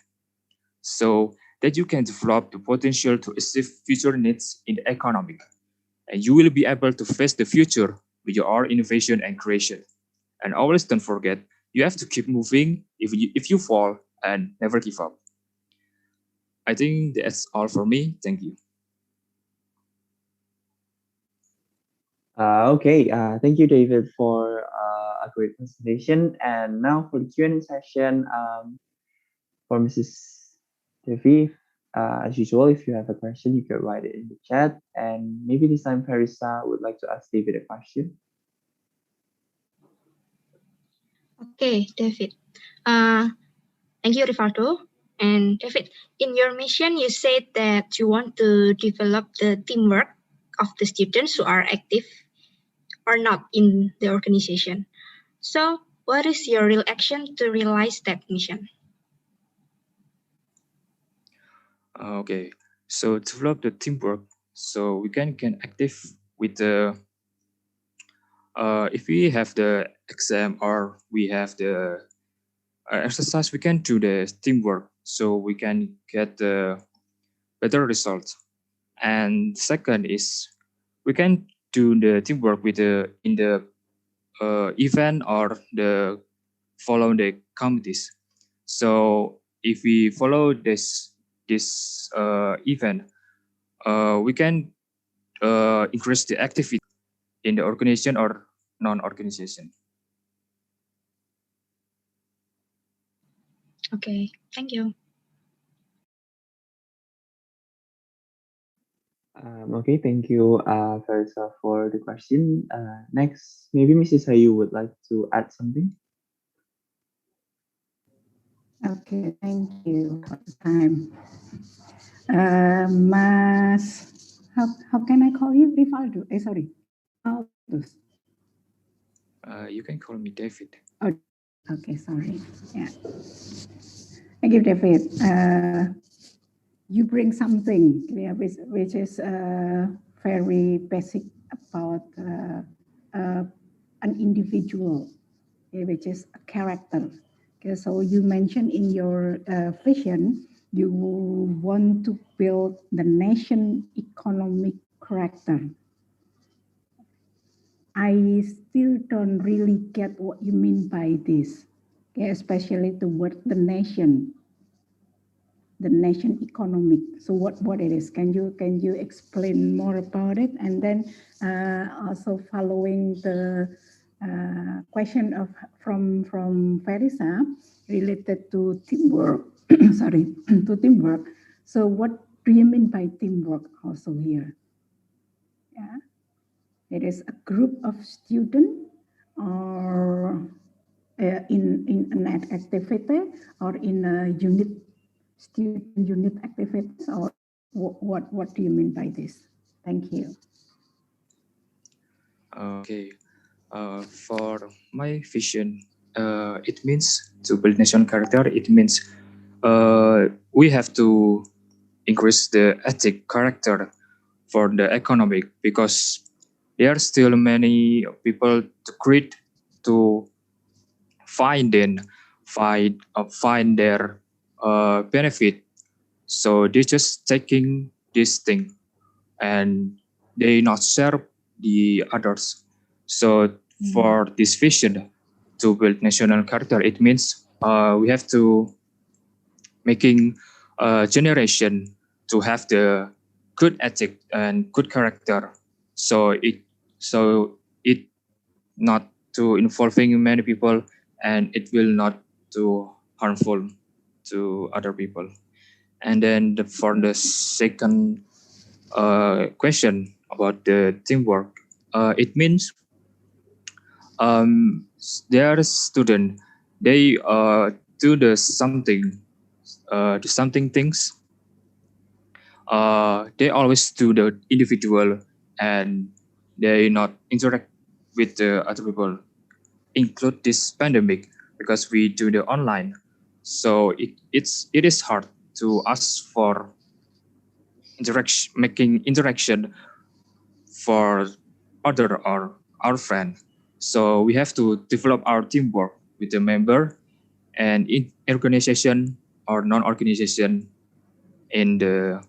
so that you can develop the potential to achieve future needs in the economic. And you will be able to face the future with your innovation and creation. And always don't forget, you have to keep moving if you fall and never give up. I think that's all for me. Thank you.
Okay, thank you, David, for a great presentation. And now for the Q&A session, for Mrs. Devi, as usual, if you have a question, you can write it in the chat. And maybe this time, Parisa would like to ask David a question.
Okay, David. Thank you, Rivaldo. And David, in your mission, you said that you want to develop the teamwork of the students who are active or not in the organization. So, what is your real action to realize that mission?
Okay, so develop the teamwork so we can active with the if we have the exam or we have the exercise, we can do the teamwork so we can get the better results. And second is we can do the teamwork with the in the event or the follow the committees. So if we follow this event, we can increase the activity in the organization or non-organization.
Okay, thank you.
Okay, thank you, Farisa, for the question. Next, maybe Mrs. Hayu would like to add something.
Okay, thank you for the time. How can I call you? Rivaldo. Sorry. Aldus.
You can call me David.
Oh, okay, sorry. Yeah. Thank you, David. You bring something, yeah, which is very basic about an individual, which is a character. Okay, so you mentioned in your vision, you want to build the nation economic character. I still don't really get what you mean by this, okay, especially the word the nation economic. So what it is? Can you explain more about it? And then also following the question from Farisa related to teamwork. Sorry, to teamwork. So what do you mean by teamwork also here? Yeah, it is a group of students or in an activity or in a student unit activities, or what do you mean by this? Thank you.
Okay. For my vision, it means to build national character. It means we have to increase the ethic character for the economic because there are still many people to create to find in find their benefit. So they just taking this thing and they not share the others. So for this vision to build national character, it means we have to making a generation to have the good ethic and good character. So it not to involving many people and it will not too harmful to other people. And then for the second question about the teamwork, it means their student they do the something things. They always do the individual and they not interact with the other people. Include this pandemic because we do the online, so it is hard to ask for interaction, making interaction for other or our friend. So we have to develop our teamwork with the member and in organization or non-organization in the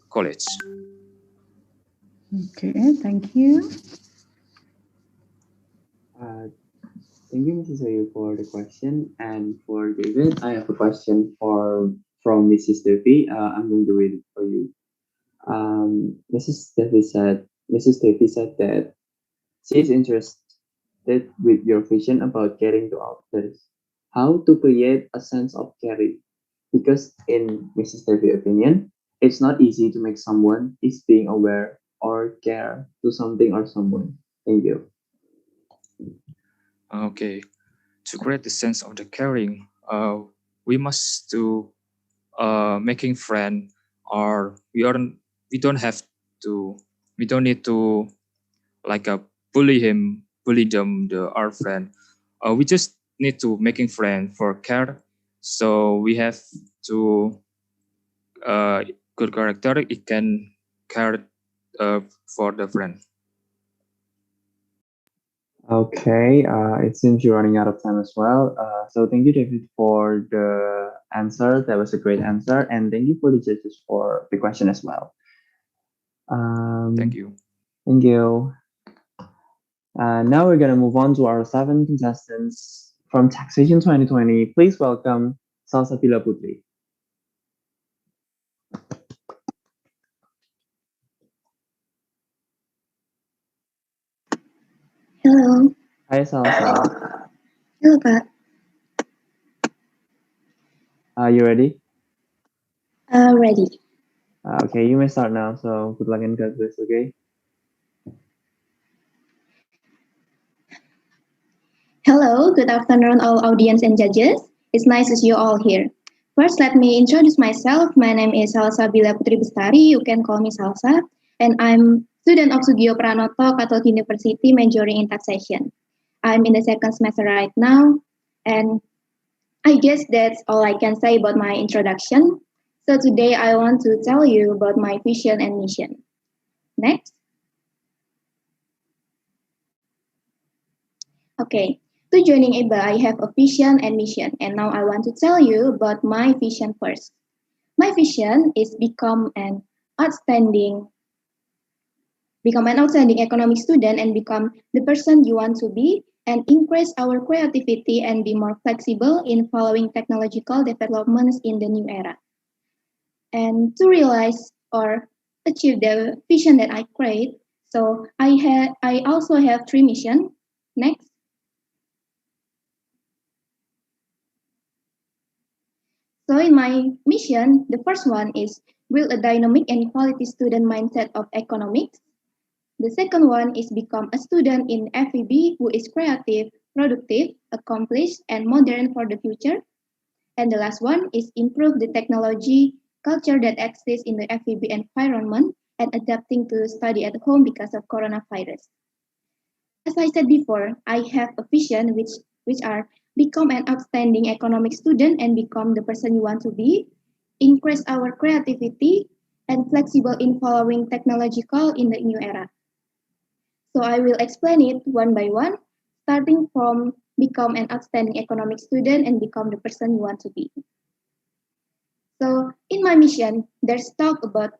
college.
Okay, thank you.
Thank you, Mrs. Ayu, for the question. And for David, I have a question from Mrs. Devi. I'm going to read it for you. Mrs. Devi said that she is interested with your vision about caring to others. How to create a sense of caring? Because in Mrs. Devi's opinion, it's not easy to make someone is being aware or care to something or someone. Thank you.
Okay, to create the sense of the caring, we must do making friend, or we don't have to we don't need to like bully them our friend. We just need to making friend for care. So we have to uh, good character. It can care for the friend.
Okay, it seems you're running out of time as well. So thank you, David, for the answer. That was a great answer, and thank you for the judges for the question as well.
Thank you.
Thank you. Now we're gonna move on to our 7 contestants from Taxation 2020. Please welcome Salsabila Putri.
Hello.
Hi, Salsa.
Hello, Kak.
Are you ready?
Ready.
Okay, you may start now. So good luck and God bless. Okay.
Hello, good afternoon, all audience and judges. It's nice to see you all here. First, let me introduce myself. My name is Salsa Bila Putri Bestari. You can call me Salsa. And I'm student of Sugio Pranoto Catholic University, majoring in taxation. I'm in the second semester right now. And I guess that's all I can say about my introduction. So today I want to tell you about my vision and mission. Next. Okay, to joining EBA, I have a vision and mission, and now I want to tell you about my vision first. My vision is outstanding, become an outstanding economic student and become the person you want to be and increase our creativity and be more flexible in following technological developments in the new era. And to realize or achieve the vision that I create, so I also have 3 missions. Next. So in my mission, the first one is build a dynamic and quality student mindset of economics. The second one is become a student in FEB who is creative, productive, accomplished, and modern for the future. And the last one is improve the technology culture that exists in the FEB environment and adapting to study at home because of coronavirus. As I said before, I have a vision which are become an outstanding economic student and become the person you want to be, increase our creativity, and flexible in following technological in the new era. So I will explain it one by one, starting from become an outstanding economic student and become the person you want to be. So in my mission, there's talk about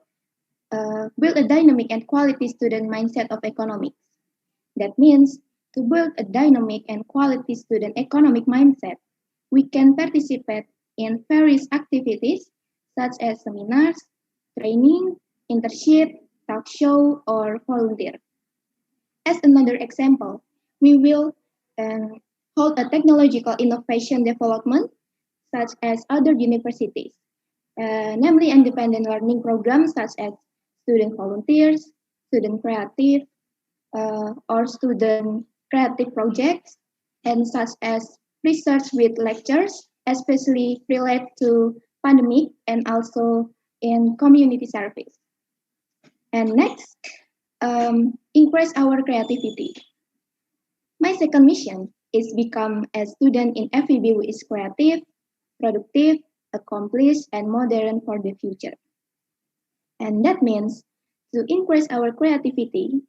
build a dynamic and quality student mindset of economics. That means to build a dynamic and quality student economic mindset, we can participate in various activities such as seminars, training, internship, talk show, or volunteer. As another example, we will hold a technological innovation development such as other universities, namely independent learning programs such as student volunteers, student creative, or student creative projects, and such as research with lectures, especially related to pandemic and also in community service. And next, increase our creativity. My second mission is become a student in FEB who is creative, productive, accomplished, and modern for the future. And that means to increase our creativity,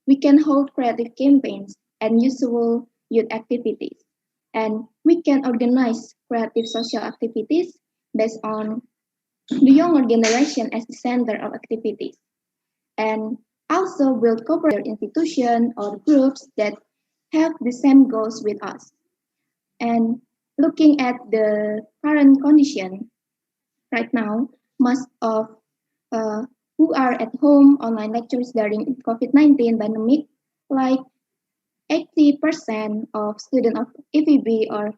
we can hold creative campaigns and useful youth activities. And we can organize creative social activities based on the younger generation as the center of activities. And also build cooperate institutions or groups that have the same goals with us. And looking at the current condition right now, most of who are at home online lectures during COVID-19 pandemic, like 80% of students of EVB or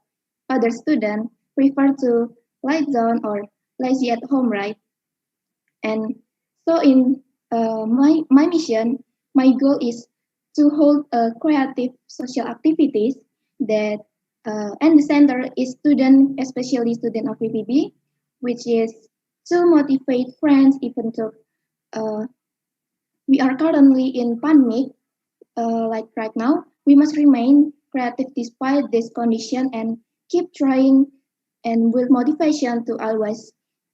other students prefer to lie down or lazy at home, right? And so in my mission, my goal is to hold creative social activities that and the center is student, especially student of EVB, which is to motivate friends even though we are currently in pandemic, like right now, we must remain creative despite this condition and keep trying and with motivation to always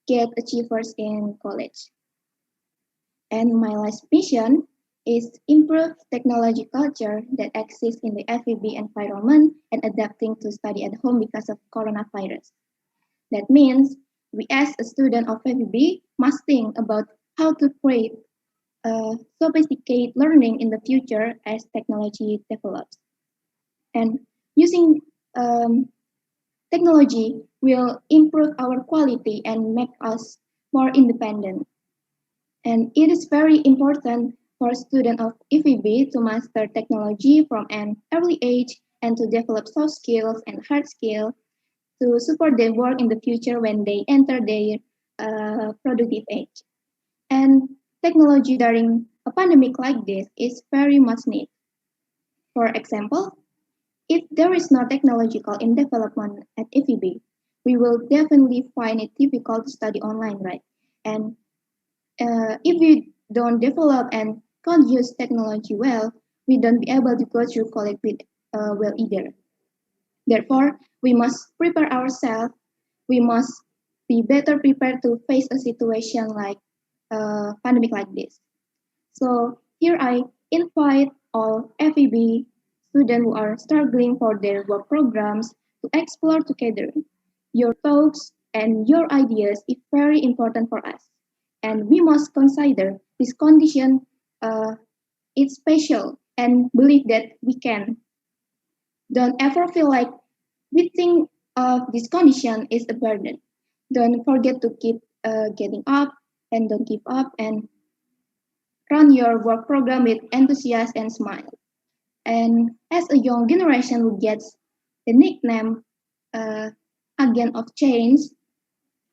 get achievers in college. And my last mission is improve technology culture that exists in the FEB environment and adapting to study at home because of coronavirus. That means we as a student of FEB must think about how to create sophisticated learning in the future as technology develops. And using technology will improve our quality and make us more independent. And it is very important for students of EVB to master technology from an early age and to develop soft skills and hard skills to support their work in the future when they enter their productive age. And technology during a pandemic like this is very much needed. For example, if there is no technological in development at EVB, we will definitely find it difficult to study online, right? And if we don't develop and can't use technology well, we don't be able to go through college well either. Therefore, we must prepare ourselves. We must be better prepared to face a situation like a pandemic like this. So here I invite all FEB students who are struggling for their work programs to explore together. Your thoughts and your ideas is very important for us. And we must consider this condition is special and believe that we can. Don't ever feel like we think of this condition is a burden. Don't forget to keep getting up and don't give up and run your work program with enthusiasm and smile. And as a young generation who gets the nickname agent of change,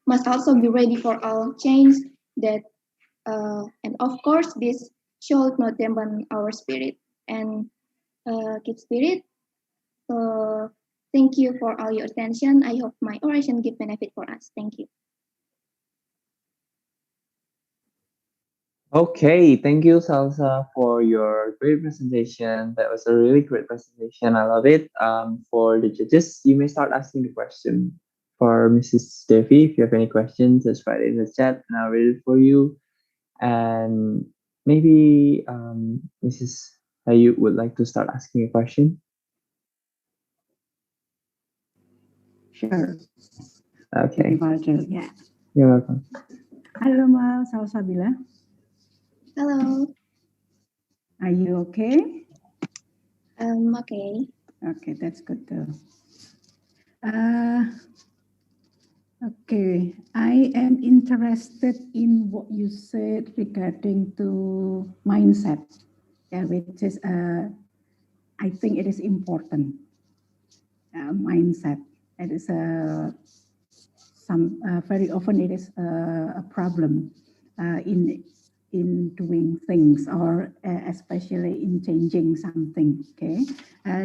must also be ready for all change that, and of course, this should not dampen our spirit and keep spirit. So thank you for all your attention. I hope my oration give benefit for us. Thank you.
Okay, thank you, Salsa, for your great presentation. That was a really great presentation. I love it. For the judges, you may start asking the question. For Mrs. Devi, if you have any questions, just write it in the chat and I'll read it for you. And maybe Mrs. Hayu would like to start asking a question.
Sure.
Okay,
Yeah.
you're welcome.
Halo, Ma Salsabila.
Hello.
Are you okay?
Okay.
Okay, that's good too. Okay, I am interested in what you said regarding to mindset, yeah, which is I think it is important. Mindset. It is very often it is a problem in doing things or especially in changing something. Okay,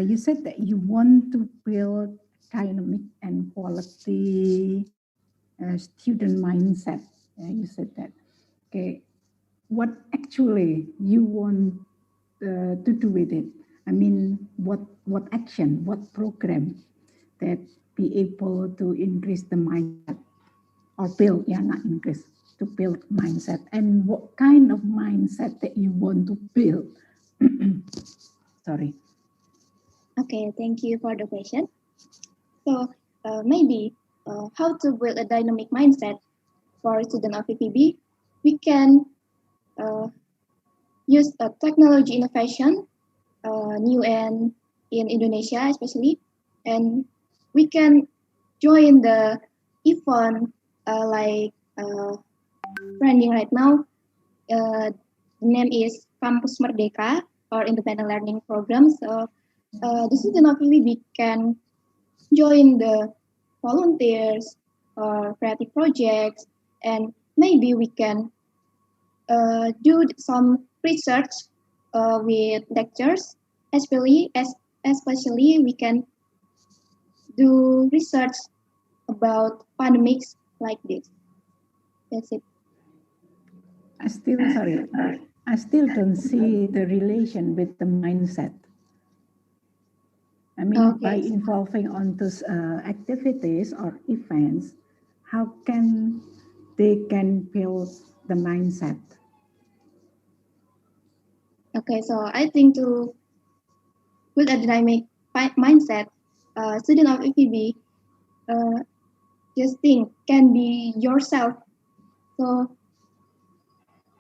you said that you want to build dynamic and quality student mindset. You said that. Okay, what actually you want to do with it? I mean, what action, what program that be able to increase the mindset or build, yeah, not increase, to build mindset, and what kind of mindset that you want to build? Sorry.
Okay, thank you for the question. So maybe how to build a dynamic mindset for student of PPB, we can use technology innovation, new and in Indonesia especially, and we can join the event like trending right now. The name is Kampus Merdeka or Independent Learning Program. So the student of PPB can join the volunteers or creative projects, and maybe we can do some research with lectures, especially we can do research about pandemics like this. That's it.
I still don't see the relation with the mindset. I mean, by involving on those activities or events, how can they can build the mindset?
Okay, so I think to with a dynamic mindset, student of EPB just think can be yourself. So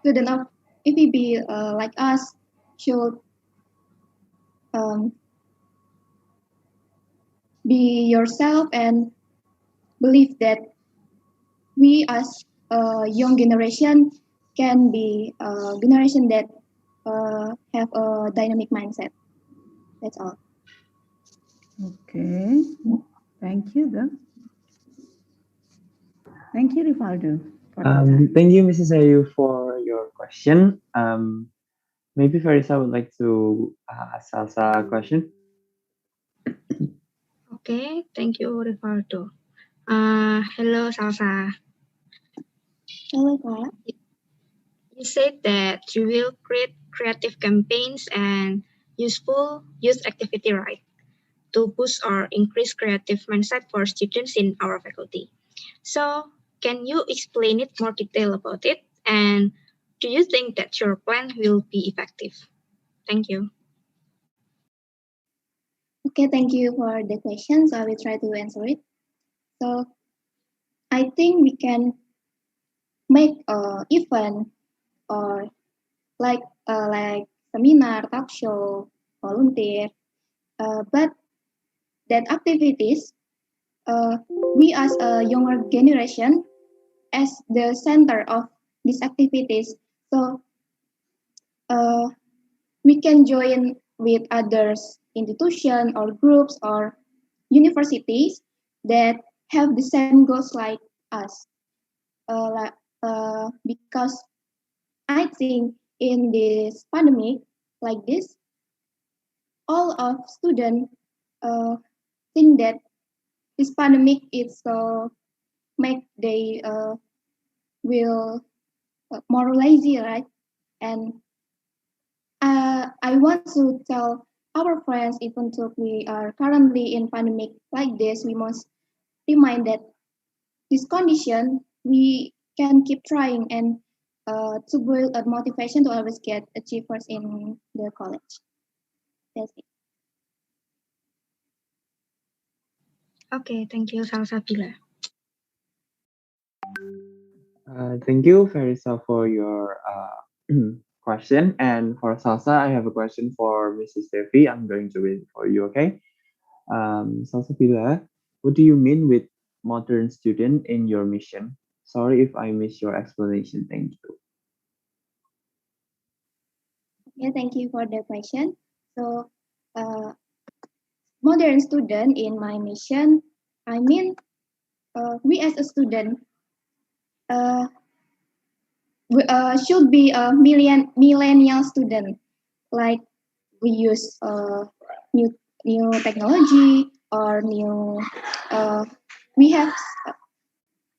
student of EPB like us should um, be yourself and believe that we as a young generation can be a generation that have a dynamic mindset. That's all.
Okay, thank you, though. Thank you, Rivaldo, for the time.
Thank you, Mrs. Ayu, for your question. Maybe Farisa would like to ask Salsa a question.
Okay, thank you, Rivaldo. Hello, Salsa.
Hello, Kak.
You said that you will create creative campaigns and useful youth activity, right? To boost or increase creative mindset for students in our faculty. So, can you explain it more detail about it? And do you think that your plan will be effective? Thank you.
Okay, thank you for the question. So I will try to answer it. So I think we can make event or like seminar, talk show, volunteer. But that activities, we as a younger generation as the center of these activities. So uh, we can join with others institutions or groups or universities that have the same goals like us. Like, because I think in this pandemic like this, all of students think that this pandemic is make they will more lazy, right? And I want to tell our friends, even though we are currently in pandemic like this, we must remind that this condition we can keep trying and to build a motivation to always get achievers in the college. That's it.
Okay, thank you, Salsabila.
Thank you, Farisa, for your question. And for Salsa, I have a question for Mrs. Devi. I'm going to read it for you, okay? Salsa Bila, what do you mean with modern student in your mission? Sorry if I missed your explanation. Thank you.
Yeah, thank you for the question. So, modern student in my mission, I mean, we as a student uh, should be a millennial student. Like we use new technology or new. We have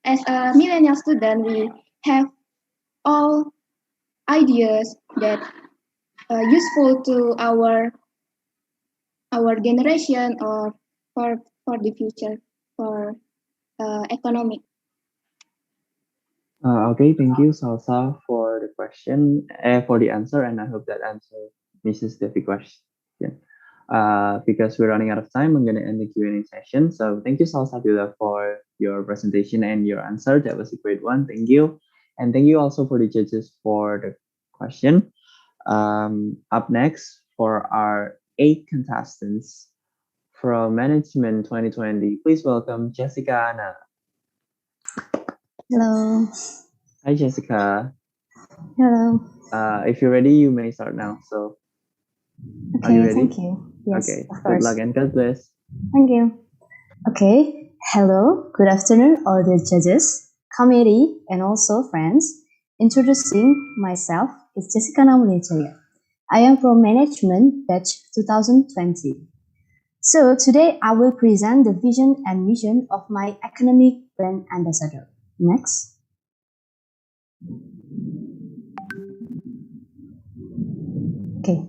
as a millennial student, we have all ideas that useful to our generation or for the future for economic.
Okay, thank you, Salsa, for the question, for the answer, and I hope that answers Mrs. Devi question. Because we're running out of time, I'm going to end the Q&A session. So thank you, Salsa Bila, for your presentation and your answer. That was a great one. Thank you. And thank you also for the judges for the question. Up next, for our 8 contestants from Management 2020, please welcome Jessica Anna.
Hello.
Hi, Jessica.
Hello.
If you're ready, you may start now. So, are you
Okay,
ready?
thank you. Yes,
Okay.
of
Good
course.
luck and God bless.
Thank you. Okay. Hello. Good afternoon, all the judges, committee, and also friends. Introducing myself is Jessica Namulichaya. I am from Management Batch 2020. So today I will present the vision and mission of my academic brand ambassador. Next. Okay,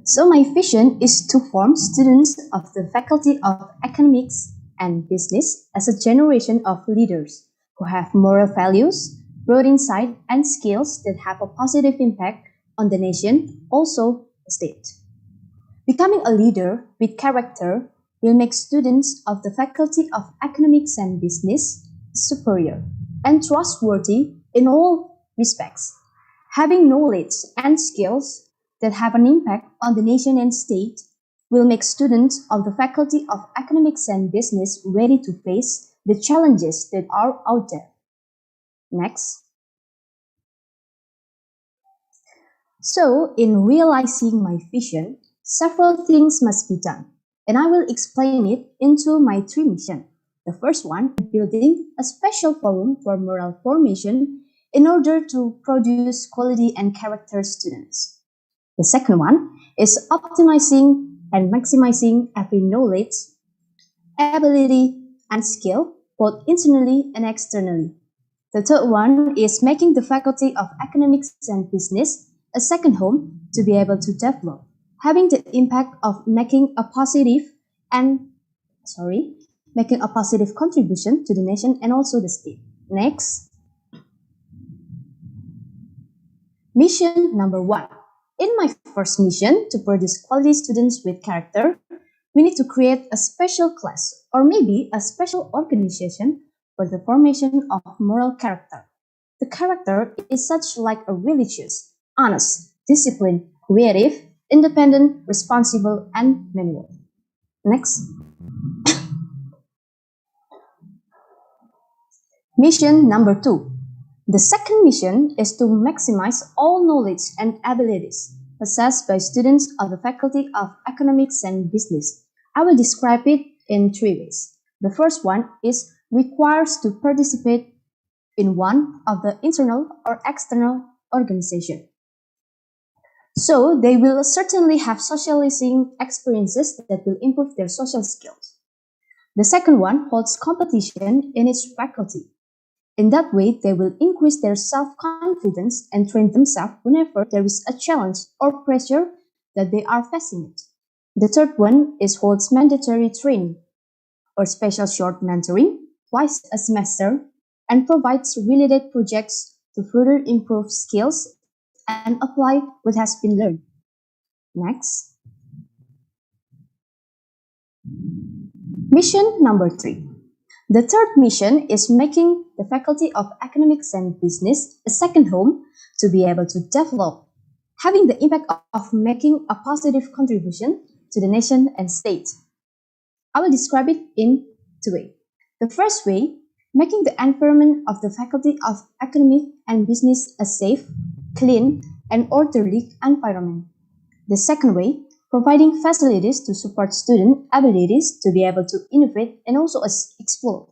so my vision is to form students of the Faculty of Economics and Business as a generation of leaders who have moral values, broad insight, and skills that have a positive impact on the nation, also state. Becoming a leader with character will make students of the Faculty of Economics and Business superior and trustworthy in all respects. Having knowledge and skills that have an impact on the nation and state will make students of the Faculty of Economics and Business ready to face the challenges that are out there. Next. So, in realizing my vision, several things must be done, and I will explain it into my three missions. The first one, building a special forum for moral formation in order to produce quality and character students. The second one is optimizing and maximizing every knowledge, ability, and skill, both internally and externally. The third one is making the Faculty of Economics and Business a second home to be able to develop, having the impact of making a positive contribution to the nation and also the state. Next. Mission number 1. In my first mission to produce quality students with character, we need to create a special class or maybe a special organization for the formation of moral character. The character is such like a religious, honest, disciplined, creative, independent, responsible, and manual. Next. Mission number 2. The second mission is to maximize all knowledge and abilities possessed by students of the Faculty of Economics and Business. I will describe it in three ways. The first one is requires to participate in one of the internal or external organization. So they will certainly have socializing experiences that will improve their social skills. The second one holds competition in its faculty. In that way, they will increase their self-confidence and train themselves whenever there is a challenge or pressure that they are facing it. The third one is holds mandatory training or special short mentoring twice a semester and provides related projects to further improve skills and apply what has been learned. Next. Mission number 3. The third mission is making the Faculty of Economics and Business a second home to be able to develop, having the impact of making a positive contribution to the nation and state. I will describe it in two ways. The first way, making the environment of the Faculty of Economics and Business a safe, clean, and orderly environment. The second way, providing facilities to support student abilities to be able to innovate and also explore.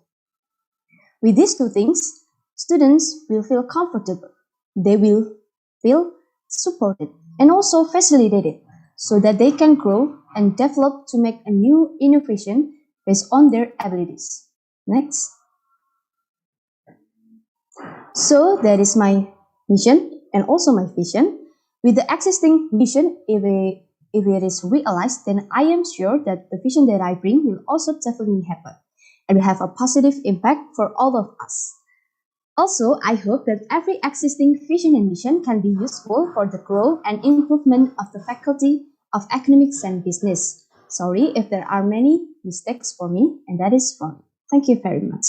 With these two things, students will feel comfortable, they will feel supported and also facilitated so that they can grow and develop to make a new innovation based on their abilities. Next. So that is my mission and also my vision. With the existing vision, if it is realized, then I am sure that the vision that I bring will also definitely happen and will have a positive impact for all of us. Also, I hope that every existing vision and mission can be useful for the growth and improvement of the Faculty of Economics and Business. Sorry if there are many mistakes for me, and that is fun. Thank you very much.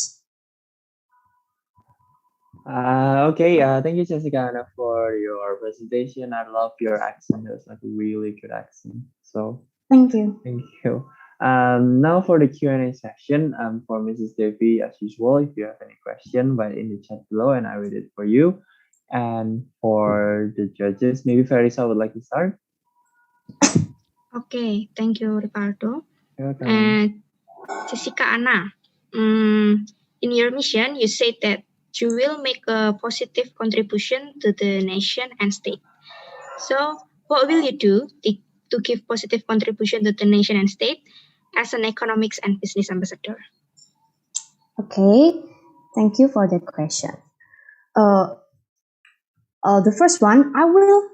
Thank you, Jessica, Anna, for your presentation. I love your accent. It was like a really good accent. So
thank you.
Thank you. Now for the Q&A session. For Mrs. Devi, as usual, if you have any question, write in the chat below and I read it for you. And for the judges, maybe Farisa would like to start.
Okay, thank you, Ricardo.
Welcome.
And Jessica Anna, in your mission, you said that you will make a positive contribution to the nation and state. So, what will you do to give positive contribution to the nation and state as an economics and business ambassador?
Okay, thank you for that question. The first one, I will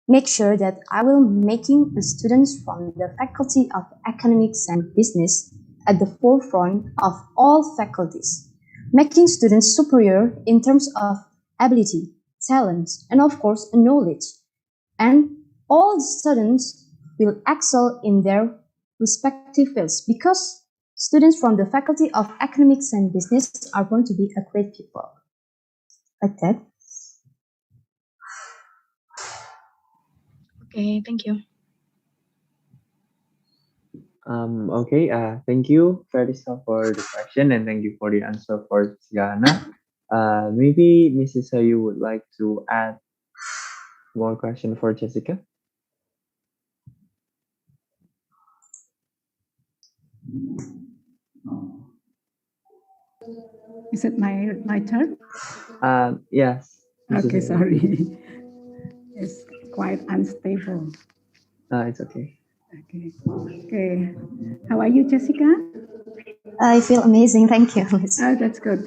make sure that I will making the students from the Faculty of Economics and Business at the forefront of all faculties, making students superior in terms of ability, talent, and of course, knowledge. And all the students will excel in their respective fields because students from the Faculty of Economics and Business are going to be a great people. Like that.
Okay, thank you.
Okay, thank you, Ferdisa, for the question, and thank you for the answer for Ghana. Maybe Mrs. You would like to add more question for Jessica?
Is it my turn?
Yes.
Okay,
Mrs. Ayu.
sorry. It's quite unstable.
It's okay.
Okay. Okay. How are you, Jessica?
I feel amazing. Thank you.
Oh, that's good.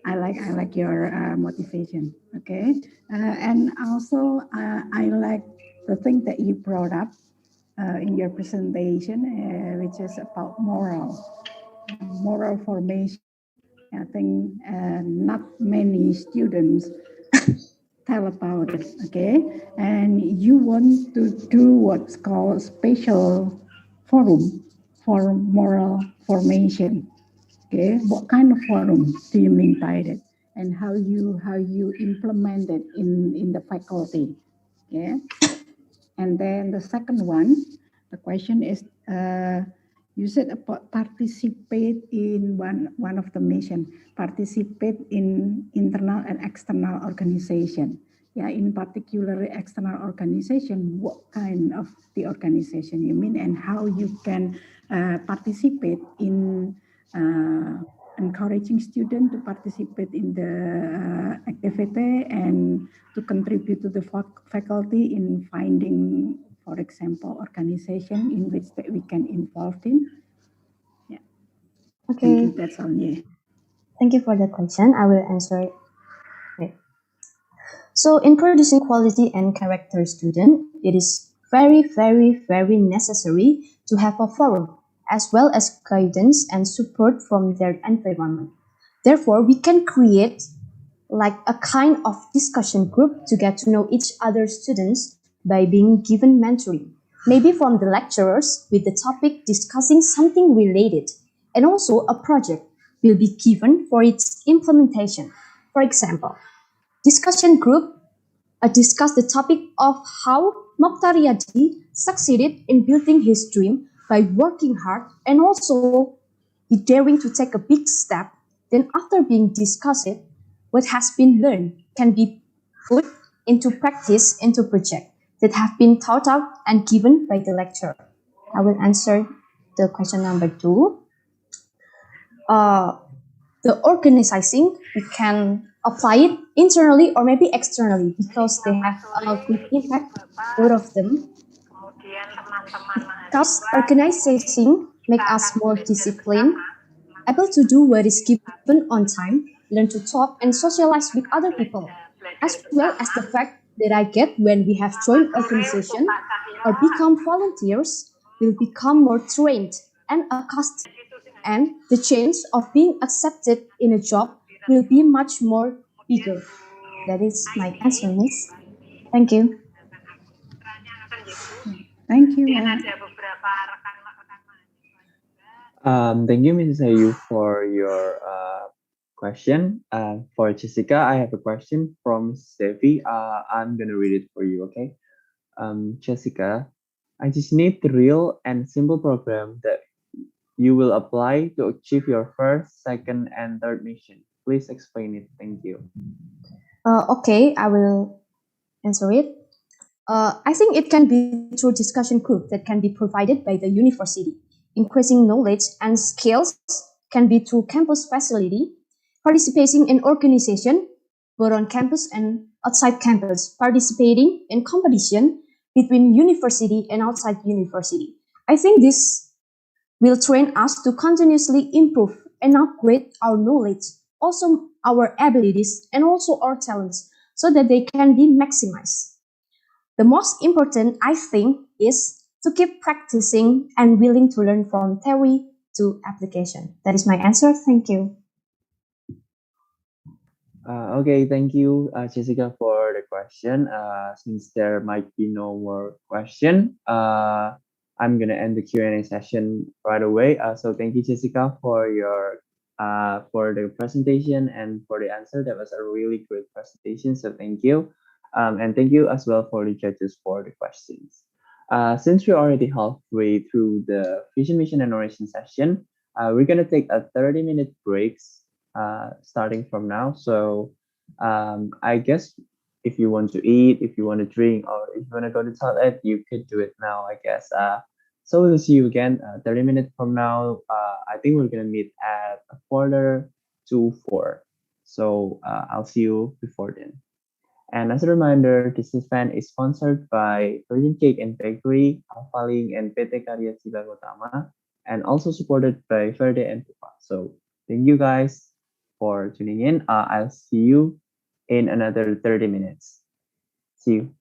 I like your motivation. Okay, and also I like the thing that you brought up in your presentation, which is about moral formation. I think not many students tell about it. Okay, and you want to do what's called special forum for moral formation. Okay, what kind of forum do you mean by that, and how you implement it in the faculty? Okay, and then the second one, the question is, you said about participate in one of the mission, participate in internal and external organization. Yeah, in particular external organization, what kind of the organization you mean, and how you can participate in encouraging students to participate in the activity and to contribute to the faculty in finding, for example, organization in which that we can involve in. Yeah. Thank
Okay.
you. That's all. Yeah.
Thank you for the question. I will answer it. Okay. So in producing quality and character student, it is very, very, very necessary to have a forum as well as guidance and support from their environment. Therefore, we can create like a kind of discussion group to get to know each other's students by being given mentoring, maybe from the lecturers with the topic discussing something related, and also a project will be given for its implementation. For example, discussion group discuss the topic of how Mokhtar Yadi succeeded in building his dream by working hard and also be daring to take a big step. Then after being discussed, what has been learned can be put into practice into project that have been thought out and given by the lecturer. I will answer the question number 2. The organizing, we can apply it internally or maybe externally because they have a good impact, both of them. Because organizing make us more disciplined, able to do what is given on time, learn to talk and socialize with other people, as well as the fact that I get when we have joined organization or become volunteers, will become more trained and accustomed, and the chance of being accepted in a job will be much more bigger. That is my answer, Miss. Thank you.
Thank you.
Thank you, Mrs. Ayu, for your question. For Jessica, I have a question from Steffi. I'm gonna read it for you, okay? Jessica, I just need the real and simple program that you will apply to achieve your first, second, and third mission. Please explain it. Thank you.
Okay, I will answer it. I think it can be through discussion group that can be provided by the university. Increasing knowledge and skills can be through campus facility, participating in organization, both on campus and outside campus, participating in competition between university and outside university. I think this will train us to continuously improve and upgrade our knowledge, also our abilities and also our talents so that they can be maximized. The most important, I think, is to keep practicing and willing to learn from theory to application. That is my answer. Thank you.
Okay, thank you, Jessica, for the question. Since there might be no more question, I'm gonna end the Q&A session right away. So thank you, Jessica, for your for the presentation and for the answer. That was a really great presentation. So thank you, and thank you as well for the judges for the questions. Since we're already halfway through the vision, mission, and oration session, we're gonna take a 30-minute breaks starting from now. So I guess if you want to eat, if you want to drink, or if you want to go to toilet, you could do it now, I guess. So we'll see you again 30 minutes from now. I think we're gonna meet at a quarter to 4. So I'll see you before then. And as a reminder, this event is sponsored by Virgin Cake and Bakery, Alphaling, and PT Karya Cibagotama, and also supported by Verde and Pupa. So thank you guys for tuning in. I'll see you in another 30 minutes. See you.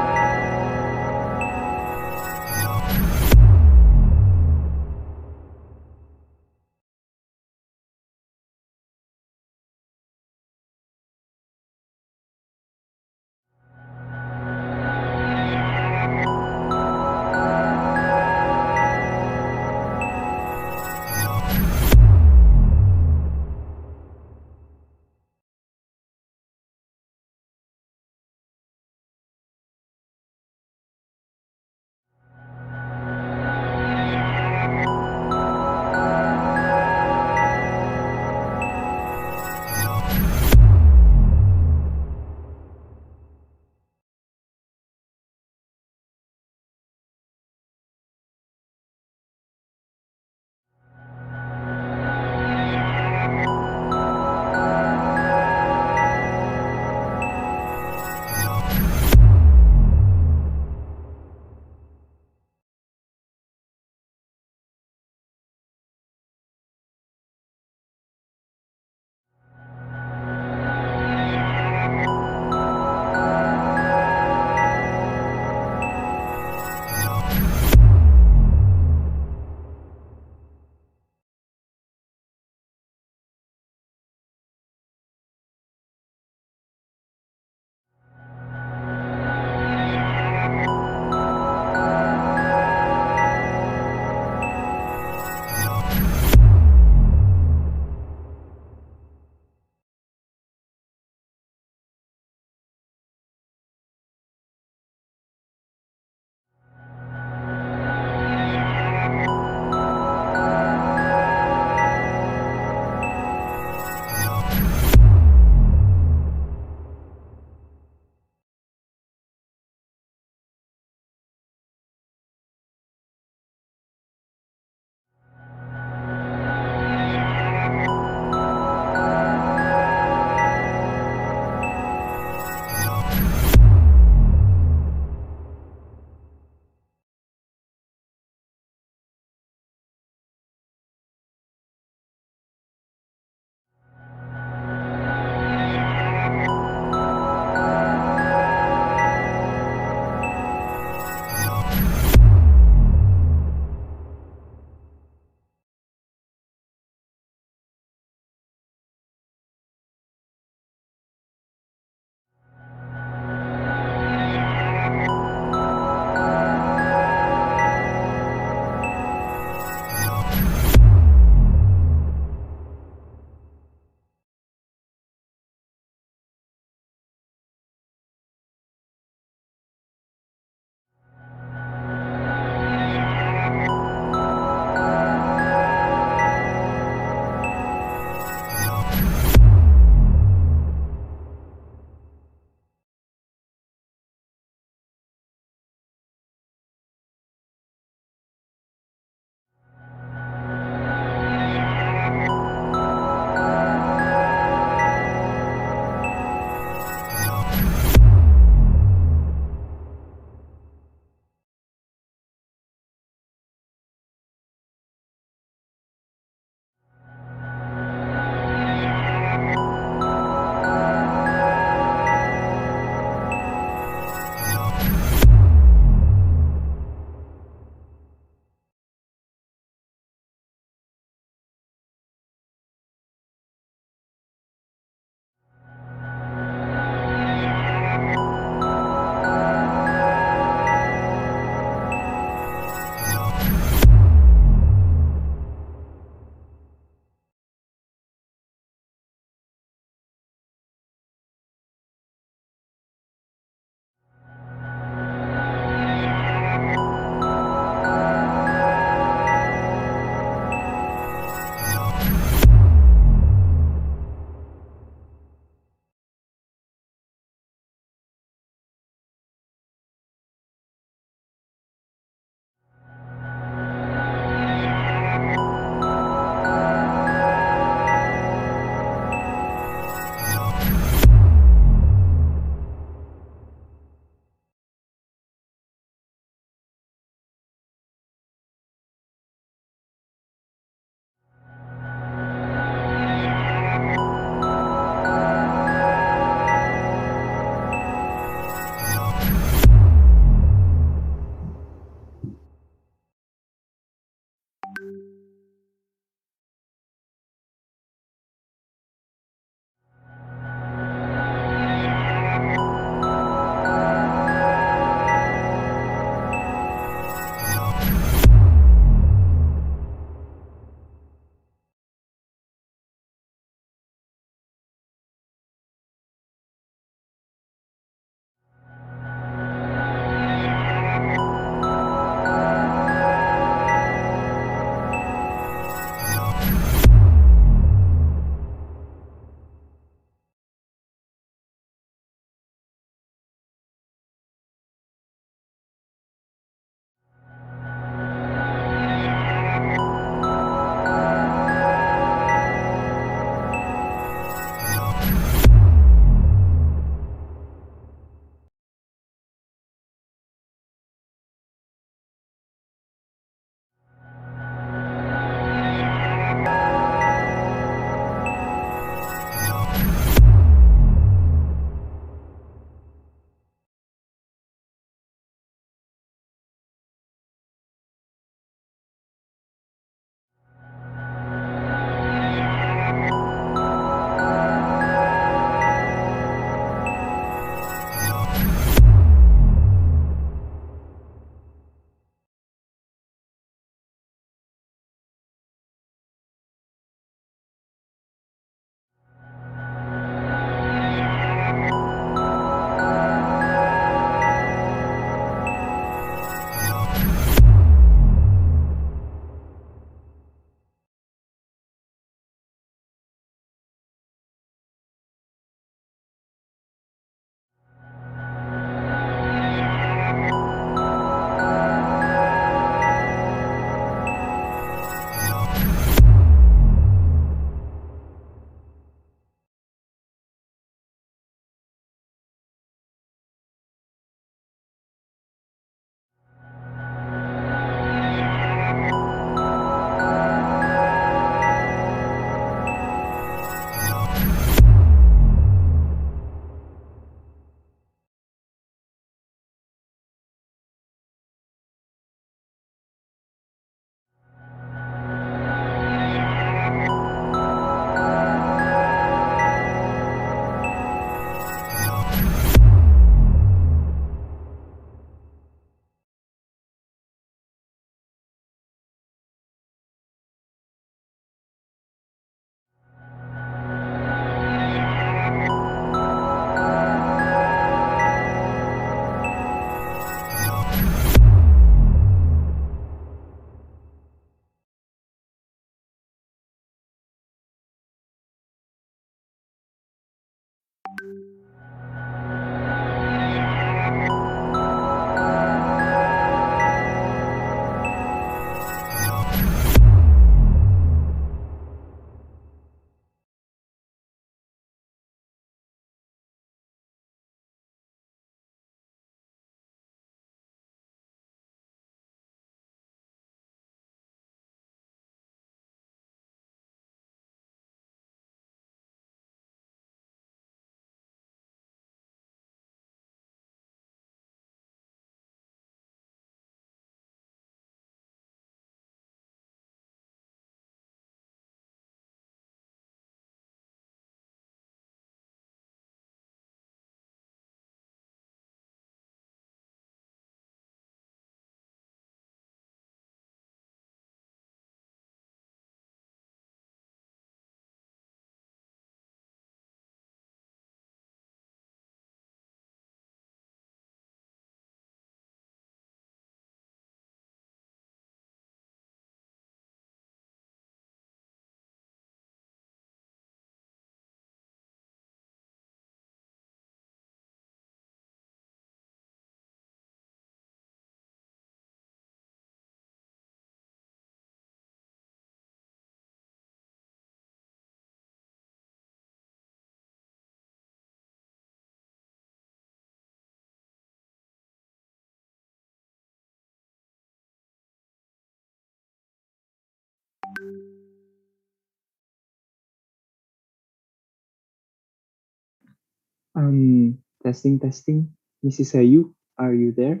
Testing, testing. Mrs. Ayu, are you there?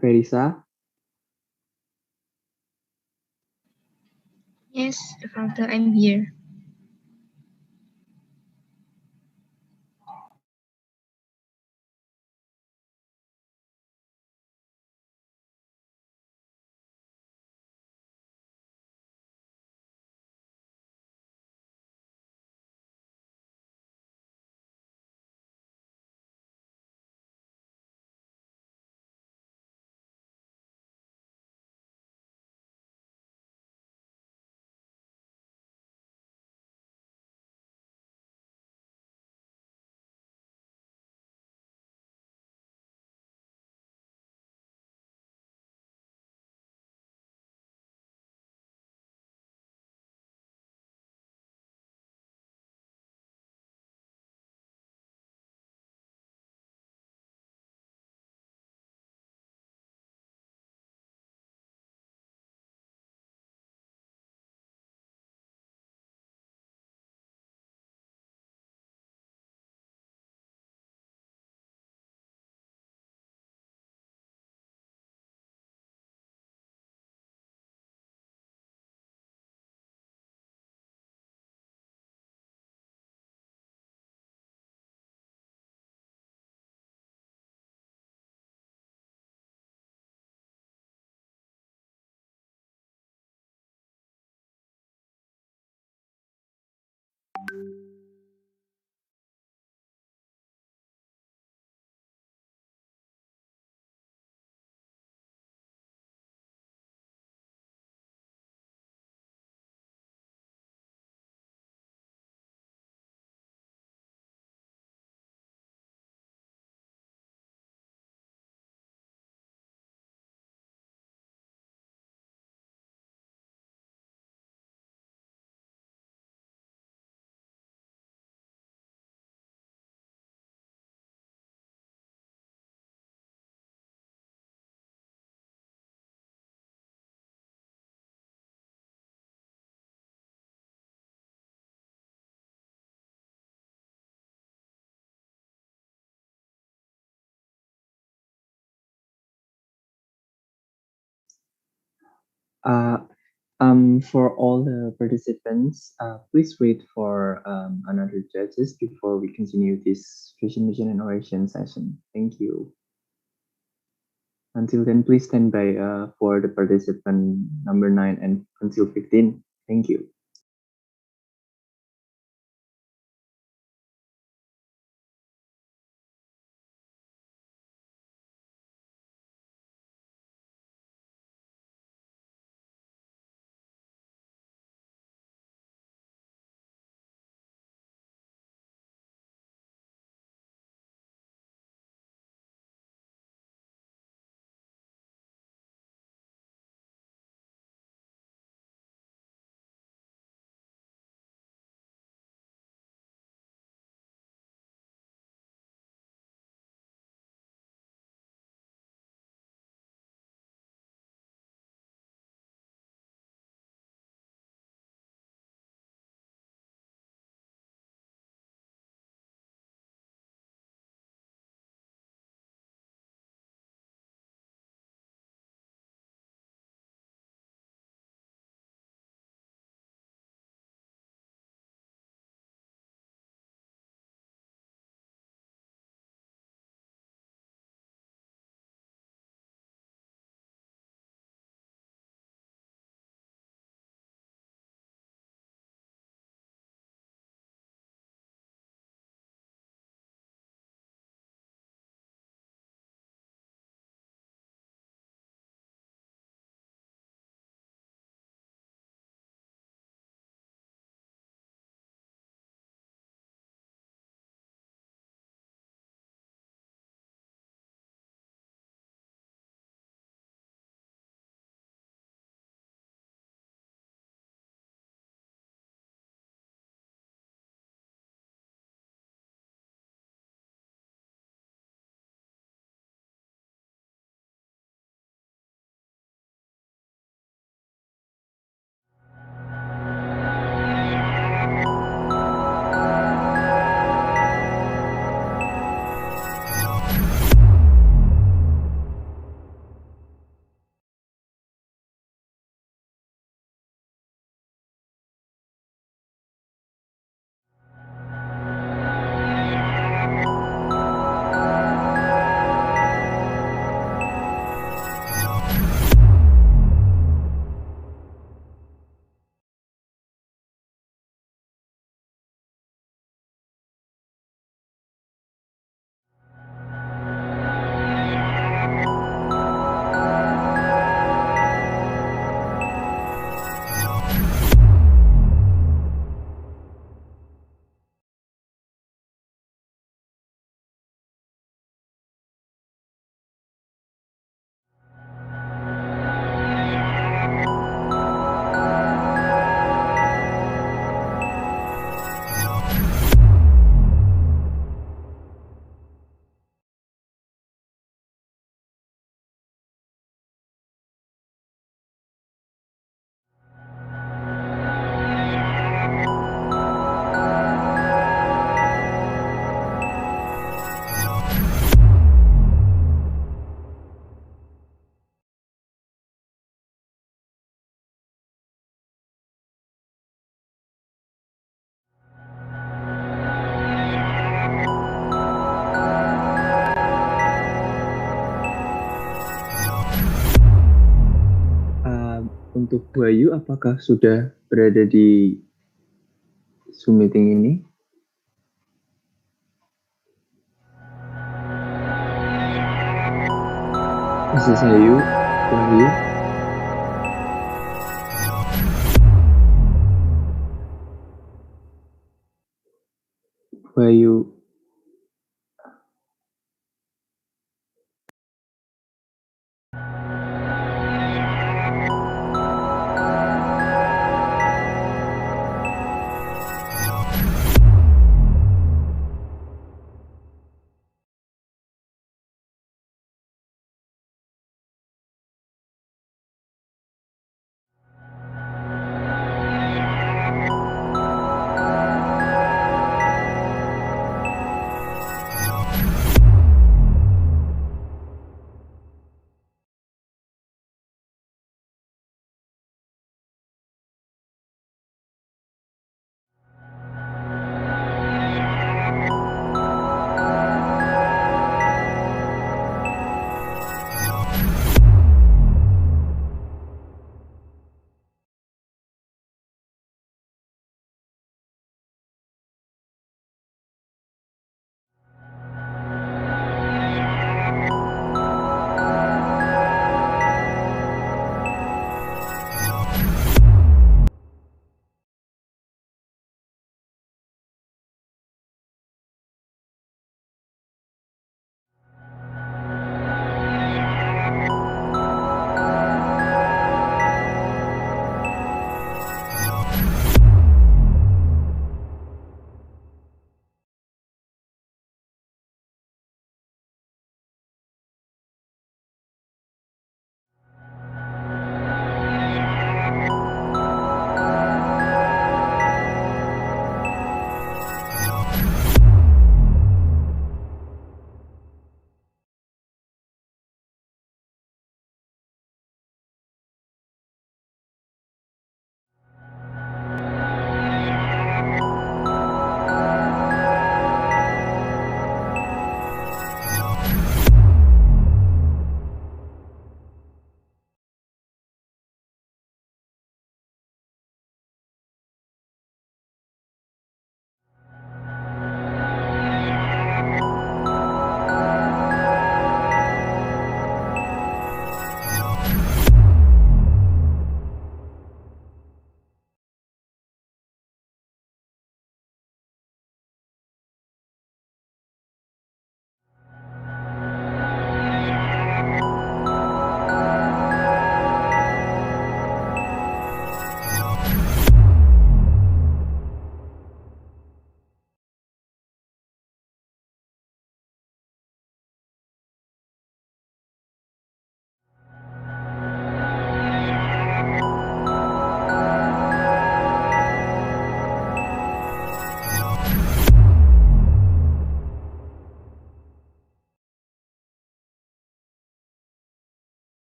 Verisa?
Yes, Falter, I'm here.
Uh, for all the participants, please wait for another judges before we continue this presentation and oration session. Thank you. Until then, please stand by for the participant number 9 and until 15. Thank you. untuk Bayu, apakah sudah berada di Zoom meeting ini? This is Bayu. Bayu.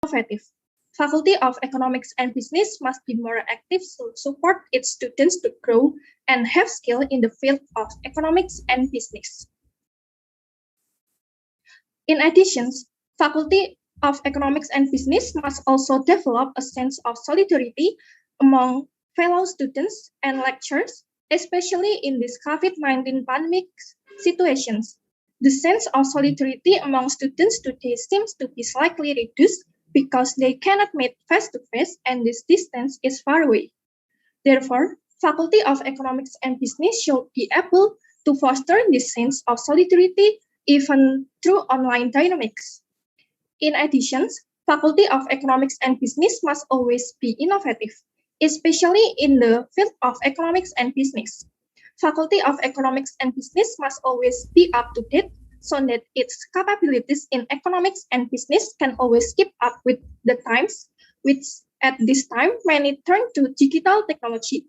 innovative. Faculty of Economics and Business must be more active to support its students to grow and have skill in the field of economics and business. In addition, Faculty of Economics and Business must also develop a sense of solidarity among fellow students and lecturers, especially in this COVID-19 pandemic situations. The sense of solidarity among students today seems to be slightly reduced because they cannot meet face-to-face and this distance is far away. Therefore, Faculty of Economics and Business should be able to foster this sense of solidarity even through online dynamics. In addition, Faculty of Economics and Business must always be innovative, especially in the field of economics and business. Faculty of Economics and Business must always be up to date so that its capabilities in economics and business can always keep up with the times, which at this time many turn to digital technology.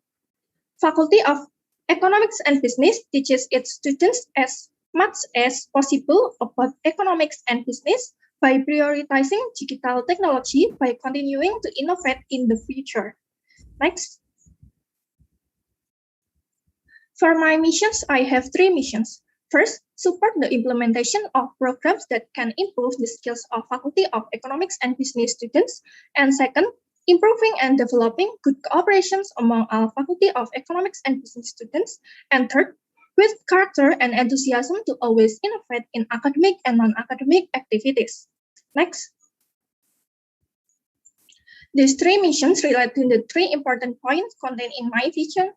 Faculty of Economics and Business teaches its students as much as possible about economics and business by prioritizing digital technology by continuing to innovate in the future. Next. For my missions, I have 3 missions. First, support the implementation of programs that can improve the skills of Faculty of Economics and Business students. And second, improving and developing good cooperations among our Faculty of Economics and Business students. And third, with character and enthusiasm to always innovate in academic and non-academic activities. Next. These 3 missions relate to the 3 important points contained in my vision,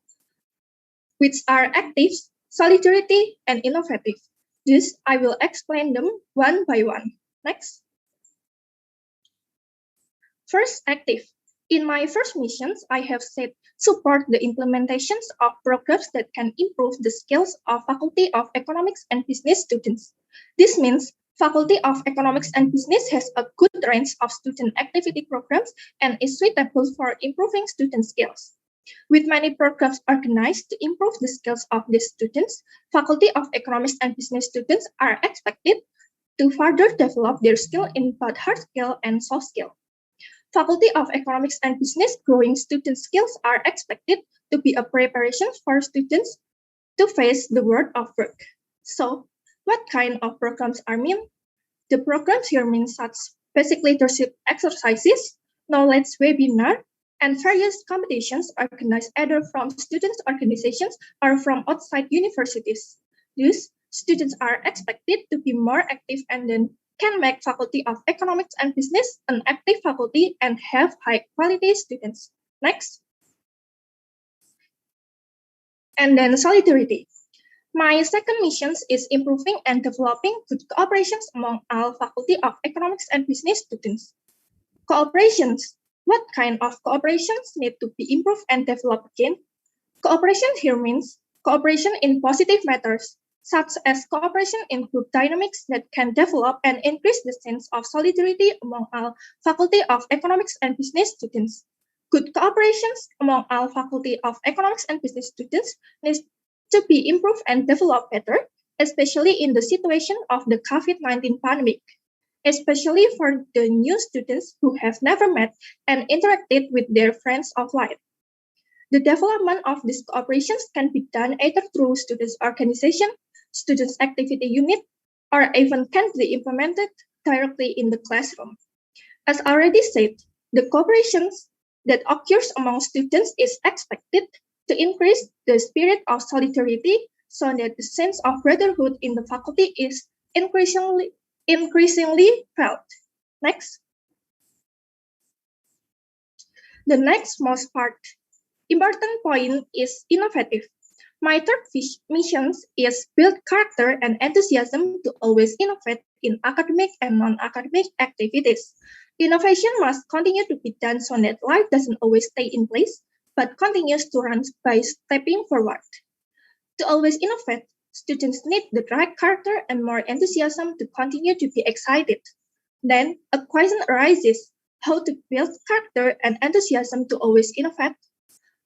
which are active, solidarity, and innovative. Thus, I will explain them one by one. Next. First, active. In my first missions, I have said support the implementations of programs that can improve the skills of Faculty of Economics and Business students. This means Faculty of Economics and Business has a good range of student activity programs and is suitable for improving student skills. With many programs organized to improve the skills of these students, Faculty of Economics and Business students are expected to further develop their skill in both hard skill and soft skill. Faculty of Economics and Business growing student skills are expected to be a preparation for students to face the world of work. So, what kind of programs are mean? The programs here mean such basic leadership exercises, knowledge webinar, and various competitions organized either from students' organizations or from outside universities. Thus, students are expected to be more active and then can make Faculty of Economics and Business an active faculty and have high-quality students. Next. And then solidarity. My second mission is improving and developing good cooperations among all Faculty of Economics and Business students. Cooperations. What kind of cooperations need to be improved and developed again? Cooperation here means cooperation in positive matters, such as cooperation in group dynamics that can develop and increase the sense of solidarity among all Faculty of Economics and Business students. Good cooperations among all Faculty of Economics and Business students needs to be improved and developed better, especially in the situation of the COVID-19 pandemic, especially for the new students who have never met and interacted with their friends offline. The development of these cooperations can be done either through students' organization, students' activity unit, or even can be implemented directly in the classroom. As already said, the cooperations that occurs among students is expected to increase the spirit of solidarity so that the sense of brotherhood in the faculty is increasingly felt. Next. The next most important point is innovative. My third mission is build character and enthusiasm to always innovate in academic and non-academic activities. Innovation must continue to be done so that life doesn't always stay in place, but continues to run by stepping forward. To always innovate, students need the right character and more enthusiasm to continue to be excited. Then, a question arises, how to build character and enthusiasm to always innovate?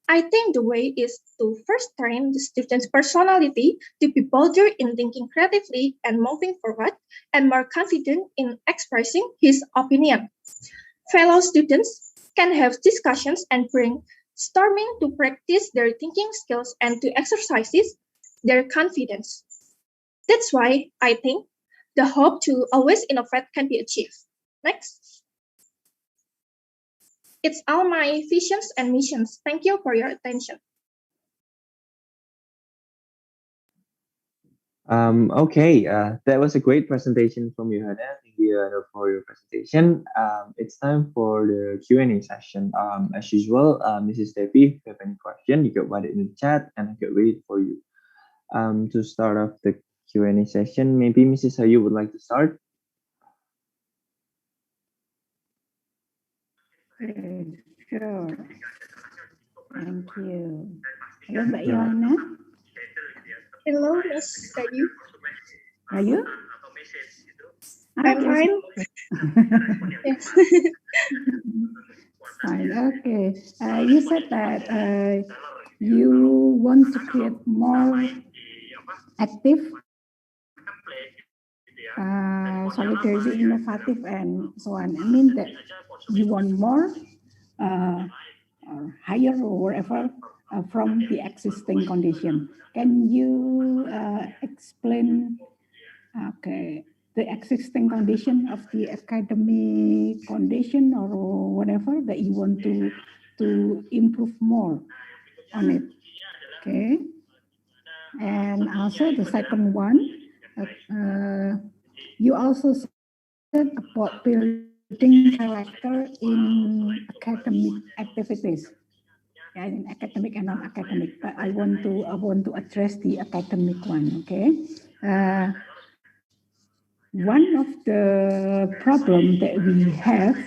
I think the way is to first train the student's personality to be bolder in thinking creatively and moving forward, and more confident in expressing his opinion. Fellow students can have discussions and brainstorming to practice their thinking skills and to exercise their confidence. That's why I think the hope to always innovate can be achieved. Next. It's all my visions and missions. Thank you for your attention.
Okay, that was a great presentation from you, Hannah. Thank you, Hannah, for your presentation. It's time for the Q&A session. As usual, Mrs. Devi, if you have any question, you can write it in the chat and I can read it for you. To start off the Q&A session, maybe Mrs. Hayu would like to start.
Sure. Thank you. Hello, Mbak Yohana.
Hello, Miss Sayu.
Are you?
I'm fine. Yes.
Fine. Okay. You said that you want to create more active, solidarity, innovative, and so on. I mean that you want more, or higher, or whatever from the existing condition. Can you explain? Okay, the existing condition of the academic condition or whatever that you want to improve more on it. Okay, and also the second one, you also said about building character in academic activities. Yeah, in academic and non-academic, but I want to address the academic one. Okay. One of the problem that we have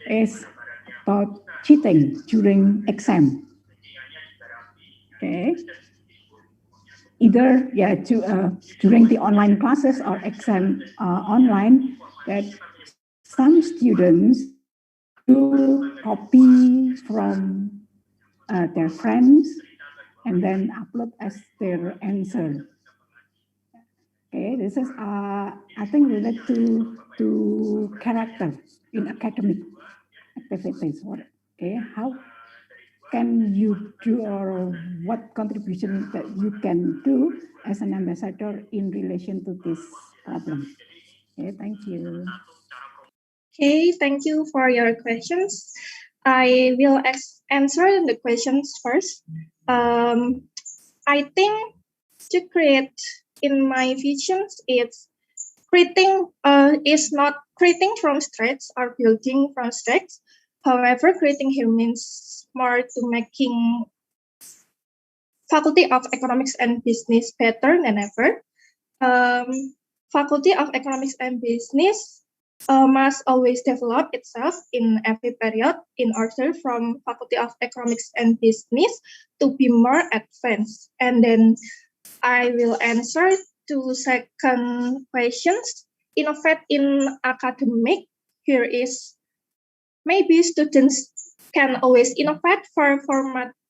is about cheating during exam. Okay. Either during the online classes or exam online, that some students do copy from their friends and then upload as their answer. Okay, this is I think related to character in academic activities. Okay, how can you do, or what contribution that you can do as an ambassador in relation to this problem? Okay, thank you.
Okay, thank you for your questions. I will answer the questions first. I think to create in my visions, it's creating is not creating from scratch or building from scratch. However, creating here means more to making Faculty of Economics and Business better than ever. Faculty of Economics and Business must always develop itself in every period in order from Faculty of Economics and Business to be more advanced. And then I will answer to second questions. Innovate in academic. Here is maybe students can always innovate for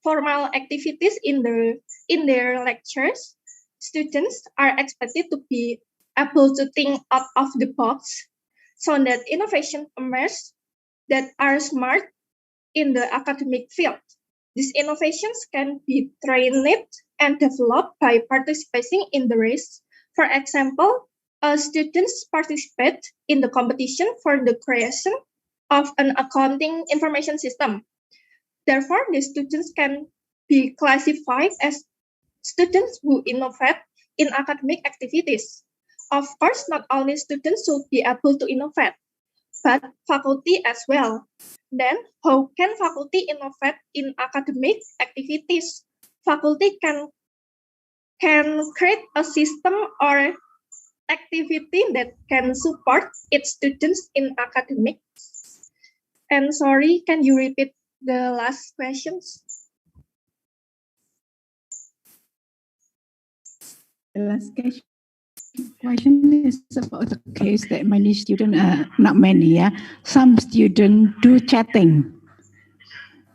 formal activities in their lectures. Students are expected to be able to think out of the box so that innovation emerges that are smart in the academic field. These innovations can be trained and developed by participating in the race. For example, students participate in the competition for the creation of an accounting information system. Therefore, the students can be classified as students who innovate in academic activities. Of course, not only students should be able to innovate, but faculty as well. Then, how can faculty innovate in academic activities? Faculty can create a system or activity that can support its students in academics. And sorry, can you repeat the last questions?
The last question is about the case that many students, not many, some students do chatting.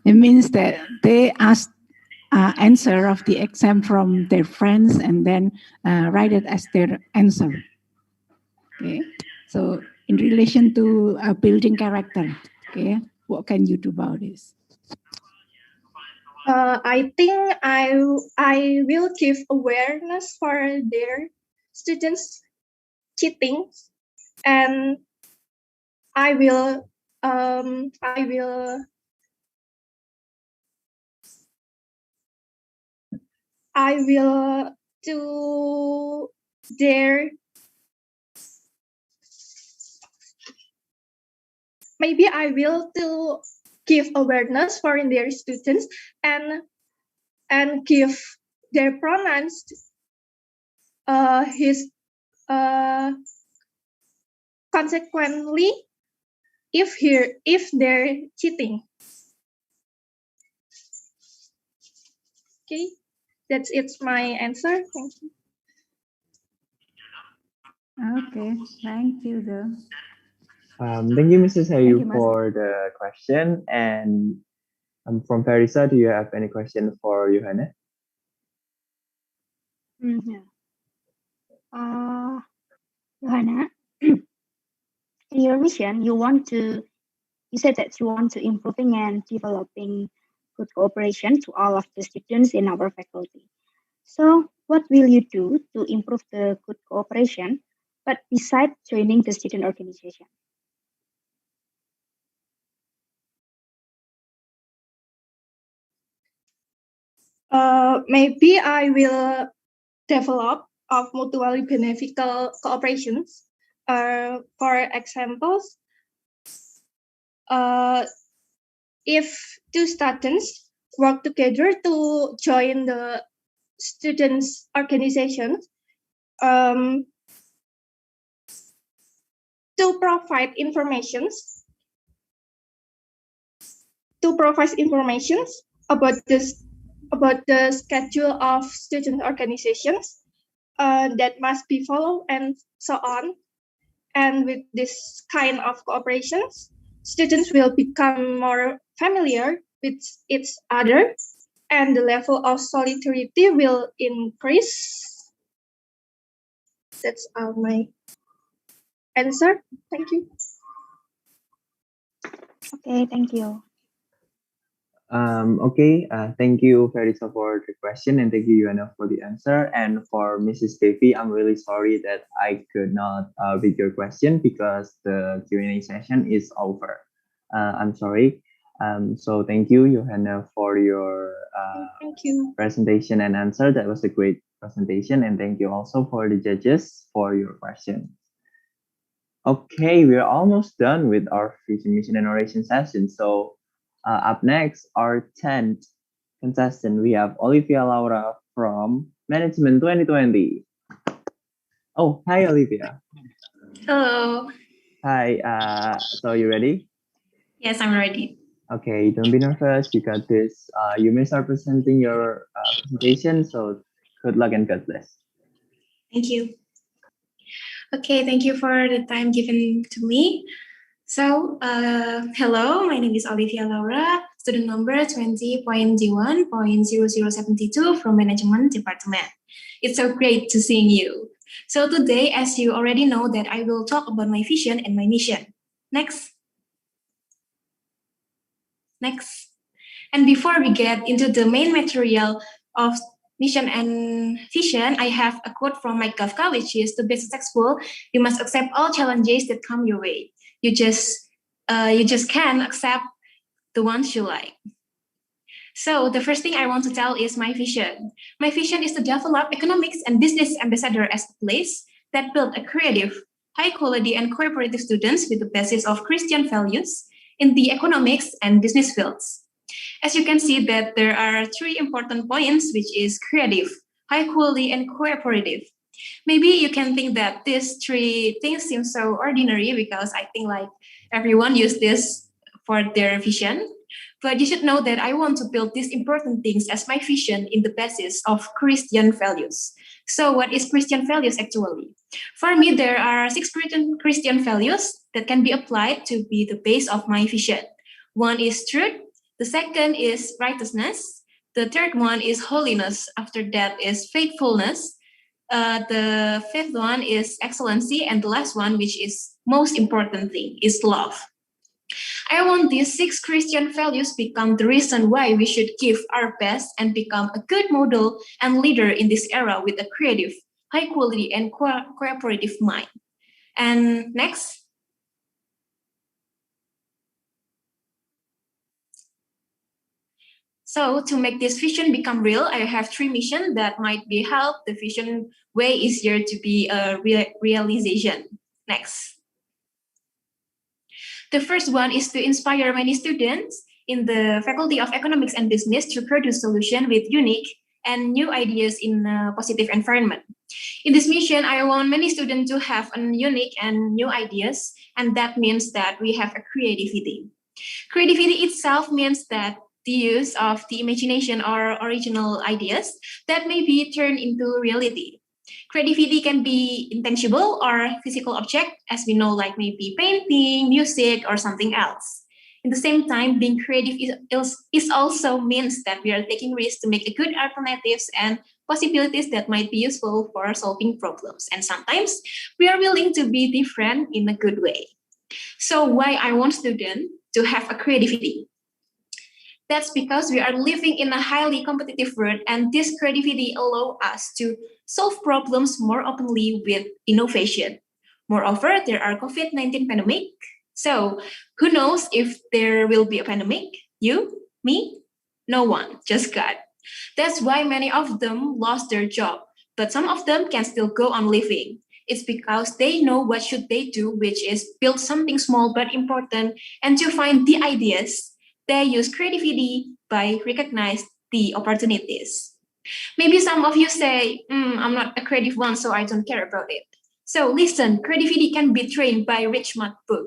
It means that they ask answer of the exam from their friends and then write it as their answer. Okay, so in relation to building character, Okay, what can you do about this?
I think I will give awareness for their students cheating, and I will um I will I will do their maybe I will to give awareness for their students and give their pronouns his consequently if they're cheating. Okay, that's it's my answer. Thank you.
Okay, thank you, though.
Thank you, Mrs.
Thank you,
Hayu,
Mas.
for the question. And from Parisa, do you have any question for Johanna?
Yeah. Johanna, in your mission, you said that you want to improving and developing good cooperation to all of the students in our faculty. So what will you do to improve the good cooperation, but besides joining the student organization?
Maybe I will develop of mutually beneficial cooperations. For examples, if two students work together to join the students' organization, to provide informations about this about the schedule of student organizations that must be followed and so on. And with this kind of cooperations, students will become more familiar with each other and the level of solidarity will increase. That's my answer. Thank you.
Okay, thank you.
Okay, thank you, Parisa, for the question, and thank you, Johanna, for the answer. And for Mrs. Devi, I'm really sorry that I could not read your question because the Q&A session is over. I'm sorry. So thank you, Johanna, for your
Thank you.
presentation and answer. That was a great presentation, and thank you also for the judges for your question. Okay, we're almost done with our vision, mission, and oration session. So up next, our 10th contestant, we have Olivia Laura from Management 2020. Oh, hi, Olivia.
Hello.
Hi, so you ready?
Yes, I'm ready.
Okay, don't be nervous. You got this. You may start presenting your presentation. So good luck and God bless.
Thank you. Okay, thank you for the time given to me. So, hello, my name is Olivia Laura, student number 20.01.0072 from Management Department. It's so great to seeing you. So today, as you already know, that I will talk about my vision and my mission. Next. Next. And before we get into the main material of mission and vision, I have a quote from Mike Kafka, which is, to be successful, you must accept all challenges that come your way. You just can accept the ones you like. So the first thing I want to tell is my vision. My vision is to develop economics and business ambassador as a place that build a creative, high quality and cooperative students with the basis of Christian values in the economics and business fields. As you can see that there are three important points, which is creative, high quality, and cooperative. Maybe you can think that these three things seem so ordinary because I think like everyone use this for their vision. But you should know that I want to build these important things as my vision in the basis of Christian values. So what is Christian values actually? For me, there are 6 Christian values that can be applied to be the base of my vision. One is truth. The second is righteousness. The third one is holiness. After that is faithfulness. The fifth one is excellency. And the last one, which is most important thing, is love. I want these 6 Christian values become the reason why we should give our best and become a good model and leader in this era with a creative, high quality, and cooperative mind. And next. So to make this vision become real, I have 3 missions that might be help the vision way easier to be a realization. Next. The first one is to inspire many students in the Faculty of Economics and Business to produce solutions with unique and new ideas in a positive environment. In this mission, I want many students to have a unique and new ideas, and that means that we have a creativity. Creativity itself means that the use of the imagination or original ideas that may be turned into reality. Creativity can be intangible or physical object, as we know, like maybe painting, music, or something else. In the same time, being creative is also means that we are taking risks to make a good alternatives and possibilities that might be useful for solving problems. And sometimes we are willing to be different in a good way. So why I want students to have a creativity? That's because we are living in a highly competitive world, and this creativity allows us to solve problems more openly with innovation. Moreover, there are COVID-19 pandemic. So who knows if there will be a pandemic? You? Me? No one, just God. That's why many of them lost their job, but some of them can still go on living. It's because they know what should they do, which is build something small but important, and to find the ideas. They use creativity by recognize the opportunities. Maybe some of you say, I'm not a creative one, so I don't care about it. So listen, creativity can be trained by Richmond book.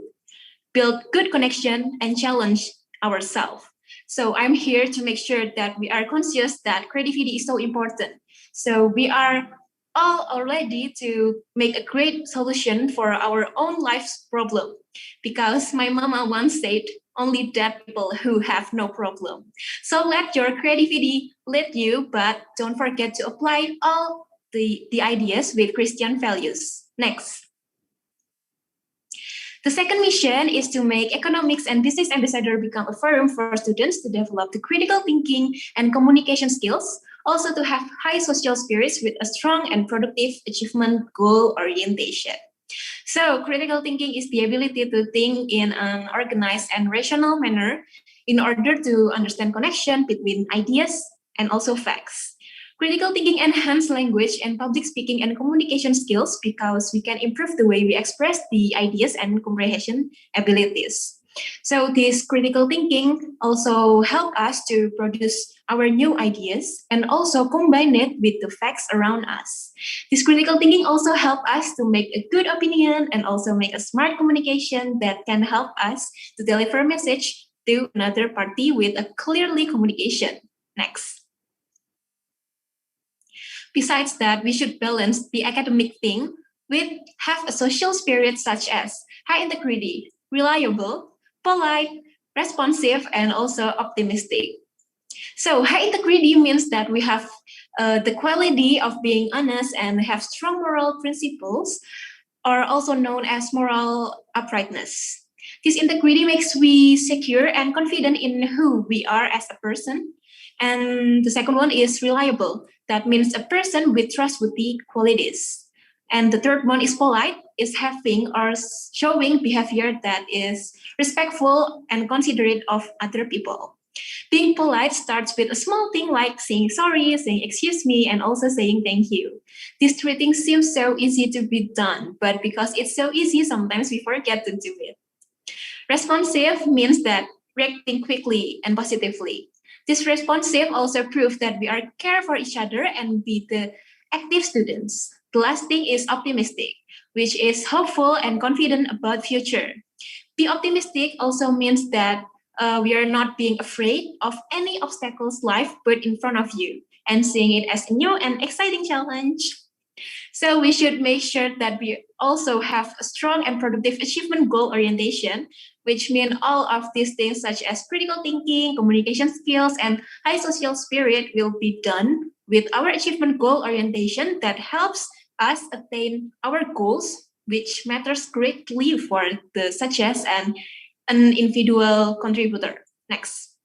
Build good connection and challenge ourselves. So I'm here to make sure that we are conscious that creativity is so important. So we are all ready to make a great solution for our own life's problem. Because my mama once said, only dead people who have no problem. So let your creativity lead you, but don't forget to apply all the ideas with Christian values. Next. The second mission is to make economics and business ambassador become a forum for students to develop the critical thinking and communication skills, also to have high social spirits with a strong and productive achievement goal orientation. So critical thinking is the ability to think in an organized and rational manner in order to understand connection between ideas and also facts. Critical thinking enhances language and public speaking and communication skills because we can improve the way we express the ideas and comprehension abilities. So this critical thinking also help us to produce our new ideas and also combine it with the facts around us. This critical thinking also help us to make a good opinion and also make a smart communication that can help us to deliver a message to another party with a clearly communication. Next. Besides that, we should balance the academic thing with have a social spirit such as high integrity, reliable, polite, responsive, and also optimistic. So high integrity means that we have the quality of being honest and have strong moral principles, or also known as moral uprightness. This integrity makes we secure and confident in who we are as a person. And the second one is reliable. That means a person with trustworthy qualities. And the third one is polite, is having or showing behavior that is respectful and considerate of other people. Being polite starts with a small thing like saying sorry, saying excuse me, and also saying thank you. These three things seem so easy to be done, but because it's so easy, sometimes we forget to do it. Responsive means that reacting quickly and positively. This responsive also proves that we are care for each other and be the active students. The last thing is optimistic, which is hopeful and confident about future. Be optimistic also means that we are not being afraid of any obstacles life put in front of you and seeing it as a new and exciting challenge. So we should make sure that we also have a strong and productive achievement goal orientation, which mean all of these things such as critical thinking, communication skills, and high social spirit will be done with our achievement goal orientation that helps us attain our goals, which matters greatly for the success and an individual contributor. Next.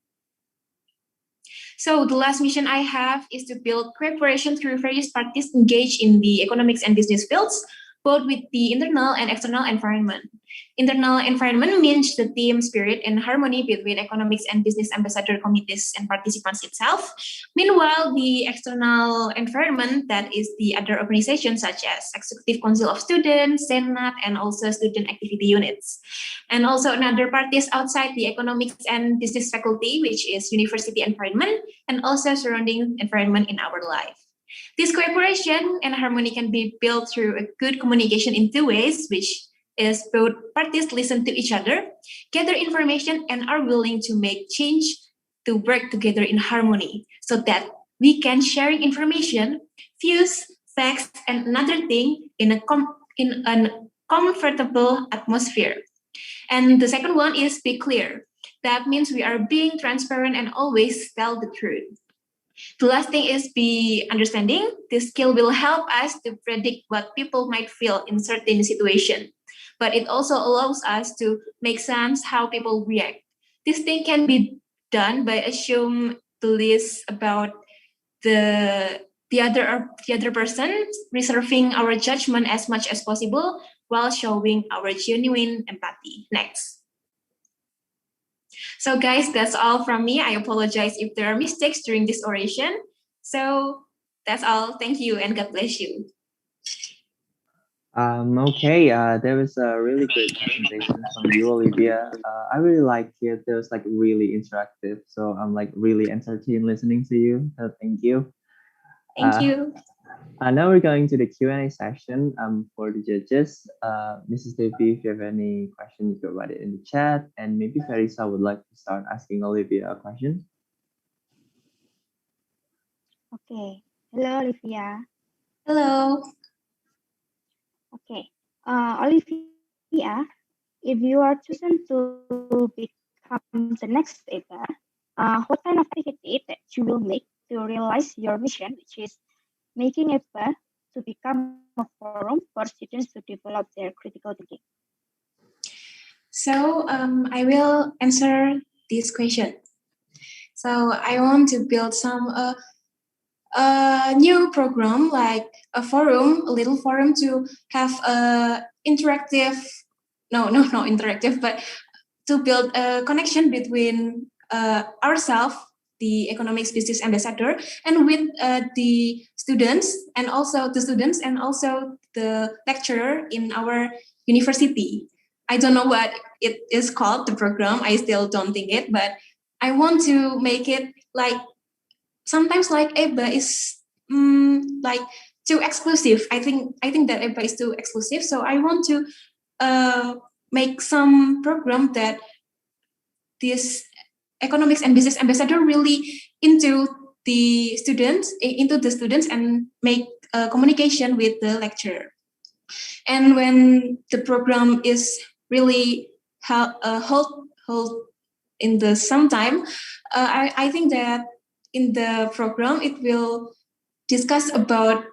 So the last mission I have is to build cooperation through various parties engaged in the economics and business fields, both with the internal and external environment. Internal environment means the team spirit and harmony between economics and business ambassador committees and participants itself. Meanwhile, the external environment, that is the other organizations such as Executive Council of Students, Senate, and also student activity units. And also another parties outside the economics and business faculty, which is university environment, and also surrounding environment in our life. This cooperation and harmony can be built through a good communication in two ways, which is both parties listen to each other, gather information, and are willing to make change to work together in harmony so that we can sharing information, views, facts, and another thing in a comfortable atmosphere. And the second one is be clear. That means we are being transparent and always tell the truth. The last thing is be understanding. This skill will help us to predict what people might feel in certain situation. But it also allows us to make sense how people react. This thing can be done by assume the least about the other person, reserving our judgment as much as possible while showing our genuine empathy. Next. So guys, that's all from me. I apologize if there are mistakes during this oration. So that's all. Thank you and God bless you.
Okay, there was a really great presentation from you, Olivia. I really liked it. It was like really interactive. So I'm like really entertained listening to you. So thank you.
Thank you.
Now we're going to the Q&A session for the judges. Mrs. Devi, if you have any question, you can write it in the chat. And maybe Farisa would like to start asking Olivia a question.
Okay. Hello, Olivia.
Hello.
Okay. Olivia, if you are chosen to become the next EBA, what kind of activity that you will make to realize your mission, which is making EBA to become a forum for students to develop their critical thinking?
So I will answer this question. So I want to build some new program, like a forum, a little forum to have a interactive, not interactive, but to build a connection between ourselves, the economics business ambassador, and with the students and also the lecturer in our university. I don't know what it is called, the program. I still don't think it, but I want to make it like sometimes like EBA is like too exclusive. I think that EBA is too exclusive. So I want to make some program that this economics and business ambassador really into the students and make communication with the lecturer. And when the program is really hold in the sometime, I think that in the program it will discuss about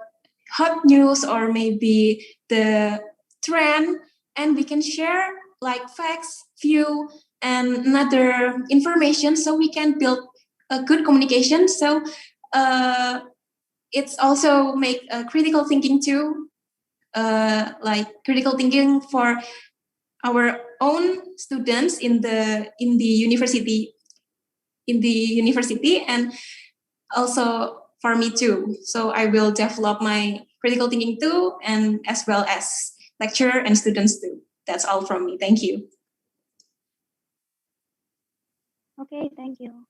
hot news or maybe the trend, and we can share like facts, view, and another information so we can build a good communication. So it's also make critical thinking too, like critical thinking for our own students in the university, and also for me too. So I will develop my critical thinking too, and as well as lecturer and students too. That's all from me. Thank you.
Okay, thank you.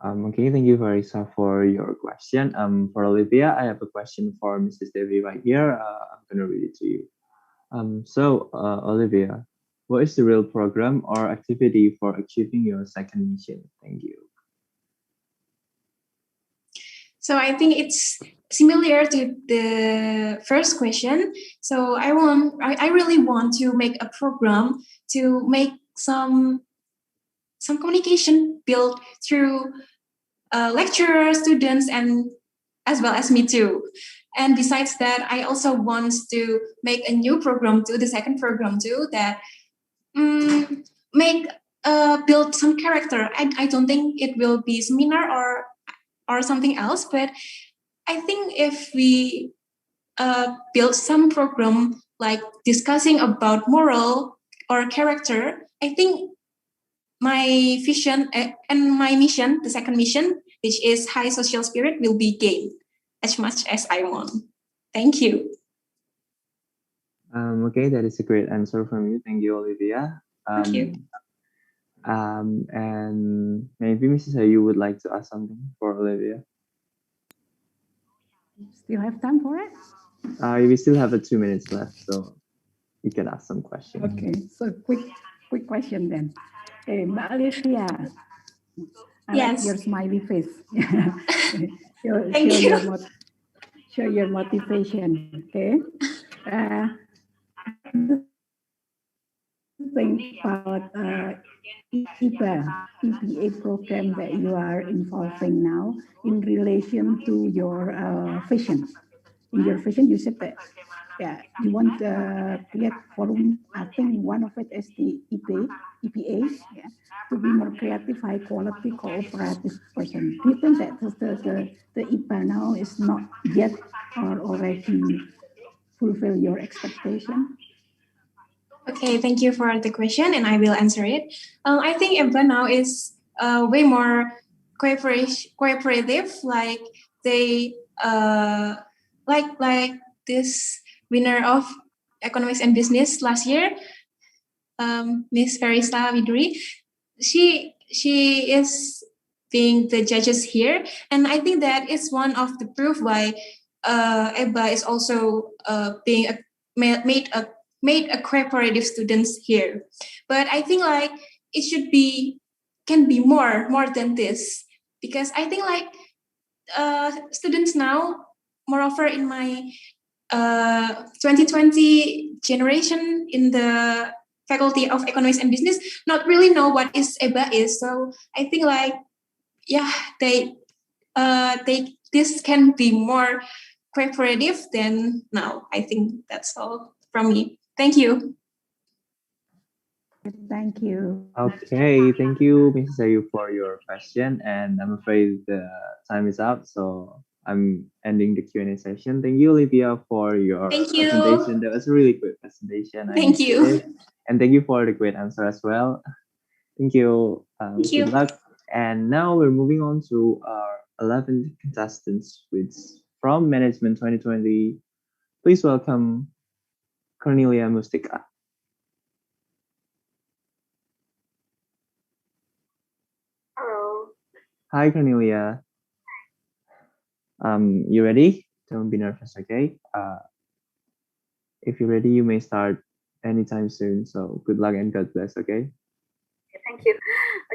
Okay, thank you, Farisa, for your question. For Olivia, I have a question for Mrs. Devi right here. I'm gonna read it to you. Olivia, what is the real program or activity for achieving your second mission? Thank you.
So I think it's similar to the first question. So I really want to make a program to make some communication built through lecturers, students, and as well as me too. And besides that, I also want to make a new program too, the second program too, that make build some character. I don't think it will be seminar or something else, but I think if we build some program like discussing about moral or character, I think my vision and my mission, the second mission, which is high social spirit, will be gained as much as I want. Thank you.
Okay, that is a great answer from you. Thank you, Olivia.
Thank you.
And maybe Mrs. Ayu would like to ask something for Olivia.
Still have time for it?
We still have 2 minutes left, so you can ask some questions.
Okay, so quick question then. Okay, Mbak Alicia. I like
Yes.
your smiley face.
Thank you.
Show your motivation. Okay. Think about EPA program that you are involving now in relation to your vision. In your vision, you said that you want to create forum. I think one of it is the EPA, to be more creative, high quality, cooperative person. Do you think that the EPA now is not yet or already fulfill your expectation?
Okay, thank you for the question, and I will answer it. I think EMBA now is way more cooperative. Like they like this winner of economics and business last year, Miss Farisa Widuri. She is being the judges here, and I think that is one of the proof why EBA is also being made a cooperative students here. But I think like it can be more than this, because I think like students now, moreover in my 2020 generation in the Faculty of Economics and Business, not really know what is EBA is. So I think like they this can be more cooperative than now. I think that's all from me. Thank you.
Thank you.
Okay, thank you, Mrs. Ayu, for your question. And I'm afraid the time is up, so I'm ending the Q&A session. Thank you, Olivia, for your presentation. That was a really great presentation.
Thank you.
And thank you for the great answer as well. Thank you.
Thank you.
Good luck. And now we're moving on to our 11th contestants from Management 2020. Please welcome Cornelia Mustika.
Hello.
Hi, Cornelia. You ready? Don't be nervous, okay? If you're ready, you may start anytime soon. So good luck and God bless, okay?
Thank you.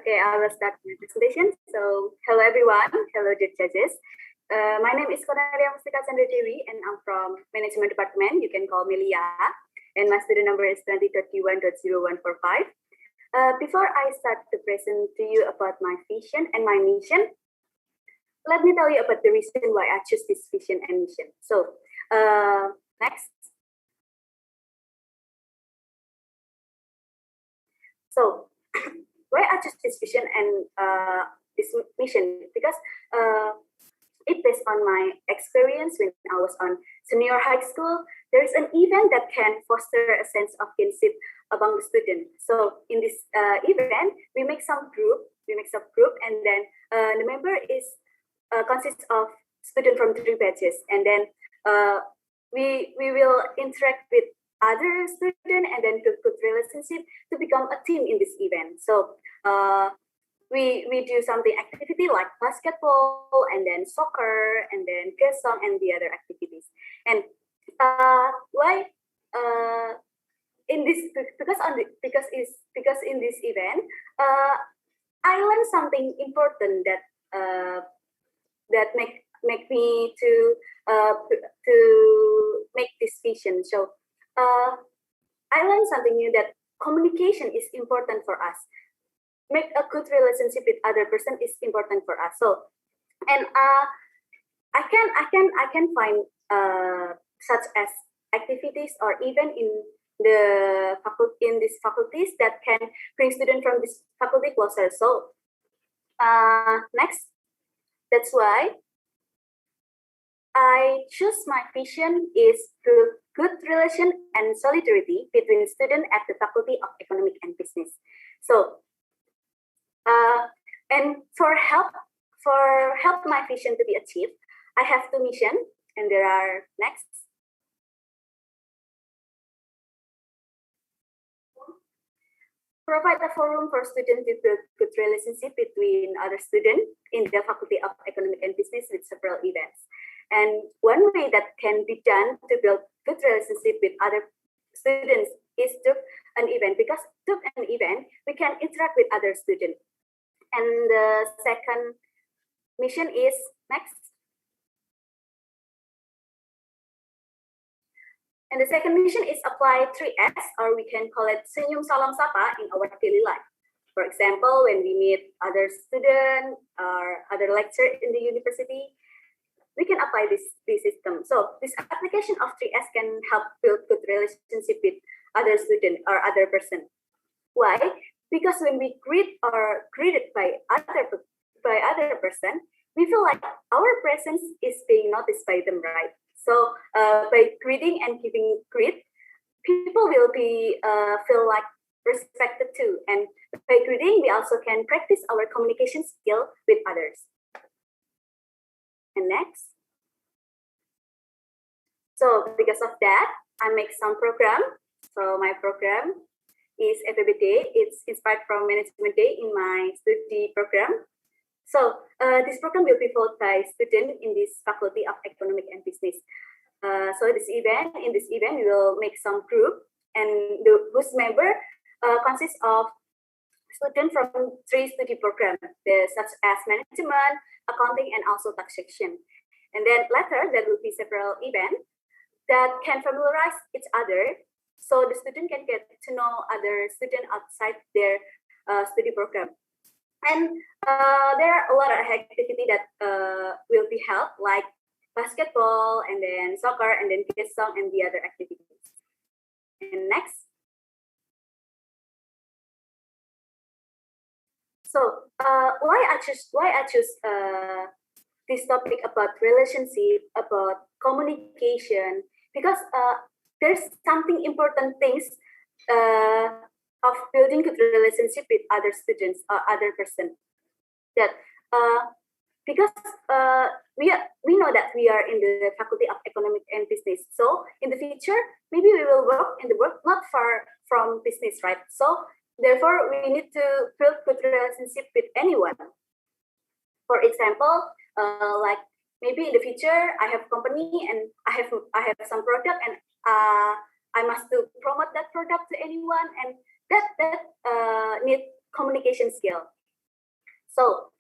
Okay, I will start my presentation. So, hello everyone. Hello dear judges. My name is Cornelia Mustika Chandradewi and I'm from Management Department. You can call me Lia. And my student number is 2031.0145. Before I start to present to you about my vision and my mission, let me tell you about the reason why I choose this vision and mission. So, next. So, why I choose this vision and this mission? Because it based on my experience when I was on senior high school. There is an event that can foster a sense of kinship among the students. So in this event, we make some group, and then the member consists of students from 3 batches, and then we will interact with other students and then build good relationship to become a team in this event. So we do something activity like basketball and then soccer and then gesong and the other activities. And why in this because in this event I learned something important that make me to make this vision. So I learned something new, that communication is important for us. Make a good relationship with other person is important for us. So, and I can find such as activities or even these faculties that can bring students from this faculty closer. So next, that's why I choose my vision is to good relation and solidarity between students at the Faculty of Economic and Business. So, and for help my vision to be achieved, I have two missions, and there are next. Provide a forum for students to build good relationship between other students in the Faculty of Economic and Business with several events. And one way that can be done to build good relationship with other students is through an event, because through an event, we can interact with other students. And the second mission is next. And the second mission is apply 3S, or we can call it Senyum Salam Sapa in our daily life. For example, when we meet other students or other lecturer in the university, we can apply this system. So this application of 3S can help build good relationship with other student or other person. Why? Because when we greet or greeted by other person, we feel like our presence is being noticed by them, right? So by greeting and giving greet, people will be feel like respected too. And by greeting, we also can practice our communication skill with others. And next. So because of that, I make some program. So my program is FEB Day. It's inspired from Management Day in my study program. So this program will be followed by students in this Faculty of Economic and Business. So in this event, we will make some group, and whose member consists of students from 3 study programs, such as management, accounting, and also taxation. And then later, there will be several events that can familiarize each other, so the student can get to know other students outside their study program. And there are a lot of activity that will be held, like basketball, and then soccer, and then kids song, and the other activities. And next. So why I choose this topic about relationship, about communication, because there's something important things of building good relationship with other students or other person, that because we know that we are in the Faculty of Economic and Business. So in the future, maybe we will work in the work not far from business, right? So therefore, we need to build good relationship with anyone. For example, like maybe in the future, I have company and I have some product, and I must to promote that product to anyone, and that need communication skill. So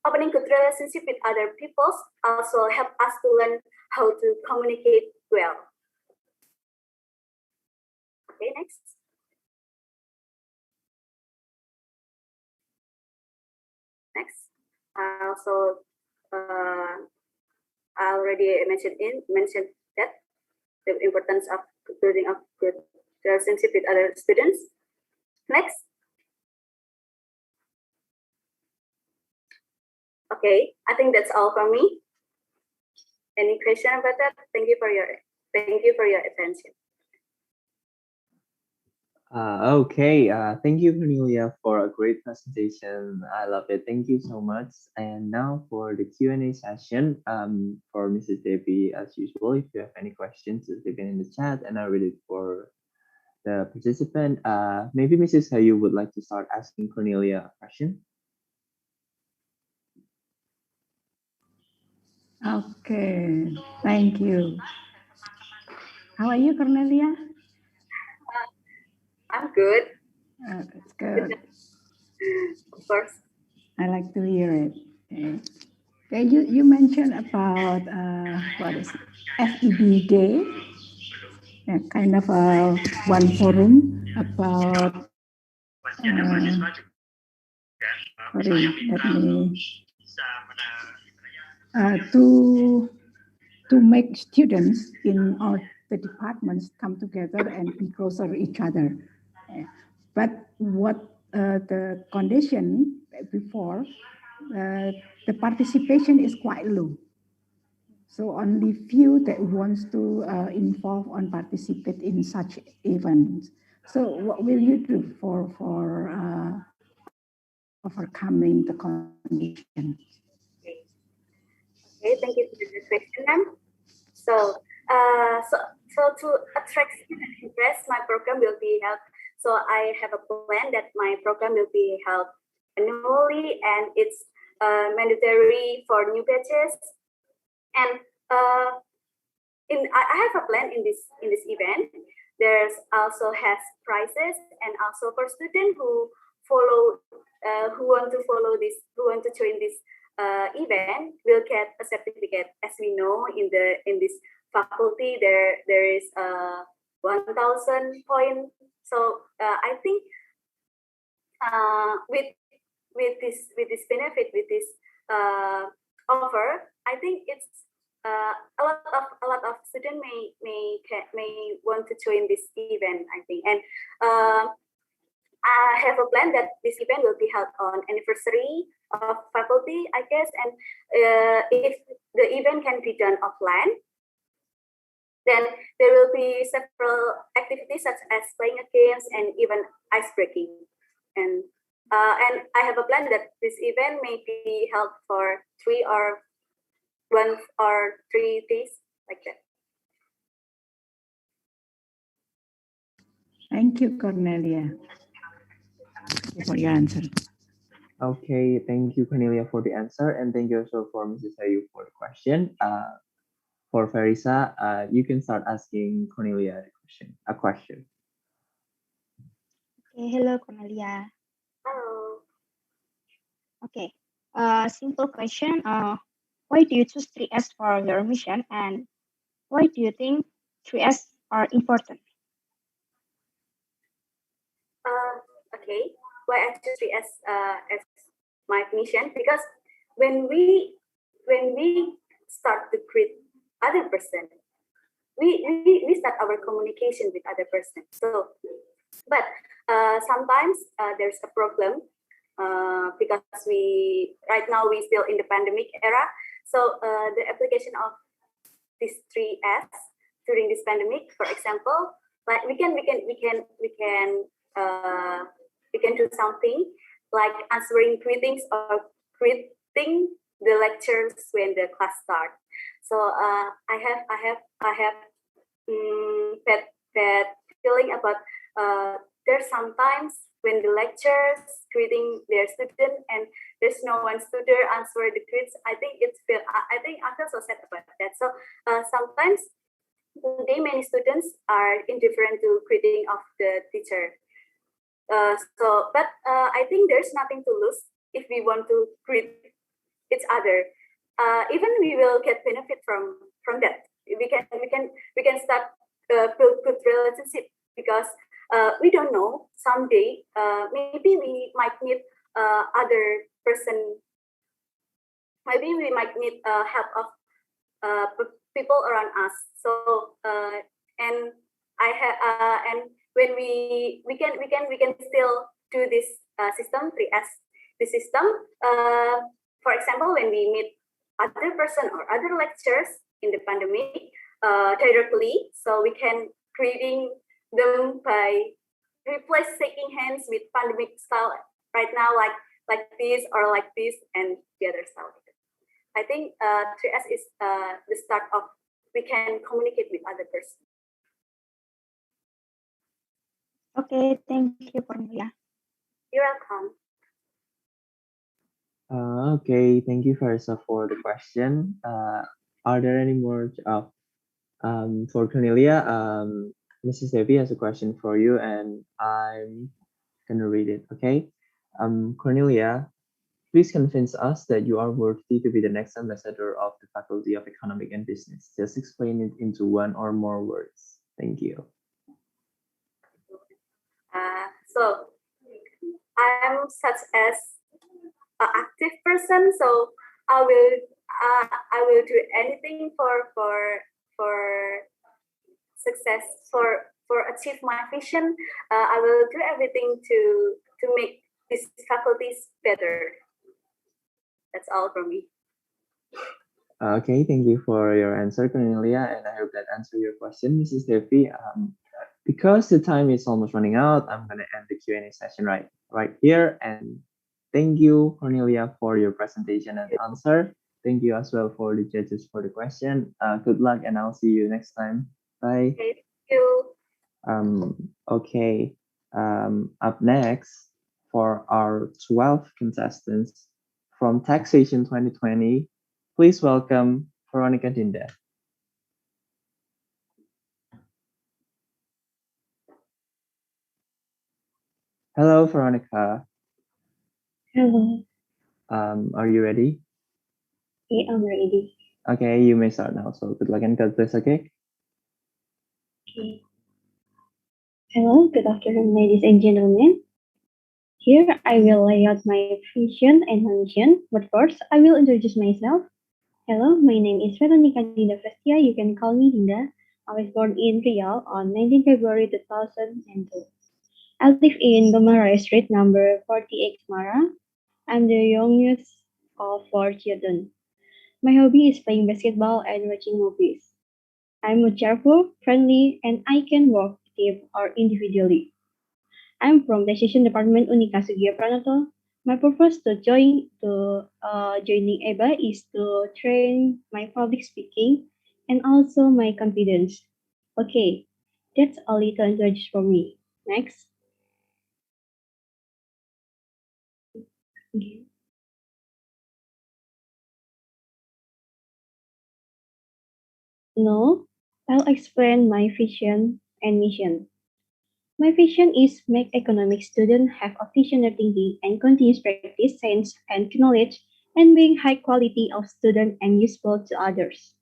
opening good relationship with other people also help us to learn how to communicate well. Okay, next. Next. Also, I already mentioned that the importance of building a good relationship with other students. Next. Okay, I think that's all from me. Any question about that? Thank you for your attention.
Okay, thank you, Cornelia, for a great presentation. I love it. Thank you so much. And now for the Q&A session, for Mrs. Devi, as usual, if you have any questions, just leave it in the chat, and I'll read it for the participant. Maybe Mrs. Hayu would like to start asking Cornelia a question.
Okay, thank you. How are you, Cornelia?
I'm good.
That's good.
Of course.
I like to hear it. Okay. Okay, you mentioned about what is it? FEB Day, kind of one forum about. Sorry, let me. To make students in our the departments come together and be closer to each other. But what the condition before, the participation is quite low. So only few that wants to involve and participate in such events. So what will you do for overcoming the condition?
Okay, thank you for the question, ma'am. So, so to attract student interest, my program will be held. So I have a plan that my program will be held annually, and it's mandatory for new batches. And I have a plan in this event. There's also has prizes, and also for students who follow, who want to follow this, who want to join this event, will get a certificate. As we know, in this faculty, there is 1,000 point. So I think with this benefit, with this offer, I think it's a lot of students may want to join this event, I think. And I have a plan that this event will be held on anniversary of faculty, I guess. And if the event can be done offline, then there will be several activities such as playing games and even ice breaking. And I have a plan that this event may be held for 1 or 3 days, like that.
Thank you, Cornelia, for your answer.
Okay, thank you, Cornelia, for the answer, and thank you also for Mrs. Ayu for the question. For Farisa, you can start asking Cornelia a question.
Okay, hello, Cornelia.
Hello.
Okay, simple question. Why do you choose 3S for your mission, and why do you think 3S are important?
Okay, why I choose 3S as my mission? Because when we start to greet other person, we start our communication with other person. So, but sometimes there's a problem because right now we still in the pandemic era. So the application of these 3S during this pandemic, for example, like we can do something like answering greetings or greeting the lectures when the class start. So I have that feeling about there's sometimes when the lecturers greeting their student and there's no one student answer the greets. I think I feel so sad about that. So sometimes today many students are indifferent to greeting of the teacher. But I think there's nothing to lose if we want to greet each other. Even we will get benefit from that. We can start build good relationship because we don't know someday maybe we might need other person. Maybe we might need help of people around us. So and I have and when we can still do this system 3S. The system, for example, when we meet other person or other lecturers in the pandemic directly, so we can greeting them by replace shaking hands with pandemic style right now, like this or like this and the other style. I think 3S is the start of we can communicate with other person.
Okay, thank you, Cornelia.
You're welcome.
Okay, thank you, Farisa, for the question. Are there any more? For Cornelia, Mrs. Devi has a question for you, and I'm gonna read it. Okay, Cornelia, please convince us that you are worthy to be the next ambassador of the Faculty of Economic and Business. Just explain it into one or more words. Thank you.
So I'm such as an active person, so I will do anything for success for achieve my vision. I will do everything to make these faculties better. That's all from me.
Okay, thank you for your answer, Cornelia, and I hope that answered your question, Mrs. Devi. Because the time is almost running out, I'm gonna end the Q&A session right here. And thank you, Cornelia, for your presentation and answer. Thank you as well for the judges for the question. Good luck, and I'll see you next time. Bye.
Okay, thank you.
Okay. Up next, for our 12 contestants from Taxation 2020, please welcome Veronica Dinda. Hello, Veronica.
Hello.
Are you ready?
Yeah, I'm ready.
Okay, you may start now. So good luck and God bless, okay?
Okay. Hello, good afternoon, ladies and gentlemen. Here I will lay out my vision and my mission, but first I will introduce myself. Hello, my name is Veronica Dinda Vestia. You can call me Dinda. I was born in Riau on 19 February 2002. I live in Bamarai Street, number 48, Mara. I'm the youngest of 4 children. My hobby is playing basketball and watching movies. I'm cheerful, friendly, and I can work team or individually. I'm from the Decision Department Unika Sugiya Pranoto. My purpose to joining EBA is to train my public speaking and also my confidence. Okay, that's a little introduction for me. Next. Okay. Now, I'll explain my vision and mission. My vision is make economic students have a visionary thinking and continuous practice science and knowledge and being high quality of student and useful to others.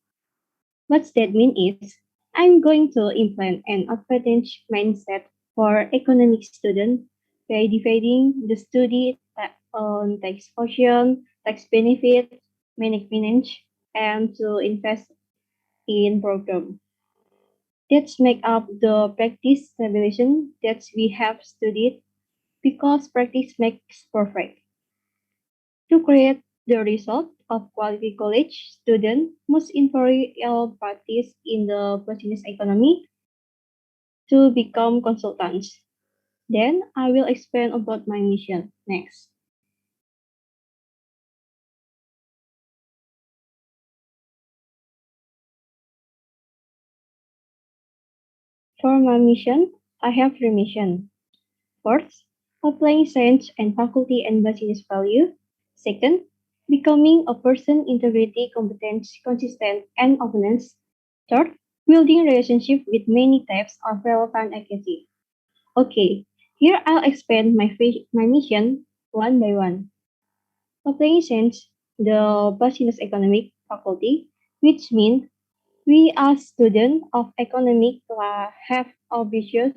What that mean is I'm going to implement an advantage mindset for economic students by dividing the study on tax portion, tax benefit, manage, and to invest in program. Let's make up the practice evaluation that we have studied because practice makes perfect. To create the result of quality college student must employ practice in the business economy to become consultants. Then I will explain about my mission next. For my mission, I have three missions. First, applying science and faculty and business value. Second, becoming a person integrity, competence, consistent, and openness. Third, building relationship with many types of relevant activity. Okay, here I'll explain my mission one by one. Applying science, the business economic faculty, which means we as students of economic have ambitious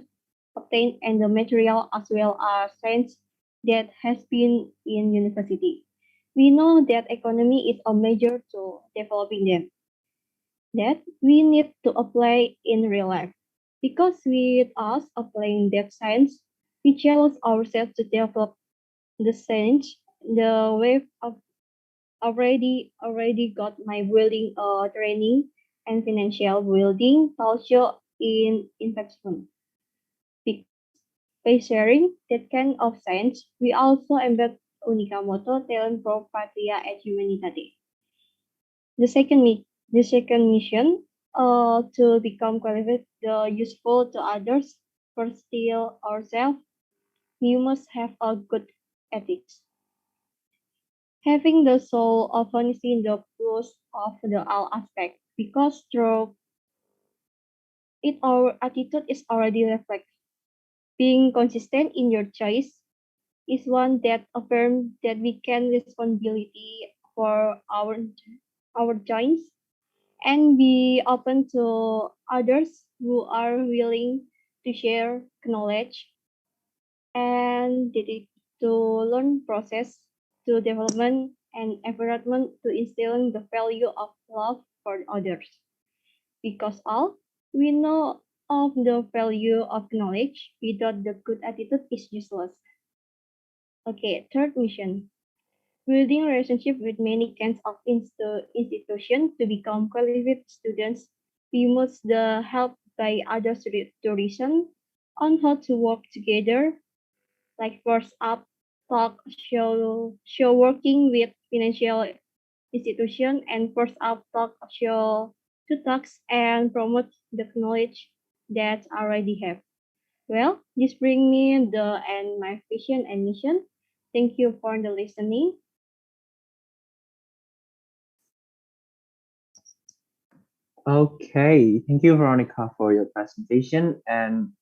obtained and the material as well as science that has been in university. We know that economy is a major to developing them, that we need to apply in real life. Because with us applying that science, we challenge ourselves to develop the science, the way of already got my building training and financial building culture in investment. By sharing that kind of science, we also embed Unica Moto, Talent Pro Patria et Humanitate. The second mission, to become qualified, useful to others, for still ourselves, we must have a good ethics. Having the soul of honesty in the plus of the all aspect, because through it our attitude is already reflected. Being consistent in your choice is one that affirms that we can responsibility for our choice and be open to others who are willing to share knowledge and dedicated to learn process to development and environment to instilling the value of love for others. Because all we know of the value of knowledge without the good attitude is useless. Okay, third mission. Building relationship with many kinds of institutions to become qualified students. We must the help by others to reason on how to work together, like first up talk, show working with financial institution, and first up talk, show to talks and promote the knowledge that I already have. Well, this brings me the end my vision and mission. Thank you for the listening.
Okay, thank you, Veronica, for your presentation. And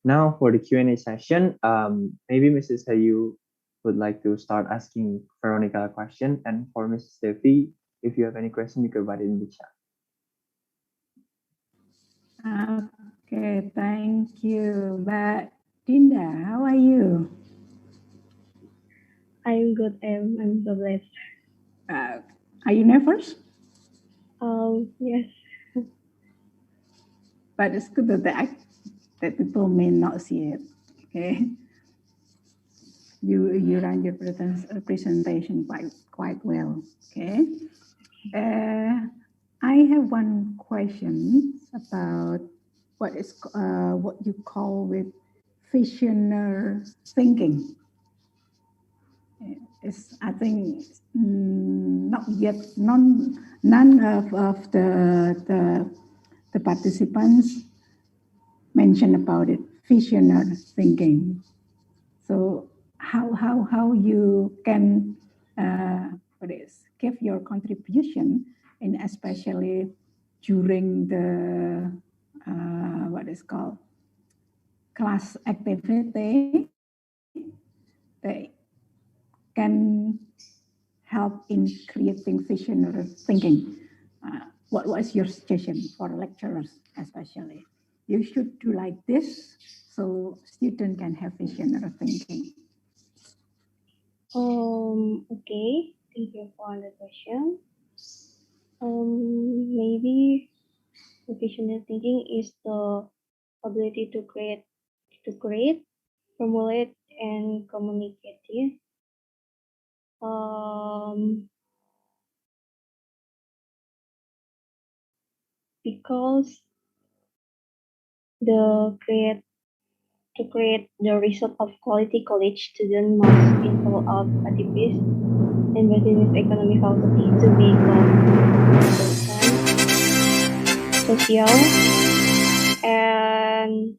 now for the Q&A session, maybe Mrs. Hayu would like to start asking Veronica a question. And for Mrs. Devi, if you have any question, you can write it in the chat.
Okay, thank you. But Dinda, how are you?
I'm good. I'm so blessed.
Are you nervous?
Yes.
But it's good that people may not see it. Okay. You run your presentation quite well. Okay. I have one question about what you call with visionary thinking. It's, I think not yet none of the participants mentioned about it, visionary thinking. So how you can give your contribution, and especially during the what is called class activity, they can help in creating visionary thinking. What was your suggestion for lecturers, especially? You should do like this so student can have visionary thinking.
Okay. Thank you for the question. Maybe the visionary thinking is the ability to create, formulate, and communicate. Yeah. Because to create the result of quality college student must involve of activities and business economic faculty to become social and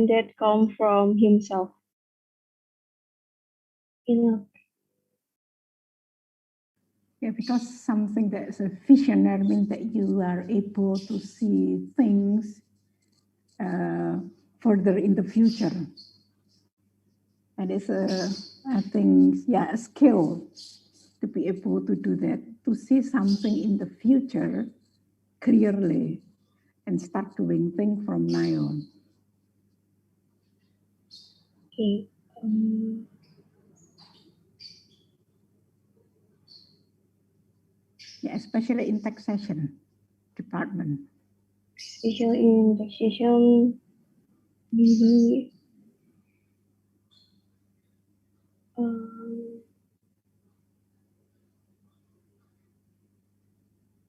that come from himself.
Yeah, because something that is a visionary means that you are able to see things further in the future. And it's I think, yeah, a skill to be able to do that, to see something in the future clearly and start doing things from now on.
Okay.
Yeah, especially in taxation department.
Especially in taxation, maybe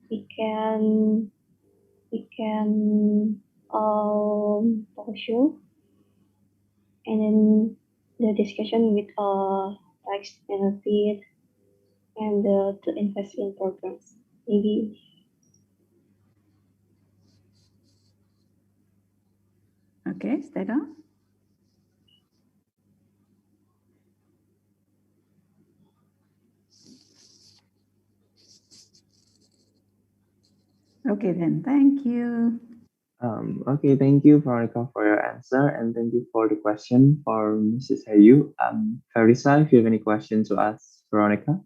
we can talk show and then the discussion with tax benefit and to invest in programs. Maybe.
Okay, Stella? Okay, then, thank you.
Okay, thank you, Veronica, for your answer, and thank you for the question for Mrs. Hayu. Farisa, if you have any questions to ask Veronica.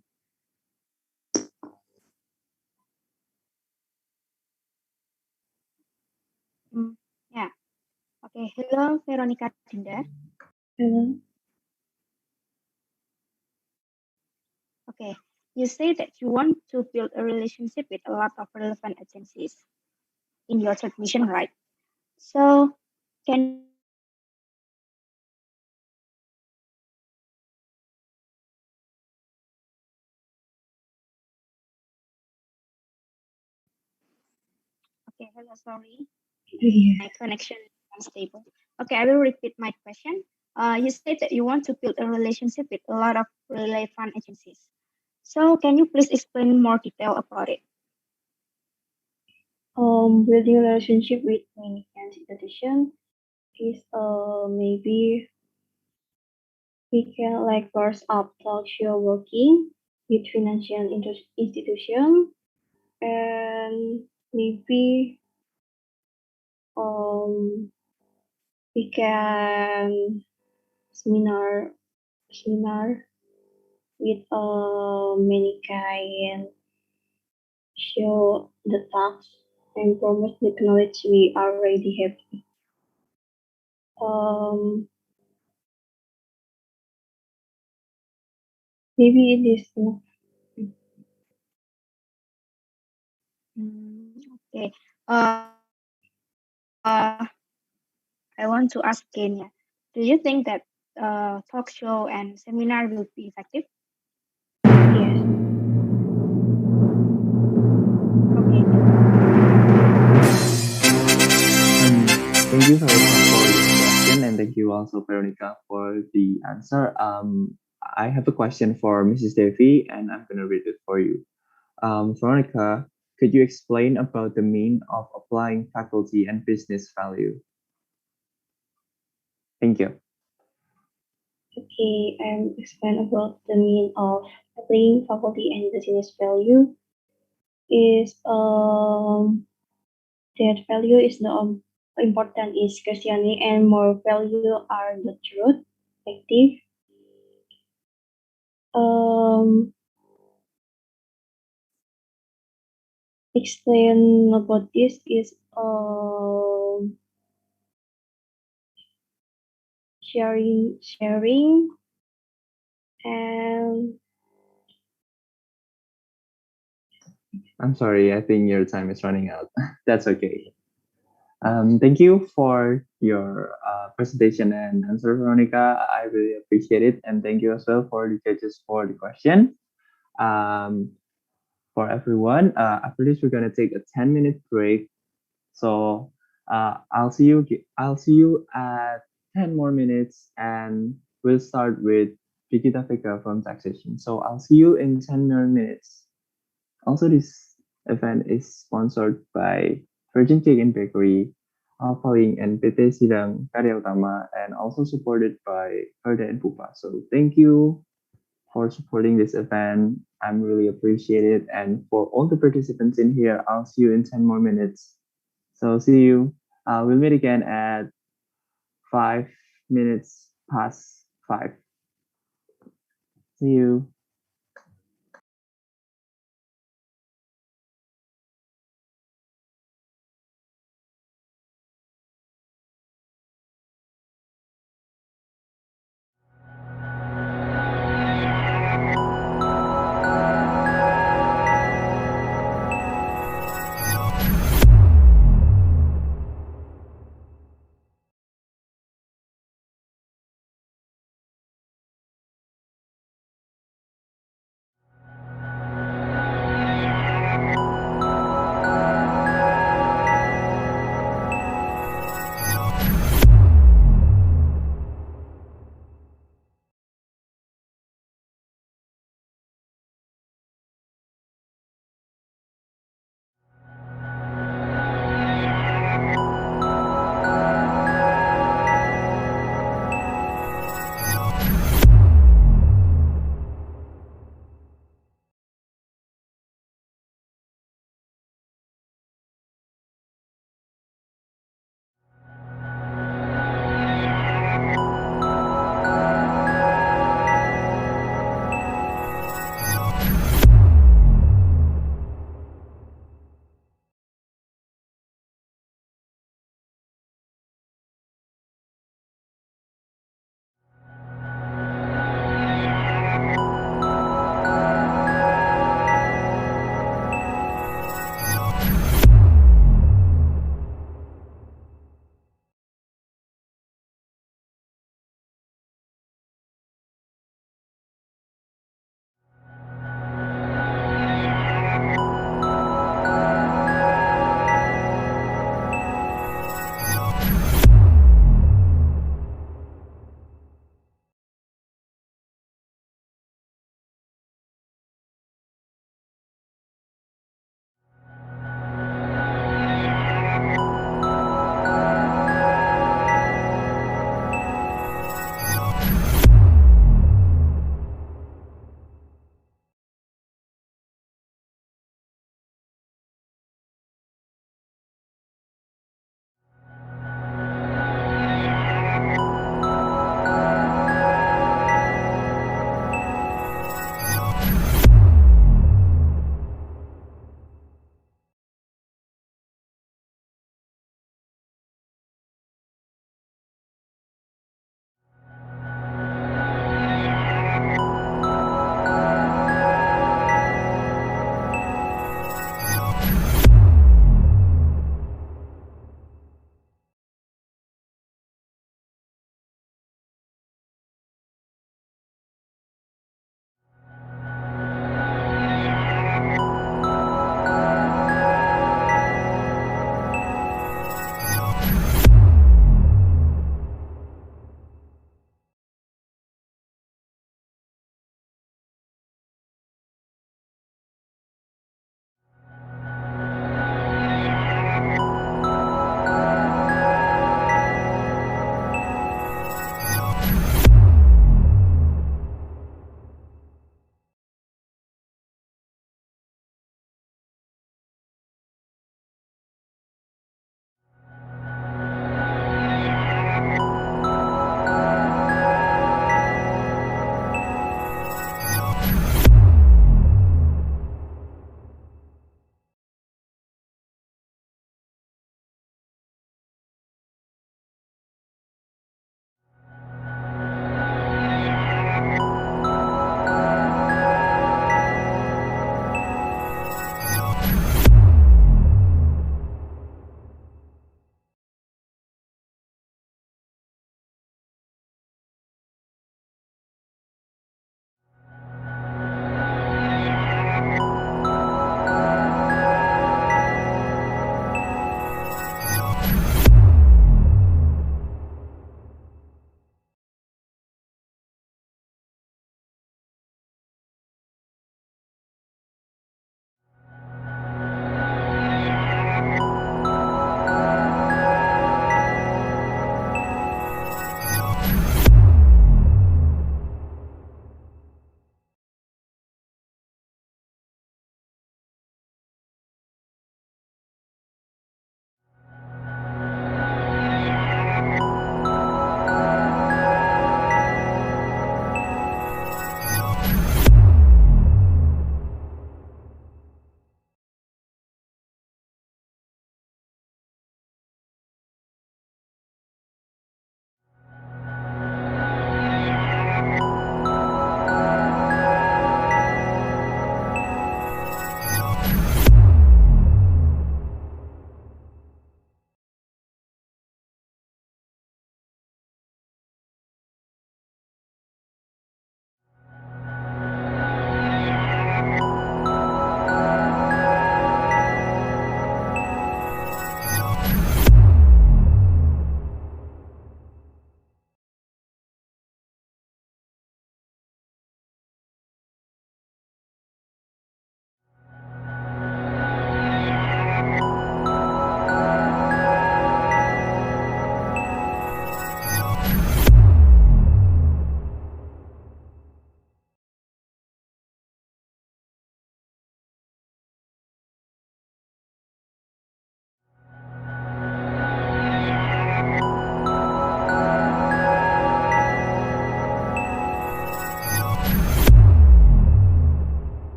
Yeah. Okay. Hello, Veronica Dinda.
Hello.
Okay. You say that you want to build a relationship with a lot of relevant agencies. in your third mission, right? So can you please explain more detail about it? Okay, hello, sorry.
Yeah.
My connection is unstable. Okay, I will repeat my question. You said that you want to build a relationship with a lot of relevant agencies. So can you please explain more detail about it?
Building a relationship with many institutions is maybe we can like first up talk show working with financial institution and maybe um we can seminar with many kind show the facts and promote the knowledge we already have. Maybe it is enough.
Okay. I want to ask Kenya, do you think that talk show and seminar will be effective?
Yes.
Okay.
Thank you, Veronica, for your question, and thank you also, Veronica, for the answer. I have a question for Mrs. Devi, and I'm gonna read it for you. Veronica, could you explain about the meaning of applying faculty and business value? Thank you.
Okay, I'm explain about the meaning of applying faculty and business value is that value is the important is questioning and more value are the truth, active. Um, explain about this is sharing and
I'm sorry, I think your time is running out. That's okay. Thank you for your presentation and answer, Veronica. I really appreciate it. And thank you as well for the judges for the question. Um, for everyone, after this, we're going to take a 10-minute break. So I'll see you at 10 more minutes and we'll start with Vikita Fika from taxation. So I'll see you in 10 more minutes. Also, this event is sponsored by Virgin Cake and Bakery, Alphaling, and PT Sidang Karya Utama, and also supported by Herda and Pupa. So thank you for supporting this event. I'm really appreciated. And for all the participants in here, I'll see you in 10 more minutes. So see you. We'll meet again at 5 minutes past 5. See you.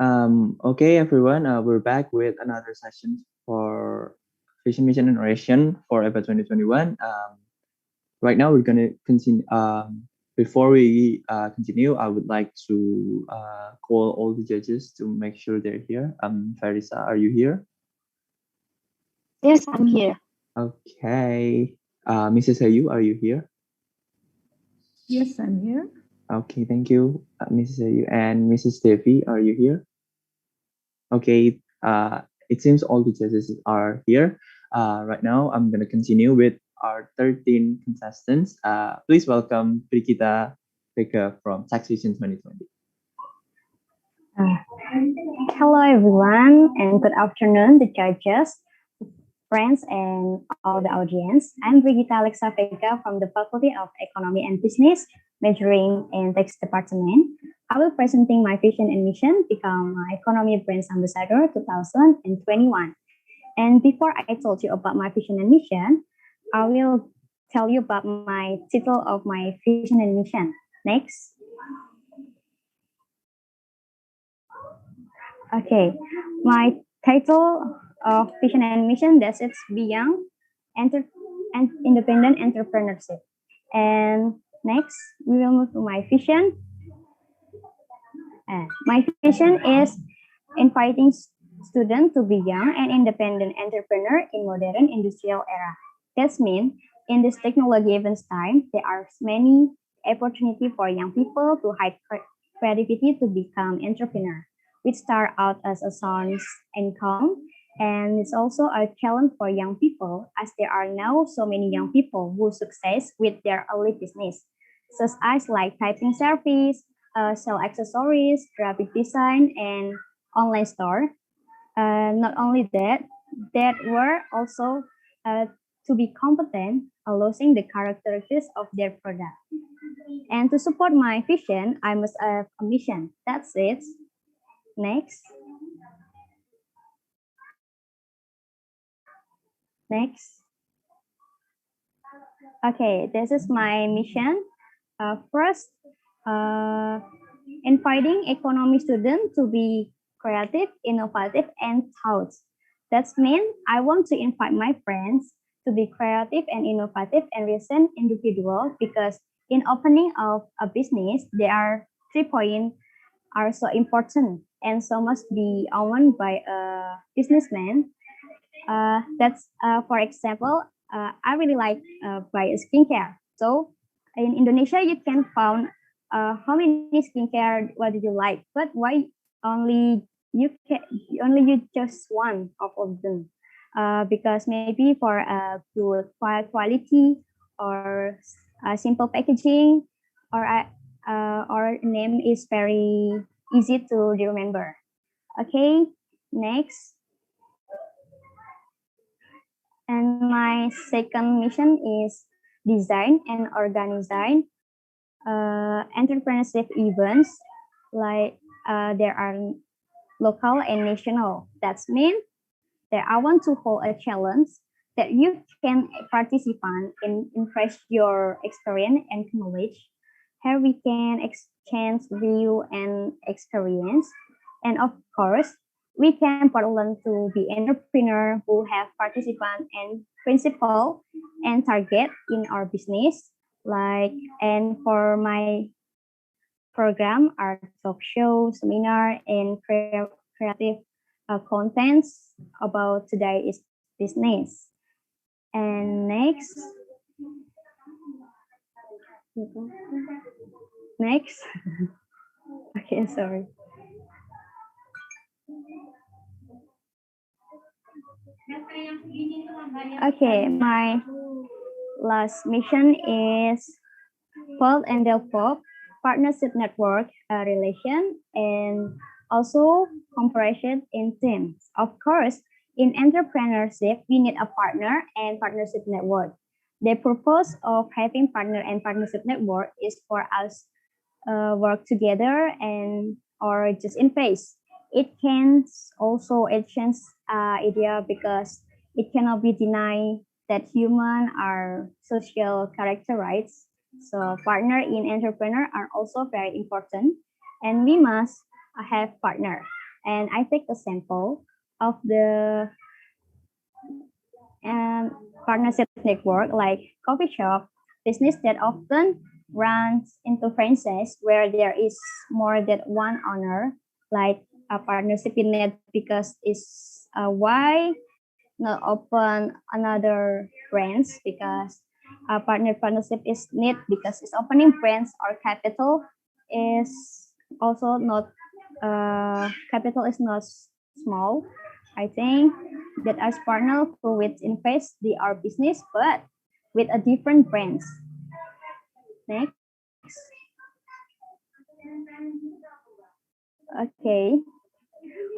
Okay, everyone, we're back with another session for Vision, Mission, and Oration for EVA 2021. Right now, we're going to continue. Before we continue, I would like to call all the judges to make sure they're here. Farisa, are you here?
Yes, I'm here.
Okay. Mrs. Ayu, are you here?
Yes, I'm here.
Okay, thank you, Mrs. Ayu. And Mrs. Devi, are you here? Okay, it seems all the judges are here. Right now, I'm going to continue with our 13 contestants. Please welcome Brigita Baker from Taxation 2020.
Uh, Hello, everyone, and good afternoon, the judges, friends, and all the audience. I'm Brigita Alexa Vega from the Faculty of Economy and Business, majoring in Tax Department. I will presenting my vision and mission, become Economy Brands Ambassador 2021. And before I told you about my vision and mission, I will tell you about my title of my vision and mission. Next. Okay, my title of vision and mission that it's beyond enter and independent entrepreneurship. And next, we will move to my vision. My vision is inviting students to be young and independent entrepreneur in modern industrial era. That means in this technology-driven time, there are many opportunity for young people to hide creativity to become entrepreneur. We start out as a source income, and it's also a challenge for young people as there are now so many young people who success with their early business, such as like typing service, sell accessories, graphic design, and online store. Not only that, that were also to be competent, losing the characteristics of their product. And to support my vision, I must have a mission. That's it. Next. Next. Okay, this is my mission. First, inviting economy students to be creative, innovative, and thoughts. That means I want to invite my friends to be creative and innovative and recent individual because in opening of a business, there are 3 points are so important and so must be owned by a businessman. For example, I really like buy a skincare. So in Indonesia, you can find how many skincare what do you like, but why only you can only you just one of them? Because maybe for a good quality or a simple packaging or name is very easy to remember. Okay, next. And my second mission is design and organize entrepreneurship events like there are local and national. That means that I want to hold a challenge that you can participate in impress your experience and knowledge. Here we can exchange view and experience. And of course, we can learn to be entrepreneur who have participant and principle and target in our business. Like, and for my program are talk show, seminar, and creative contents about today's business. And next, next. Okay, sorry. Okay, my last mission is build and develop partnership network relation and also cooperation in teams. Of course, in entrepreneurship, we need a partner and partnership network. The purpose of having partner and partnership network is for us work together and or just in phase. It can also exchange idea because it cannot be denied that human are social characteristics. So partner in entrepreneur are also very important and we must have partner.
and I take a sample of the partnership network like coffee shop, business that often runs into franchise where there is more than one owner, like a partnership in net because is why not open another branch because a partnership is need because it's opening branch or capital is also not capital is not small. I think that as partner who will invest the our business but with a different branch. Next. Okay.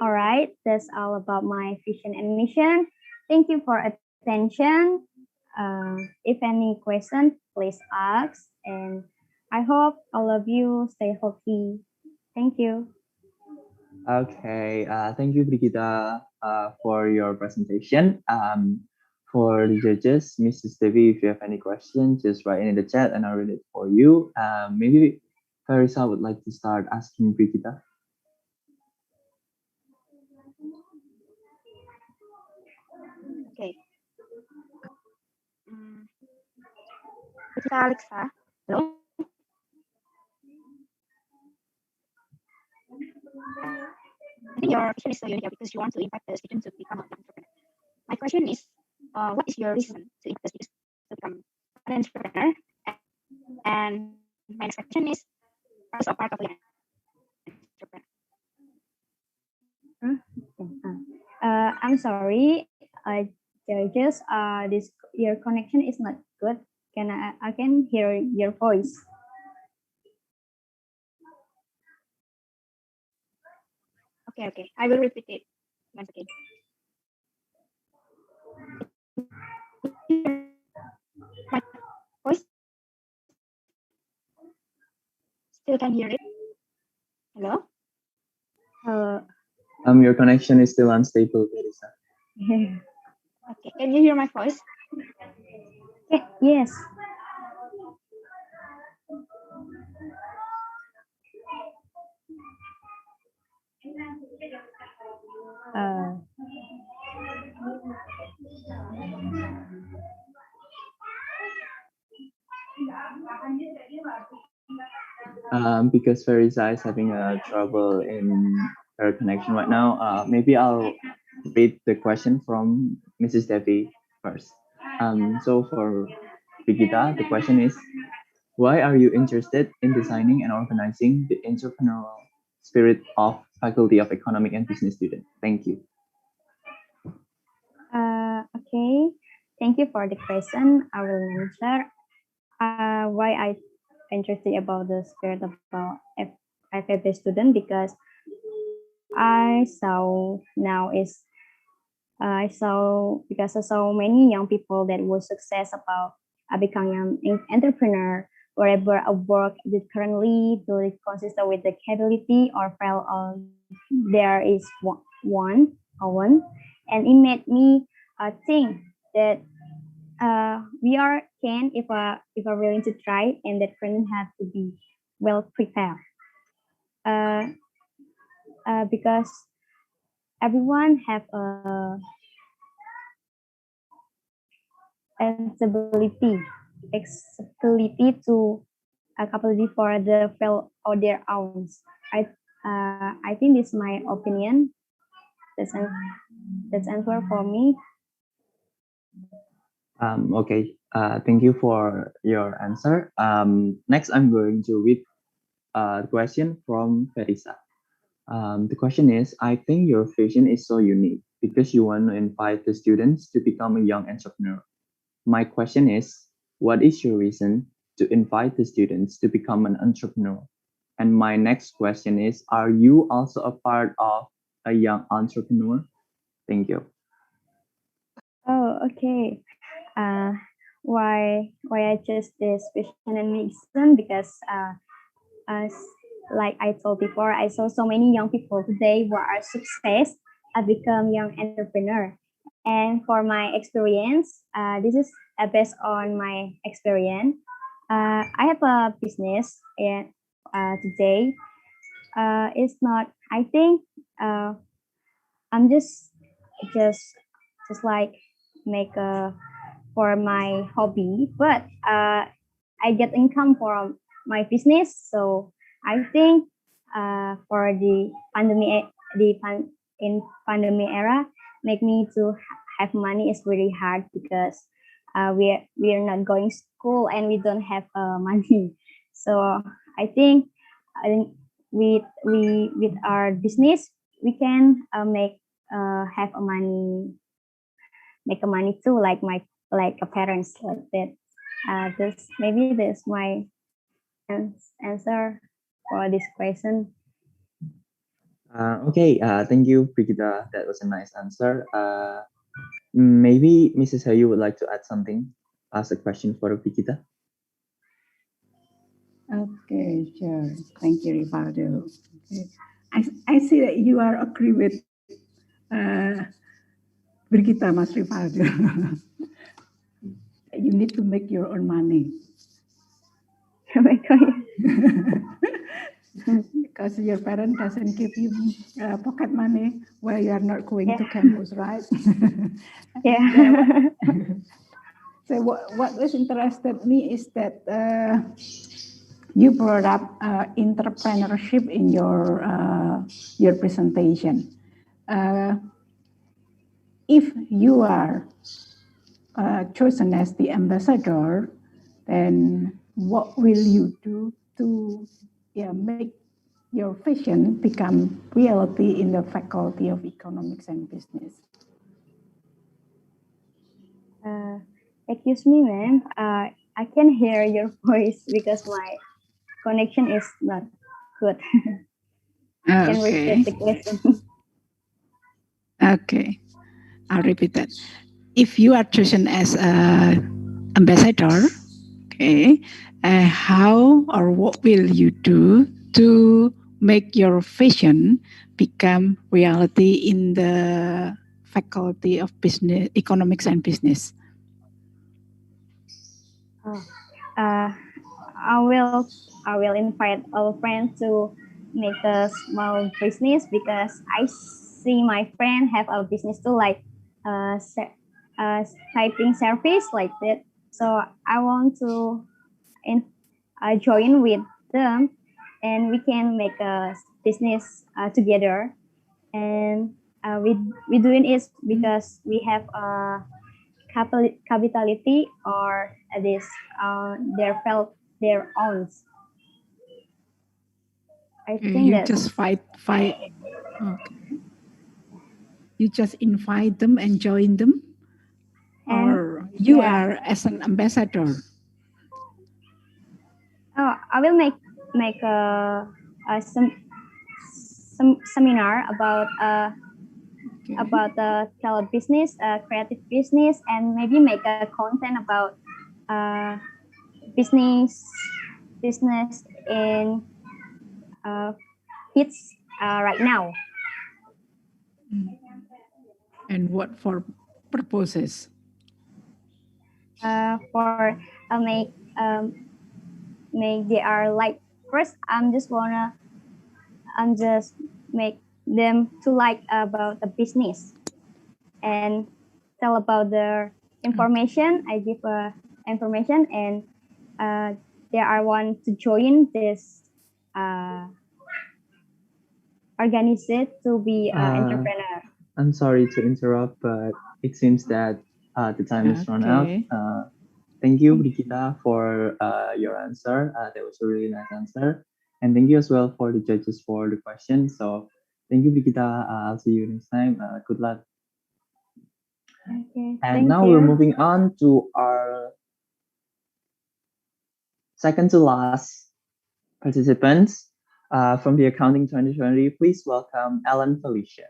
All right. That's all about my vision and mission. Thank you for attention. If any question, please ask. And I hope all of you stay healthy. Thank you.
Okay, thank you, Brigida, for your presentation. For the judges, Mrs. Devi, if you have any questions, just write in the chat and I'll read it for you. Maybe Farisa would like to start asking Brigida.
Okay. Brigida Alexa. Hello. I think your vision is so unique because you want to impact the students to become an entrepreneur. My question is, what is your reason to impact the students to become an entrepreneur? And my next question is, also part of an entrepreneur. I'm sorry, judges. This your connection is not good. Can I can hear your voice. Okay. I will repeat it once again. My voice still can hear it. Hello.
Your connection is still unstable, Farisa.
Okay. Can you hear my voice? Yes.
Because Farisa is having trouble in her connection right now, maybe I'll read the question from Mrs. Devi first. So for Brigida, the question is, why are you interested in designing and organizing the entrepreneurial spirit of Faculty of Economic and Business student? Thank you.
Okay. Thank you for the question. I will answer. Why I interested about the spirit about FFA student because I saw because I saw many young people that were success about becoming an entrepreneur wherever I work that currently do it consistent with the capability or fail on there is one and it made me think that we are can if are willing to try and that can have to be well prepared because everyone have a accessibility to a capability for the fail or their own. I think this is my opinion. That's answer for me.
Okay, thank you for your answer. Next, I'm going to read a question from Farisa. The question is, I think your vision is so unique because you want to invite the students to become a young entrepreneur. My question is, what is your reason to invite the students to become an entrepreneur? And my next question is, are you also a part of a young entrepreneur? Thank you.
Oh, okay. Why I chose this vision and mission because as like I told before, I saw so many young people today who are success become young entrepreneur. And for my experience, this is based on my experience. I have a business and today it's not. I think I'm just like make a for my hobby, but I get income from my business. So I think for the pandemic, in pandemic era, make me to have money is really hard because we are not going school and we don't have money. So I think with our business we can have a money make a money too, like a parents like that. This maybe this my answer for this question.
Okay, thank you, Brigida. That was a nice answer. Maybe Mrs. Hayu would like to add something, ask a question for Brigida.
Okay, sure. Thank you, Rivaldo. Okay. I see that you are agree with Brigida, Mas Rivaldo. You need to make your own money. Because your parent doesn't give you pocket money while you are not going to campus, right?
Yeah.
So what is interested me is that you brought up entrepreneurship in your presentation. If you are chosen as the ambassador, then what will you do to make your vision become reality in the Faculty of Economics and Business?
Excuse me, ma'am. I can hear your voice because my connection is not good. Can repeat the question?
Okay, I'll repeat that. If you are chosen as an ambassador, okay, how or what will you do to make your vision become reality in the Faculty of Business, Economics and Business?
I will invite our friends to make a small business because I see my friend have a business too, like typing service like that. So I want to join with them, and we can make a business together. And we doing it because we have a capitality or this their felt their own. I think
You
that
just fight. Okay. You just invite them and join them, or you are as an ambassador.
Oh, I will make some seminar about the tele business, creative business, and maybe make a content about business in kids right now.
And what for purposes?
For make they are like first I'm just make them to like about the business and tell about their information. I give information and they are want to join this organization to be entrepreneur.
I'm sorry to interrupt, but it seems that the time is run out. Thank you, Brigida, for your answer. That was a really nice answer. And thank you as well for the judges for the question. So thank you, Brigida. I'll see you next time. Good luck.
Okay,
and now we're moving on to our second to last participants from the Accounting 2020. Please welcome Ellen Felicia.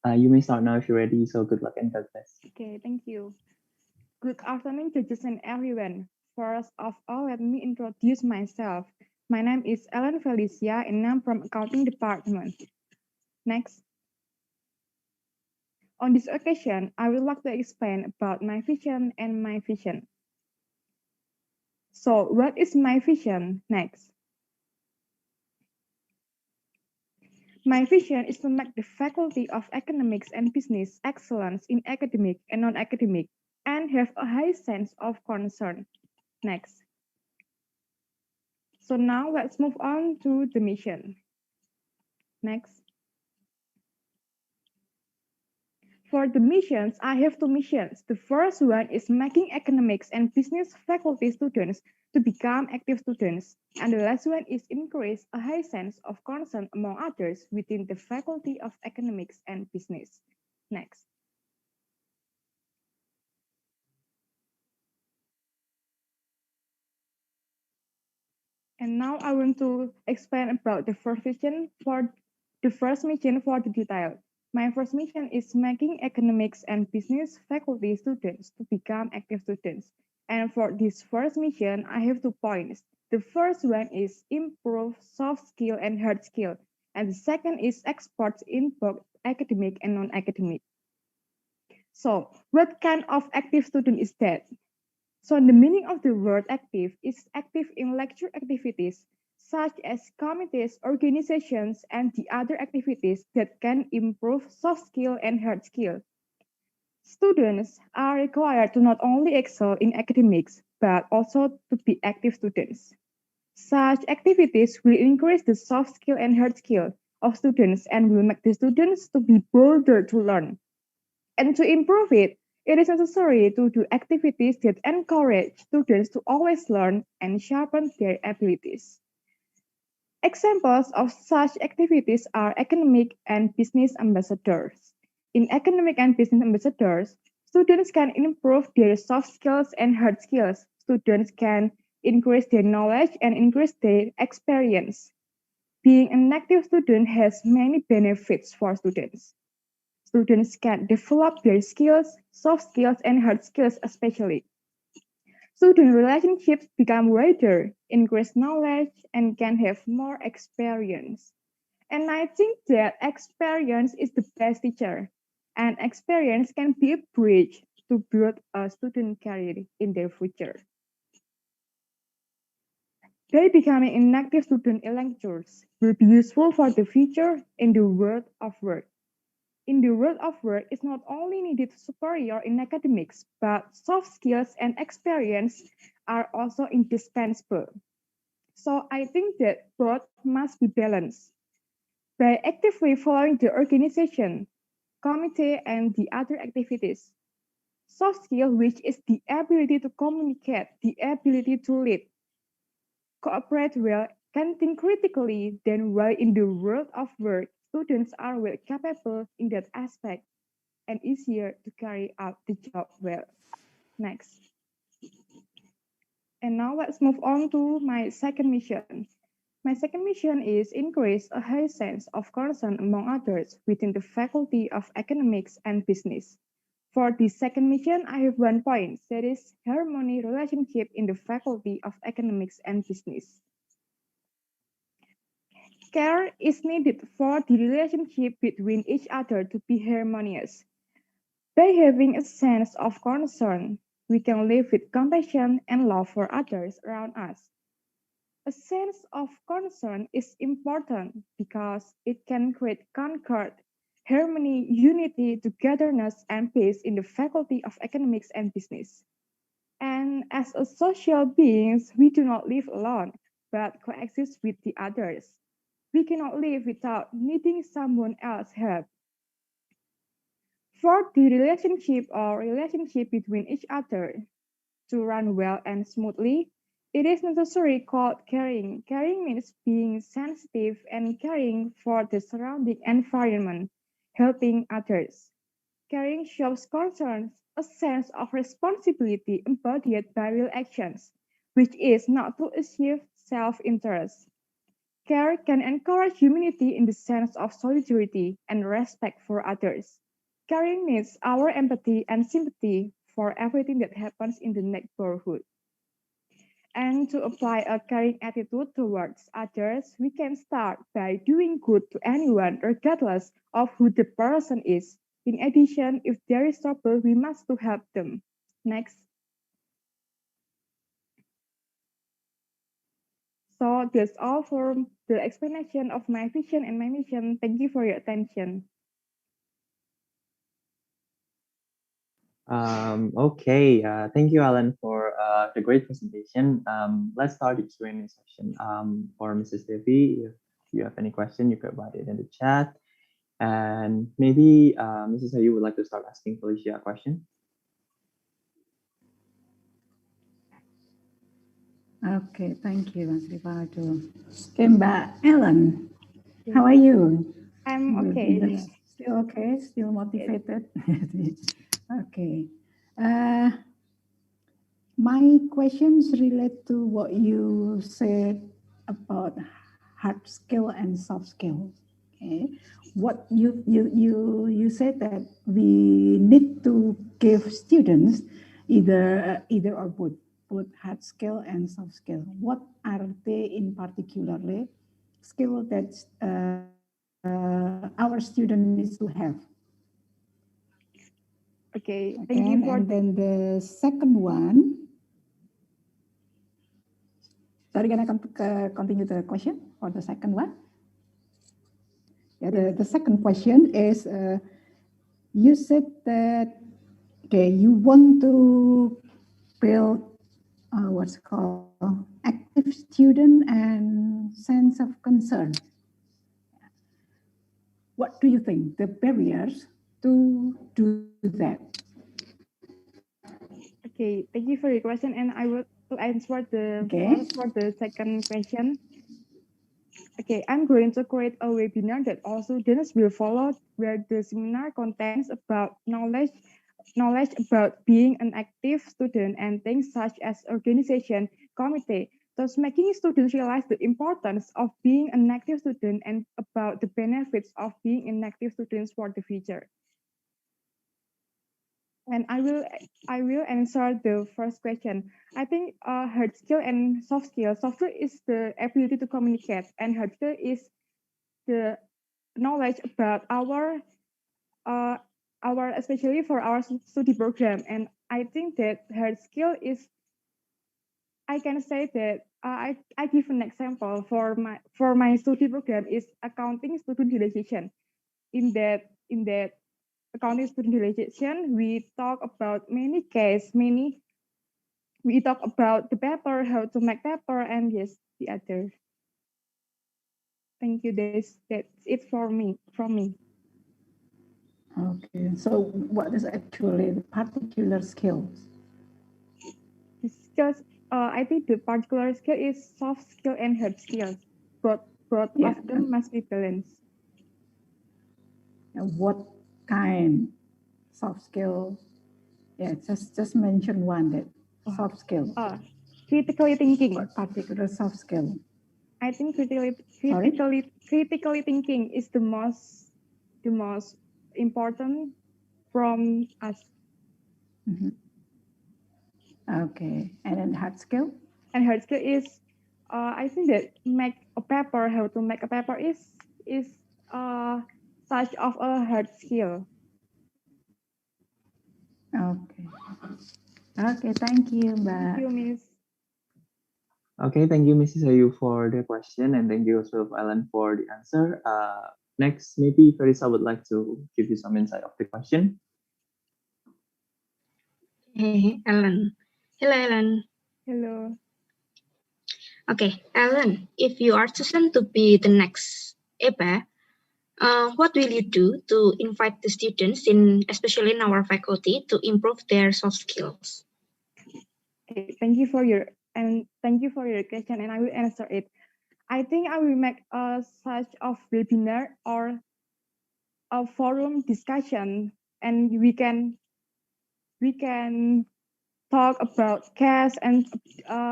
You may start now if you're ready. So good luck and God bless.
Okay, thank you. Good afternoon, judges and everyone. First of all, let me introduce myself. My name is Ellen Felicia and I'm from Accounting Department. Next. On this occasion, I would like to explain about my vision and my vision. So, what is my vision? Next. My vision is to make the Faculty of Economics and Business excellence in academic and non-academic and have a high sense of concern. Next. So now let's move on to the mission. Next. For the missions, I have two missions. The first one is making economics and business faculty students to become active students. And the last one is increase a high sense of concern among others within the Faculty of Economics and Business. Next. And now I want to explain about the first mission for the detail. My first mission is making economics and business faculty students to become active students. And for this first mission, I have 2 points. The first one is improve soft skill and hard skill. And the second is experts in both academic and non-academic. So what kind of active student is that? So the meaning of the word active is active in lecture activities, such as committees, organizations, and the other activities that can improve soft skill and hard skill. Students are required to not only excel in academics, but also to be active students. Such activities will increase the soft skill and hard skill of students and will make the students to be bolder to learn. And to improve it, it is necessary to do activities that encourage students to always learn and sharpen their abilities. Examples of such activities are academic and business ambassadors. In academic and business ambassadors, students can improve their soft skills and hard skills. Students can increase their knowledge and increase their experience. Being an active student has many benefits for students. Students can develop their skills, soft skills, and hard skills especially. Student relationships become wider, increase knowledge, and can have more experience. And I think that experience is the best teacher. And experience can be a bridge to build a student career in their future. By becoming an active student in lectures will be useful for the future in the world of work. In the world of work, it's not only needed superior in academics, but soft skills and experience are also indispensable. So I think that both must be balanced. By actively following the organization, committee, and the other activities, soft skill, which is the ability to communicate, the ability to lead, cooperate well, can think critically, then while in the world of work, students are well capable in that aspect and easier to carry out the job well. Next. And now let's move on to my second mission. My second mission is increase a high sense of concern among others within the Faculty of Economics and Business. For the second mission, I have 1 point, that is harmony relationship in the Faculty of Economics and Business. Care is needed for the relationship between each other to be harmonious. By having a sense of concern, we can live with compassion and love for others around us. A sense of concern is important because it can create concord, harmony, unity, togetherness, and peace in the Faculty of Economics and Business. And as a social beings, we do not live alone, but coexist with the others. We cannot live without needing someone else's help. For the relationship between each other to run well and smoothly, it is necessary called caring. Caring means being sensitive and caring for the surrounding environment, helping others. Caring shows concern, a sense of responsibility embodied by real actions, which is not to achieve self-interest. Care can encourage humanity in the sense of solidarity and respect for others. Caring needs our empathy and sympathy for everything that happens in the neighborhood. And to apply a caring attitude towards others, we can start by doing good to anyone, regardless of who the person is. In addition, if there is trouble, we must to help them. Next. So that's all for the explanation of my vision and my mission. Thank you for your attention.
Okay, thank you, Alan, for the great presentation. Let's start the Q&A session. For Mrs. Devi, if you have any question, you could write it in the chat. And maybe Mrs. Ayu would like to start asking Felicia a question.
Okay, thank you, Mas Rivaldo. Okay, Mbak Ellen, how are you?
I'm okay.
Still okay? Still motivated? Okay. My questions relate to what you said about hard skill and soft skills. Okay, what you said that we need to give students either or both hard skill and soft skill. What are they in particularly skill that our student needs to have?
Okay, thank you for.
And then the second one. Are you gonna continue the question for the second one? Yeah, the second question is, you said that, okay, you want to build what's called active student and sense of concern. What do you think the barriers to do that?
Okay, thank you for your question, and I will answer the first for the second question. Okay, I'm going to create a webinar that all students will follow, where the seminar contains about knowledge about being an active student and things such as organization, committee, thus making students realize the importance of being an active student and about the benefits of being an active student for the future. And I will answer the first question. I think hard skill and soft skill. Soft skill is the ability to communicate, and hard skill is the knowledge about our especially for our study program. And I think that hard skill is, I can say that I give an example for my study program is accounting student relation. In that accounting student relation, we talk about many cases, we talk about the paper, how to make paper, and yes, the other. Thank you. That's it for me. From me.
Okay, so what is actually the particular skills?
The skills, I think the particular skill is soft skill and hard skills. Both of them must be balanced.
And what kind soft skill? Yeah, just mention one that soft skill.
Critically thinking.
What particular soft skill?
I think critically thinking is the most important from us.
Okay, and then hard skill?
And hard skill is, I think that make a paper, how to make a paper is such of a hard skill.
Okay. Okay, thank you, Mbak.
Thank you, Miss.
Okay, thank you, Mrs. Ayu, for the question, and thank you also, Alan, for the answer. Next, maybe Farisa would like to give you some insight of the question.
Hey, Alan. Hello, Alan.
Hello.
Okay, Alan, if you are chosen to be the next EPA, what will you do to invite the students, especially in our faculty, to improve their soft skills?
Okay, thank you for your question, and I will answer it. I think I will make such of webinar or a forum discussion, and we can talk about case and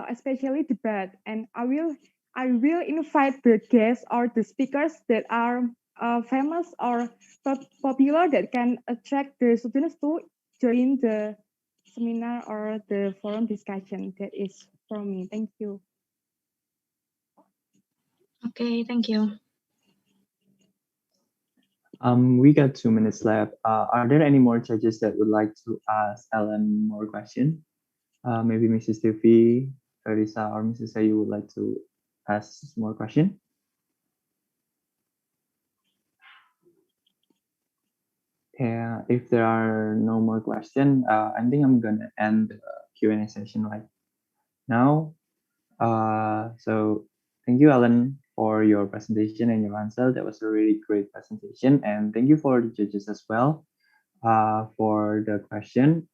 especially debate. And I will invite the guests or the speakers that are famous or popular that can attract the students to join the seminar or the forum discussion. That is from me. Thank you.
Okay, thank you.
We got 2 minutes left. Are there any more judges that would like to ask Ellen more questions? Maybe Mrs. Devi, Farisa, or Mrs. Ayu would like to ask more question? Yeah, if there are no more questions, I think I'm gonna end the Q&A session right now. So thank you, Alan, for your presentation and your answer. That was a really great presentation, and thank you for the judges as well for the question.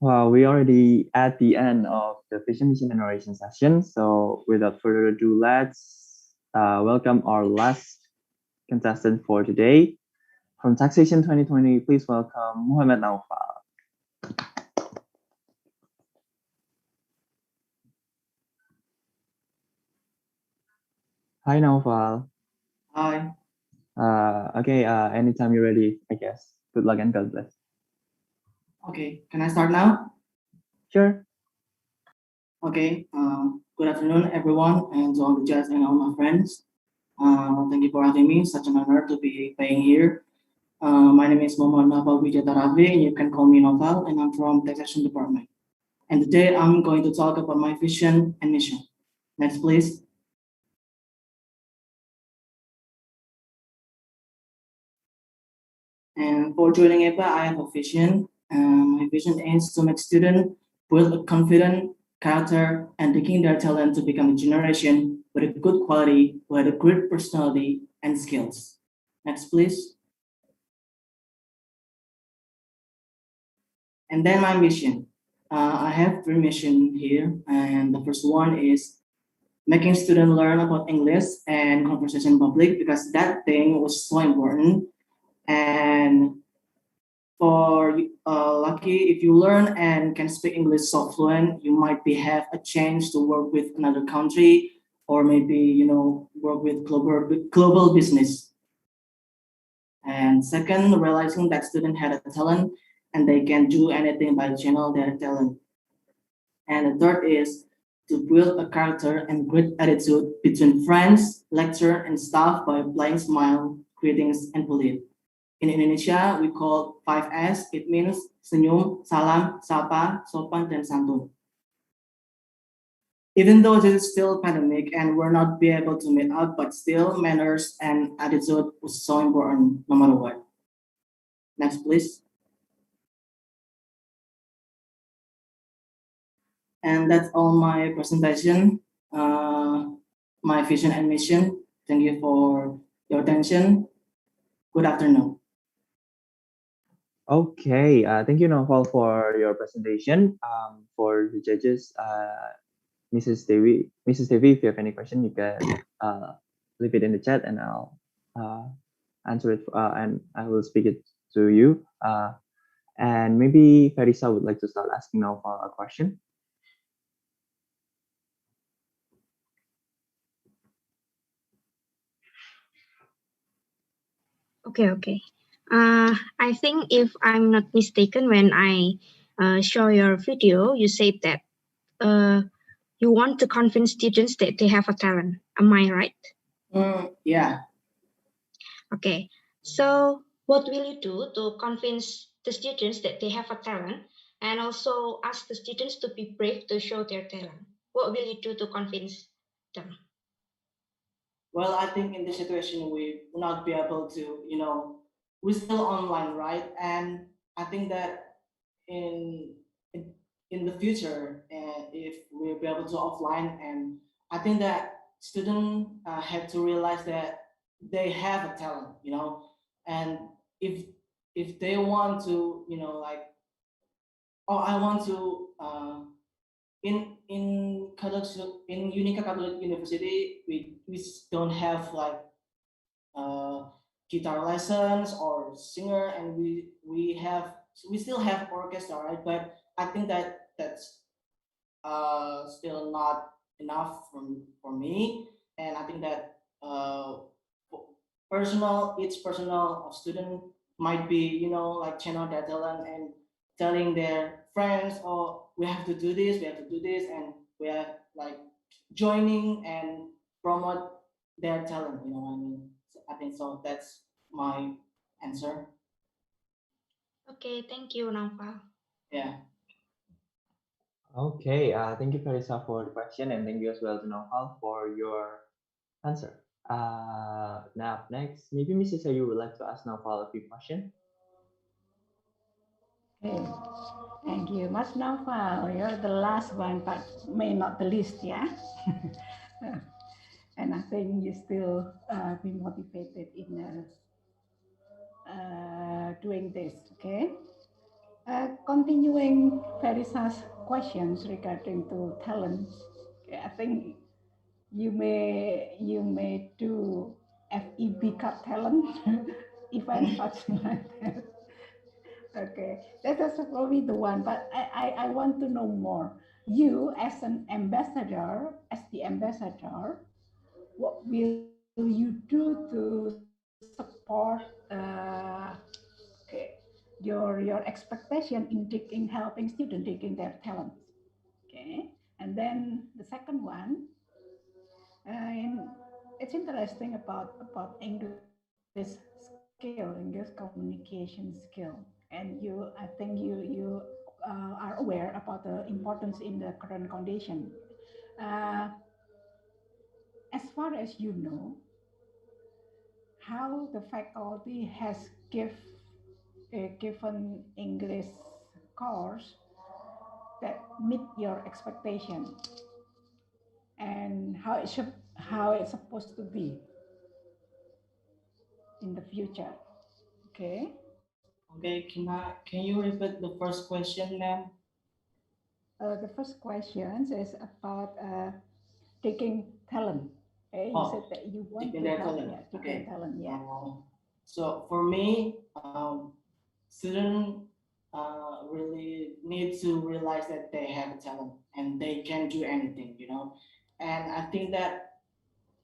Well, we already at the end of the vision, mission, and oration session. So without further ado, let's welcome our last contestant for today. From Taxation 2020, please welcome Muhammad Naufal. Hi, Naufal.
Hi.
Okay, anytime you're ready, I guess. Good luck and God bless.
Okay, can I start now?
Sure.
Okay, good afternoon, everyone, and to all the judges and all my friends. Thank you for having me. Such an honor to be playing here. My name is Muhammad Naval Wijayataravi, and you can call me Noval, and I'm from Taxation Department. And today I'm going to talk about my vision and mission. Next, please. And for joining EPA, I have a vision. My vision is to make students build a confident character and taking their talent to become a generation with a good quality, with a great personality and skills. Next, please. And then my mission. I have three missions here, and the first one is making students learn about English and conversation in public because that thing was so important. And for lucky, if you learn and can speak English so fluent, you might be have a chance to work with another country or maybe work with global business. And second, realizing that student had a talent and they can do anything by channel their talent. And the third is to build a character and great attitude between friends, lecturer, and staff by applying smile, greetings, and polite. In Indonesia, we call 5S. It means senyum, salam, sapa, sopan, dan santun. Even though this is still pandemic and we're not be able to meet up, but still manners and attitude was so important no matter what. Next, please. And that's all my presentation, my vision and mission. Thank you for your attention. Good afternoon.
Okay, thank you, Naufal, for your presentation. For the judges, Mrs. Devi, if you have any question, you can leave it in the chat, and I'll answer it, and I will speak it to you. And maybe Farisa would like to start asking Naufal a question.
Okay. I think if I'm not mistaken, when I show your video, you said that you want to convince students that they have a talent. Am I right?
Yeah.
Okay. So what will you do to convince the students that they have a talent and also ask the students to be brave to show their talent? What will you do to convince them?
Well, I think in this situation we will not be able to, we're still online, right? And I think that in in, in the future, if we'll be able to offline, and I think that students have to realize that they have a talent, and if they want to, like, oh, I want to in Unica Catholic University, we don't have like guitar lessons or singer, and we still have orchestra, right? But I think that that's still not enough for me, and I think that each personal of student might be, like channel their talent and telling their friends, oh, we have to do this, and we are like joining and promote their talent, what I mean? So I think so that's my answer.
Okay, thank you, Nampal.
Yeah.
Okay, thank you, Carissa, for the question, and thank you as well to Nopal for your answer. Now, next, maybe Mrs. Ayu would like to ask Nopal a few questions.
Okay, thank you, Mas Naufal. You're the last one, but may not the least, yeah. And I think you still be motivated in doing this. Okay. Continuing Verisa's questions regarding to talent, okay, I think you may do FEB Cup talent event such like that. Okay, that is probably the one. But I want to know more. You as an ambassador, as the ambassador, what will you do to support okay, your expectation in helping students taking their talents? Okay, and then the second one, it's interesting about English skill, English communication skill, and I think you are aware about the importance in the current condition. Uh, as far as you know, how the faculty has given English course that meet your expectation, and how it's supposed to be in the future. Okay.
Okay, can you repeat the first question, ma'am?
The first question is about taking talent. Okay, you said
Oh,
that you want
taking
to
their
help,
talent.
yeah, taking
Okay.
talent, yeah.
So for me, students really need to realize that they have a talent and they can do anything, you know. And I think that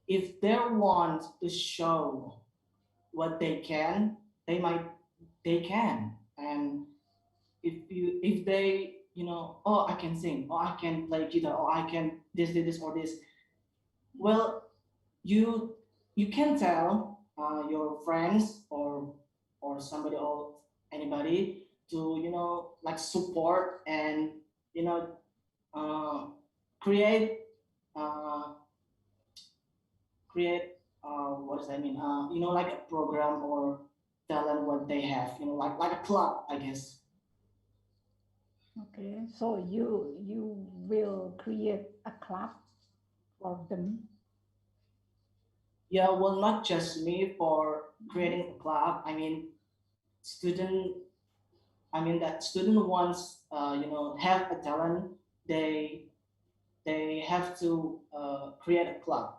if they want to show what they can, they can. And if they, you know, oh, I can sing, or I can play guitar, or I can this or this. Well, you you can tell your friends or somebody or anybody to, you know, like support and, you know, uh, create uh, create what does that mean, you know, like a program or talent what they have, you know, like a club, I guess.
Okay, so you will create a club for them.
Yeah, well, not just me for creating a club. I mean, student. I mean that student wants, you know, have a talent. They have to create a club.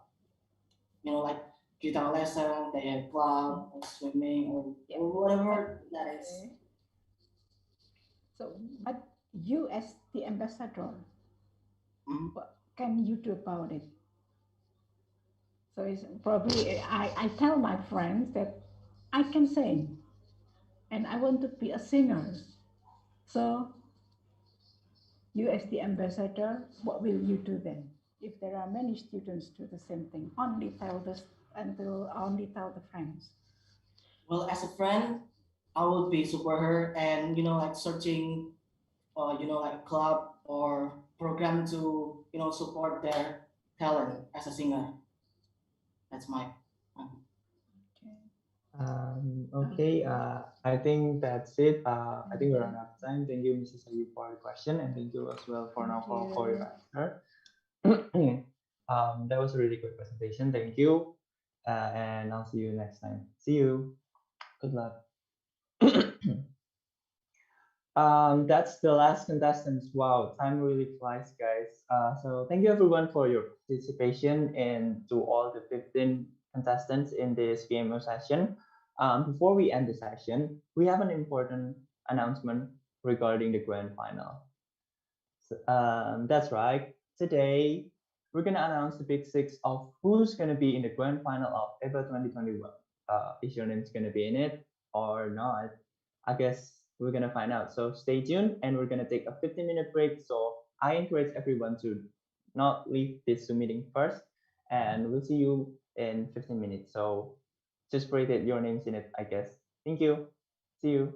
You know, like guitar lesson. They have club or swimming or whatever that is.
Okay. So, but you as the ambassador, what can you do about it? So it's probably I tell my friends that I can sing and I want to be a singer. So you as the ambassador, what will you do then? If there are many students do the same thing, only tell the friends.
Well, as a friend, I would be support her and, you know, like searching, you know, like club or program to, you know, support their talent as a singer. That's my.
Okay, I think that's it. I think we're out of time. Thank you, Mrs. Ayu, for the question, and thank you as well for now for your answer. That was a really good presentation. Thank you, and I'll see you next time. See you. Good luck. That's the last contestants. Wow, time really flies, guys. So thank you everyone for your participation and to all the 15 contestants in this VMO session. Before we end the session, we have an important announcement regarding the grand final. That's right. Today, we're gonna announce the big six of who's gonna be in the grand final of EVA 2021. Is your name's gonna be in it or not? I guess we're gonna find out. So stay tuned, and we're gonna take a 15-minute break. So I encourage everyone to not leave this Zoom meeting first, and we'll see you in 15 minutes. So just pray that your name's in it, I guess. Thank you. See you.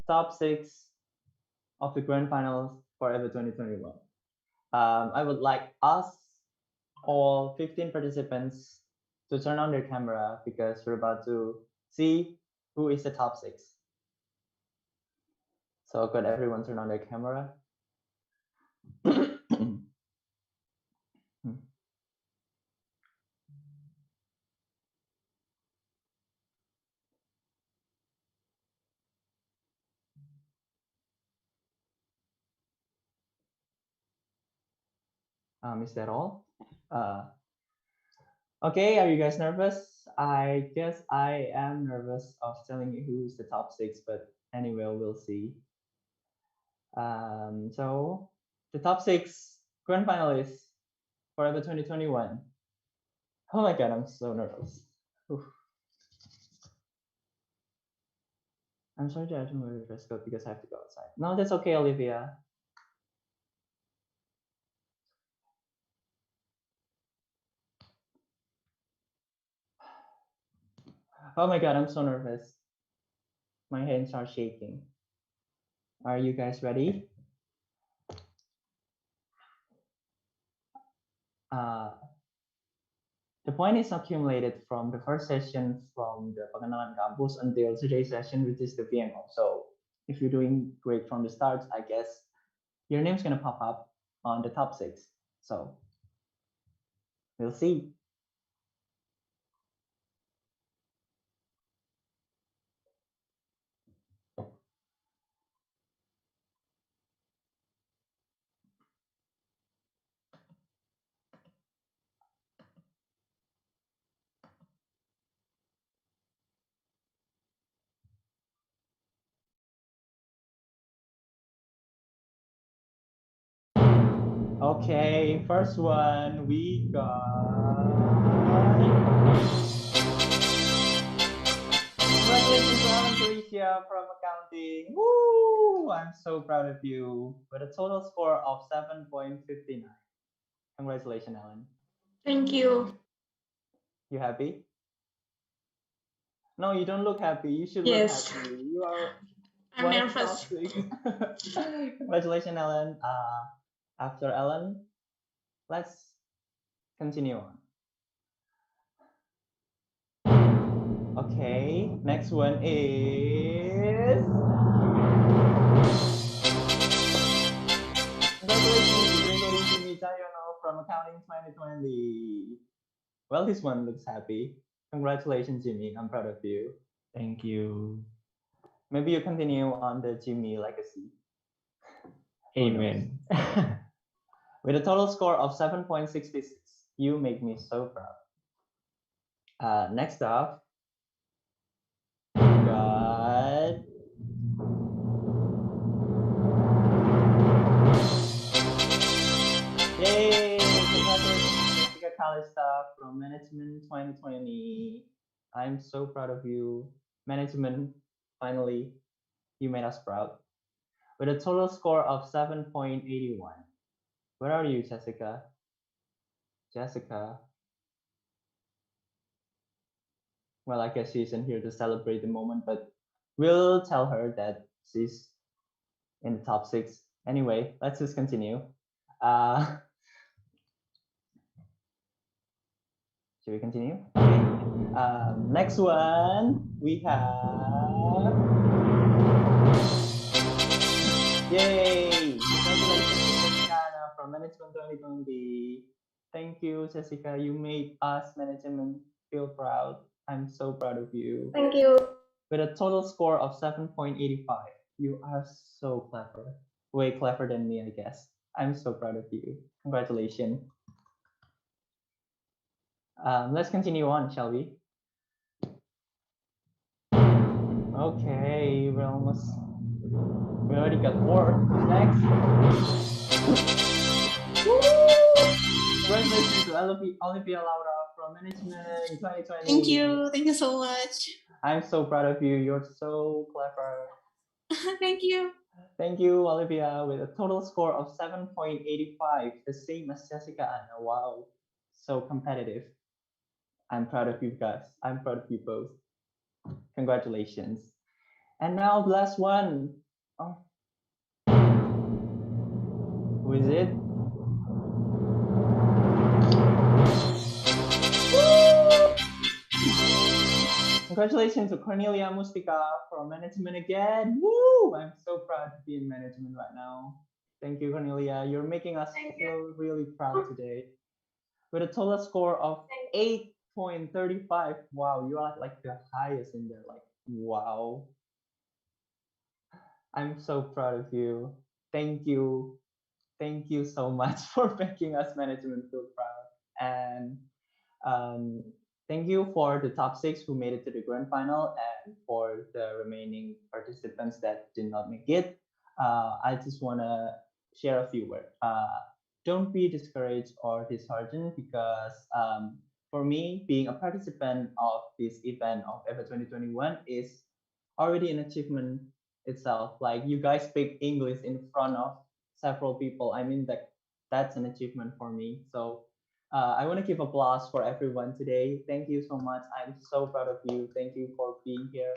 top 6 of the grand finals forever 2021. I would like us all 15 participants to turn on their camera because we're about to see who is the top 6. So could everyone turn on their camera? Is that all? Okay, are you guys nervous? I guess I am nervous of telling you who's the top 6, but anyway, we'll see. So the top 6 grand finalists forever 2021. Oh my god, I'm so nervous. Oof. I'm sorry that I didn't wear the dress code because I have to go outside. No, that's okay, Olivia. Oh my god, I'm so nervous. My hands are shaking. Are you guys ready? The point is accumulated from the first session from the pengenalan kampus until today's session, which is the VMO. So if you're doing great from the start, I guess your name's gonna pop up on the top 6. So we'll see. Okay, first one we got. Congratulations to Alan Felicia from accounting. Woo! I'm so proud of you with a total score of 7.59. Congratulations, Alan.
Thank you.
You happy? No, you don't look happy. You should
Yes.
look happy. You are
I'm
one
nervous.
of the top 6. Congratulations, Alan. After Alan, let's continue on. Okay, next one is. Congratulations, Gregory Jimmy Chayono from Accounting 2020. Well, this one looks happy. Congratulations, Jimmy. I'm proud of you.
Thank you.
Maybe you continue on the Jimmy legacy.
Amen.
With a total score of 7.66, you make me so proud. Next up, we got. Yay! Congratulations, Jessica Calista from Management 2020. I'm so proud of you. Management, finally, you made us proud. With a total score of 7.81. Where are you, Jessica? Jessica. Well, I guess she isn't here to celebrate the moment, but we'll tell her that she's in the top 6. Anyway, let's just continue. Should we continue? Okay. Next one, we have. Yay! Congratulations, Jessica from Management 2020. Thank you, Jessica. You made us management feel proud. I'm so proud of you.
Thank you.
With a total score of 7.85. You are so clever. Way clever than me, I guess. I'm so proud of you. Congratulations. Let's continue on, shall we? Okay, we already got 4. Next. Woo! Congratulations to Olivia Laura from Management 2020.
Thank you. Thank you so much.
I'm so proud of you. You're so clever.
Thank you.
Thank you, Olivia, with a total score of 7.85, the same as Jessica Anna. Wow, so competitive. I'm proud of you guys. I'm proud of you both. Congratulations. And now the last one. Oh. Who is it? Congratulations to Cornelia Mustika from management again. Woo! I'm so proud to be in management right now. Thank you, Cornelia. You're making us feel really proud today. With a total score of 8.35. Wow, you are like the highest in there. Like, wow. I'm so proud of you. Thank you. Thank you so much for making us management feel proud. And um, thank you for the top 6 who made it to the grand final, and for the remaining participants that did not make it. I just want to share a few words. Don't be discouraged or disheartened, because for me, being a participant of this event of EVA 2021 is already an achievement itself. Like, you guys speak English in front of several people. I mean, that's an achievement for me. So I want to give applause for everyone today. Thank you so much. I'm so proud of you. Thank you for being here.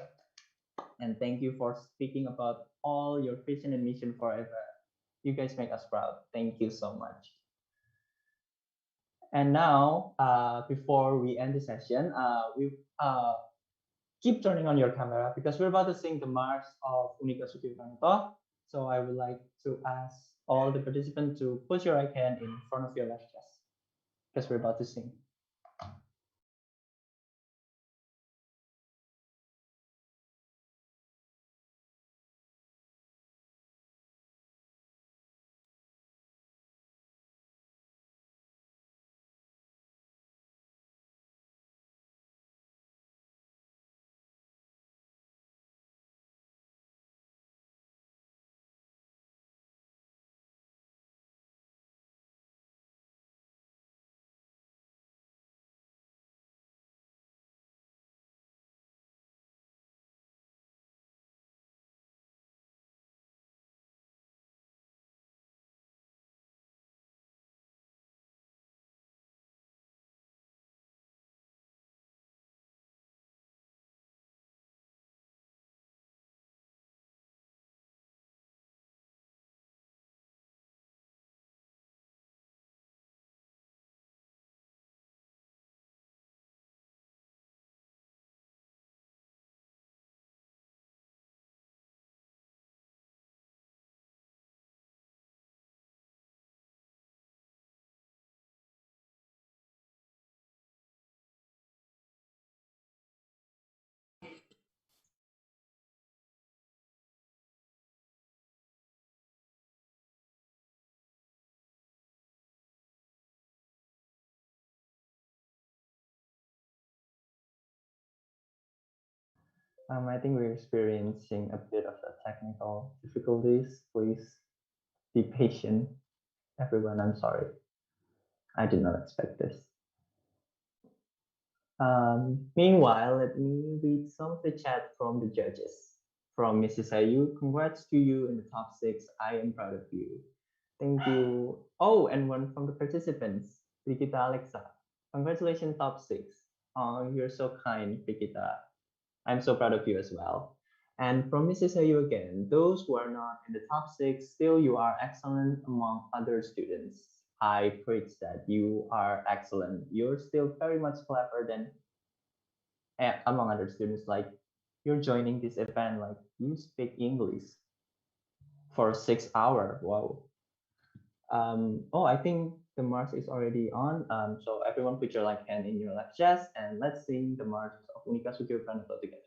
And thank you for speaking about all your vision and mission forever. You guys make us proud. Thank you so much. And now, before we end the session, we keep turning on your camera, because we're about to sing the March of Unika Sukiranto. So I would like to ask all the participants to put your right hand in front of your left chest, because we're about to sing. I think we're experiencing a bit of the technical difficulties. Please be patient, everyone. I'm sorry. I did not expect this. Meanwhile, let me read some of the chat from the judges. From Mrs. Ayu, congrats to you in the top 6. I am proud of you. Thank you. Oh, and one from the participants, Rikita Alexa. Congratulations, top 6. Oh, you're so kind, Rikita. I'm so proud of you as well. And from Mrs. Ayu again, those who are not in the top 6, still you are excellent among other students. I preach that you are excellent. You're still very much clever than among other students. Like, you're joining this event, like you speak English for 6 hours. Wow. Oh, I think the march is already on. So everyone put your left hand in your left chest, and let's sing the march of Unika Sukyo Pranato together.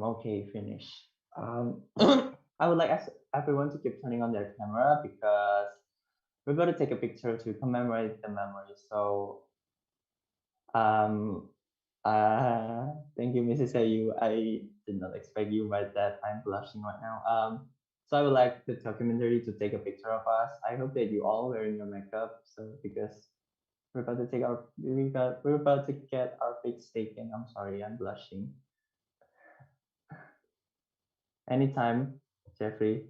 Okay, finish. I would like everyone to keep turning on their camera because we're going to take a picture to commemorate the memory. So, um, thank you, Mrs. Ayu. I did not expect you, but that I'm blushing right now. So I would like the documentary to take a picture of us. I hope that you all wearing your makeup. So because we're about to take our we're about to get our pics taken. I'm sorry, I'm blushing. Anytime, Jeffrey.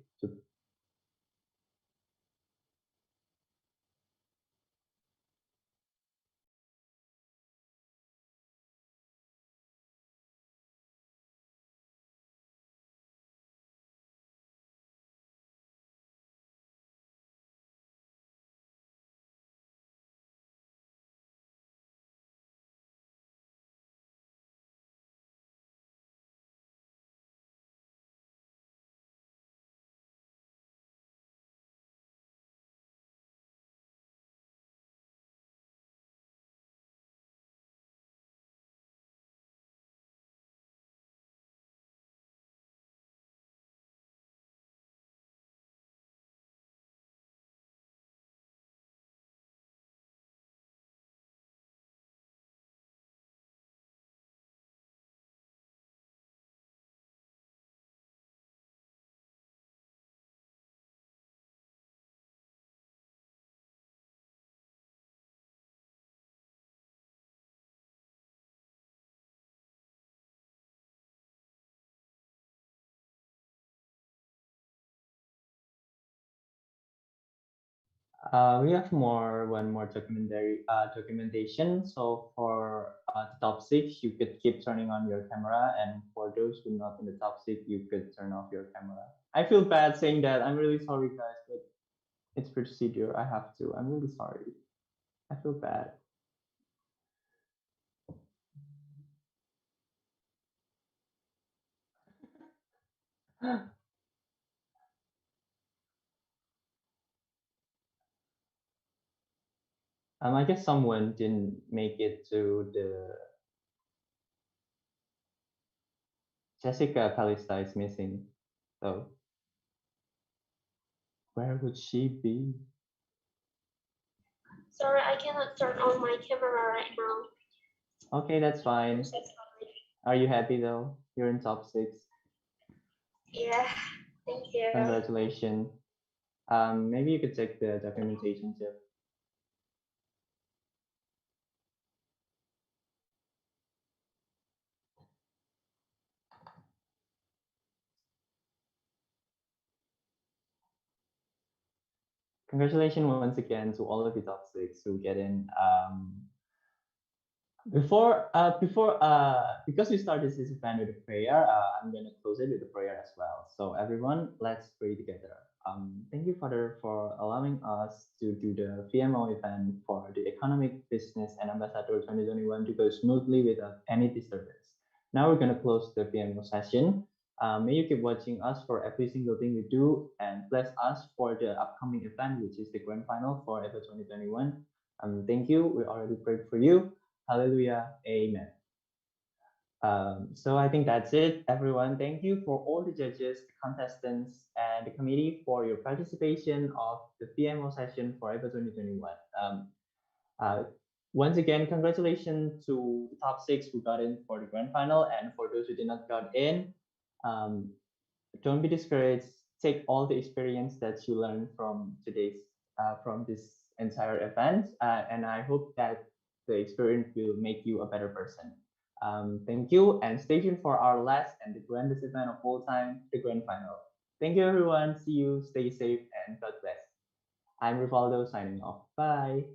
We have one more documentation. So for the top six, you could keep turning on your camera, and for those who not in the top six, you could turn off your camera. I feel bad saying that. I'm really sorry, guys, but it's procedure. I have to. I'm really sorry. I feel bad. I guess someone didn't make it to the Jessica Calista is missing. So where would she be?
Sorry, I cannot turn on my camera right now.
Okay, that's fine. Are you happy though? You're in top six.
Yeah, thank you.
Congratulations. Maybe you could check the documentation too. Congratulations once again to all of the top six who get in. Because we started this event with a prayer, I'm going to close it with a prayer as well. So everyone, let's pray together. Thank you, Father, for allowing us to do the PMO event for the Economic Business and Ambassador 2021 to go smoothly without any disturbance. Now we're going to close the PMO session. May you keep watching us for every single thing we do and bless us for the upcoming event, which is the grand final for EVA 2021. Thank you. We already prayed for you. Hallelujah. Amen. So I think that's it, everyone. Thank you for all the judges, the contestants, and the committee for your participation of the PMO session for EVA 2021. Once again, congratulations to the top six who got in for the grand final, and for those who did not got in, don't be discouraged. Take all the experience that you learned from from this entire event, and I hope that the experience will make you a better person. Thank you, and stay tuned for our last and the grandest event of all time, the grand final. Thank you, everyone. See you. Stay safe, and God bless. I'm Rivaldo signing off. Bye.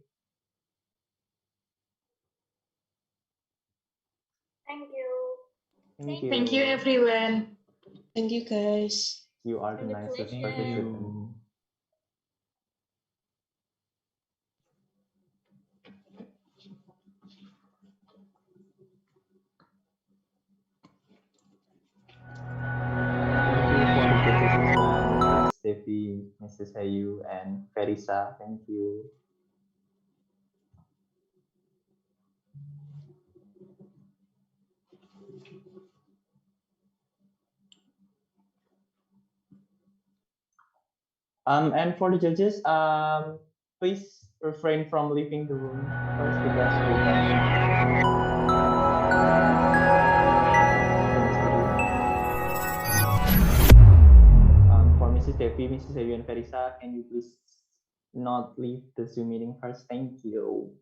Thank you.
Thank you,
everyone.
Thank you, guys.
You are the nicest participant. Steffi, Mrs. Ayu, and Ferisa. Thank you. And for the judges, please refrain from leaving the room first because we for Mrs. Devi, Mrs. Ayu, and Ferisa, can you please not leave the Zoom meeting first? Thank you.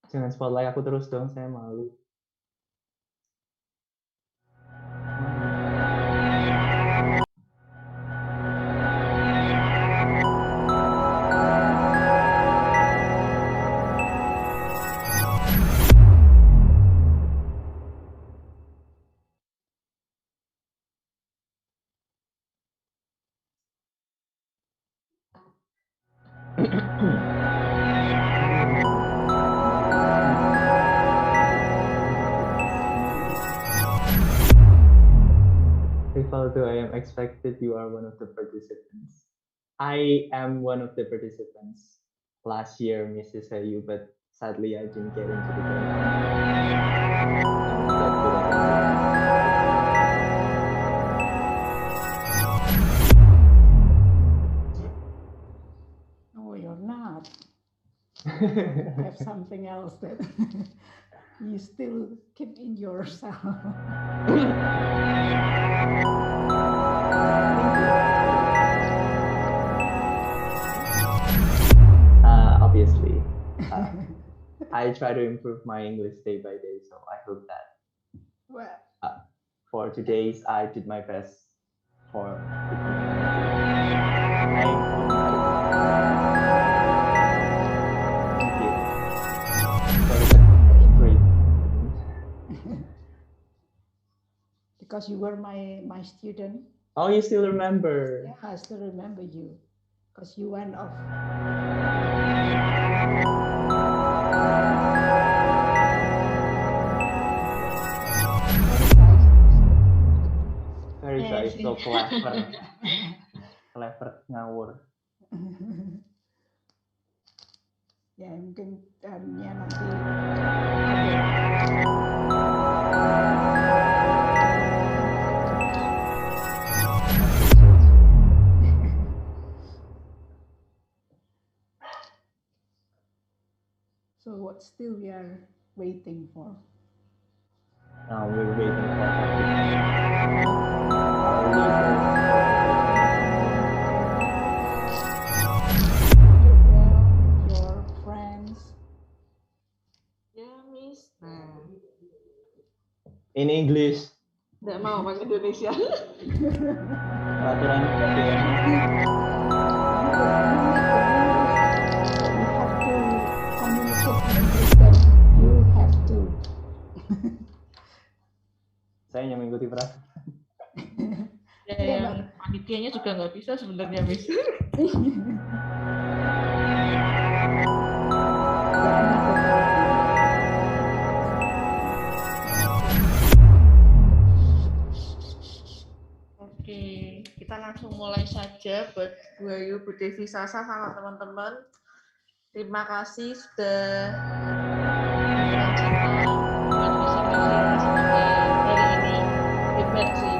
Jangan spotlight aku terus dong, saya malu. Rivaldo, I am expected you are one of the participants. I am one of the participants last year, Mrs. Ayu, but sadly I didn't get into the
No, you're not. You have something else that you still keep in yourself.
Obviously, I try to improve my English day by day, so I hope that
Well,
for today's I did my best for great.
Because you were my student.
Oh, you still remember?
Yeah, I still remember you. Because you went off.
Very shy, so clever. Clever ngawur.
Ya mungkin nanti So what still we are waiting for?
Now we're waiting for
your friends.
Ya, Miss. Nah,
in English.
nggak mau pakai Indonesia.
Peraturan
You have to.
Saya hanya mengikuti peraturan.
Ya, yang panitianya juga nggak bisa sebenarnya, Miss. Oke, kita langsung mulai saja buat Bu Ayu, Bu Devi, Sasa, sama teman-teman. Terima kasih sudah berperan serta buat visi-misi sebagai hari ini. Terima kasih.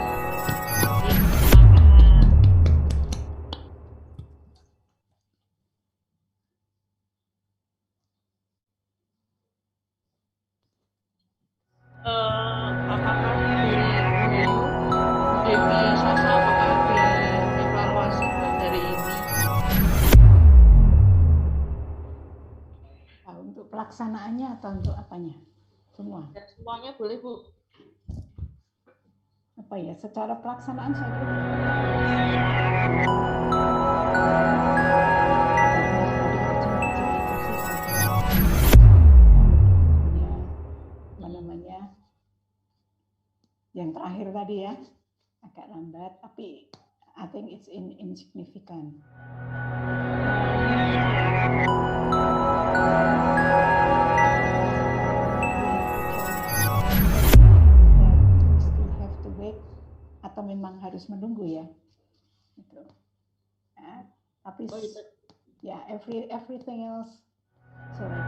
Apakah dari Bu Ayu, Bu Devi, Sasa, apakah ada evaluasi buat hari ini?
Untuk pelaksanaannya atau untuk apanya? Semua.
Dan semuanya boleh, Bu.
Apa ya? Secara pelaksanaan saya kira yang terakhir tadi ya agak lambat, tapi I think it's insignificant. Still have to wait atau memang harus menunggu ya? Gitu. Tapi ya everything else. Sorry.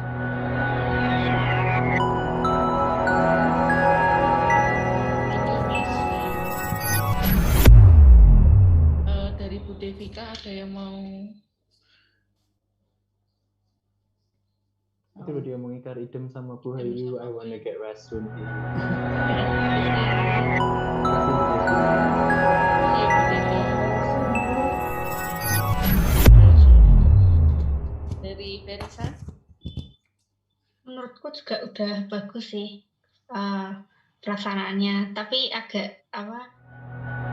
Kartika ada yang mau
Itu loh dia mau ngikar idem sama Bu Hayu, I wanna get rest soon. Makasih Bu Devi.
dari Verisa?
Menurutku juga udah bagus sih pelaksanaannya, tapi agak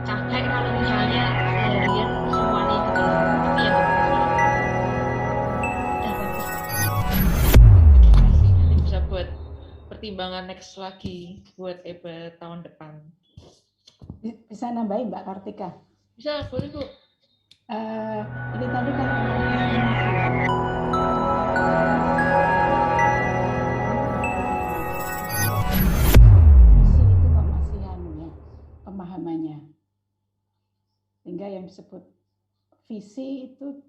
capek kalau misalnya seharian semuanya gitu loh. Tapi ya nggak apa-apa sih. Udah bagus kok.
Nanti bisa buat pertimbangan next lagi buat tahun depan.
Bisa nambahin Mbak Kartika?
Bisa, boleh Bu.
Ini tadi kan visi itu kok masih ya pemahamannya, sehingga yang disebut visi itu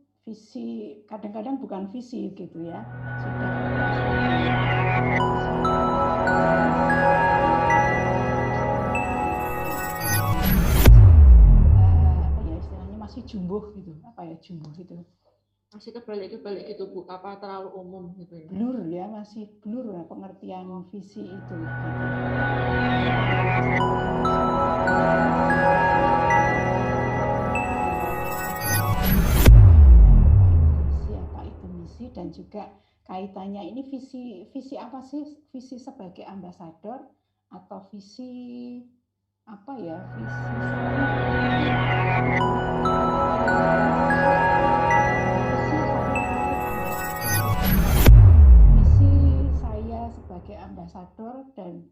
kadang-kadang bukan visi gitu ya, sudah istilahnya masih jumbuh gitu, jumbuh itu
masih kebalik gitu Bu, apa terlalu umum gitu ya?
Blur ya, masih blur ya pengertian visi itu gitu. Apa itu misi, dan juga kaitannya ini visi apa sih? Visi sebagai ambasador atau visi apa ya? Visi saya sebagai ambasador dan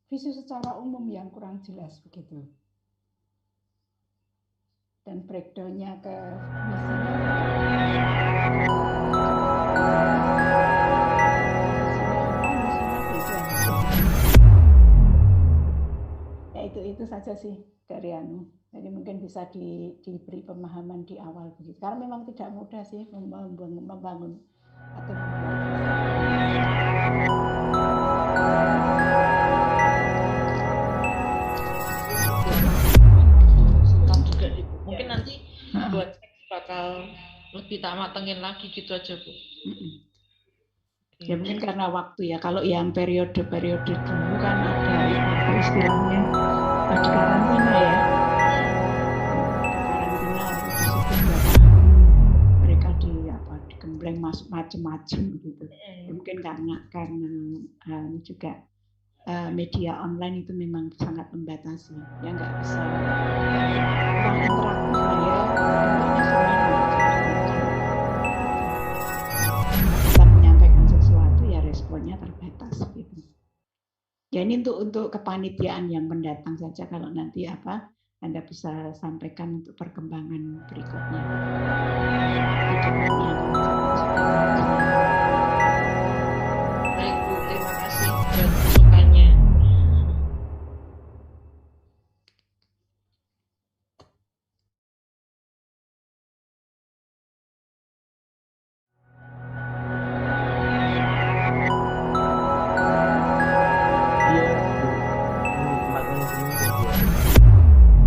visi secara umum yang kurang jelas begitu. Dan breakdown-nya ke ya itu saja sih dari jadi mungkin bisa diberi pemahaman di awal begitu, karena memang tidak mudah sih membangun atau
mungkin nanti buat bakal lebih tak matengin lagi gitu aja Bu.
Ya mungkin karena waktu ya, kalau yang periode-periode dulu kan ada istilahnya di karantina ya, mereka digembleng masuk macam-macam gitu. Ya, mungkin karena juga media online itu memang sangat membatasi, ya nggak bisa kurang interaktif lah ya, bentuknya kita menyampaikan sesuatu ya responnya terbatas gitu. Ya ini untuk kepanitiaan yang mendatang saja, kalau nanti Anda bisa sampaikan untuk perkembangan berikutnya.
Baik Bu, terima kasih buat masukannya.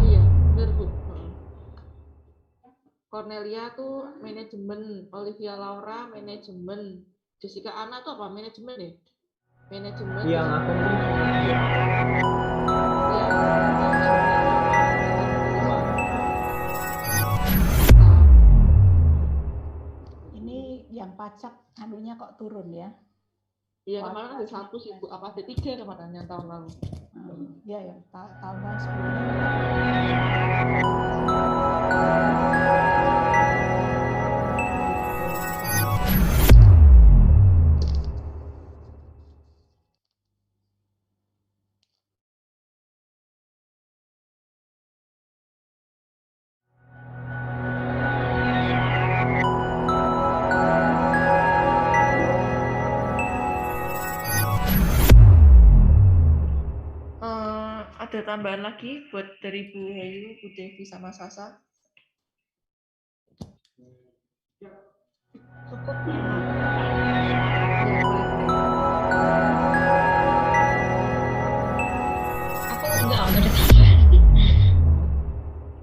Iya, benar Bu. Cornelia tuh manajemen, Olivia Laura manajemen, Jessica Anna tuh apa manajemen ya? Manajemen.
Yang aku tuh
ini yang pajak anunya kok turun ya?
Iya, kemarin ada 1 sih Bu, apa ada 3 kemarin yang tahun lalu.
Iya ya, tahun sebelumnya.
Ada tambahan lagi buat dari Bu Hayu, Bu Devi sama Sasa?
Cukup. Aku enggak ada tambahan.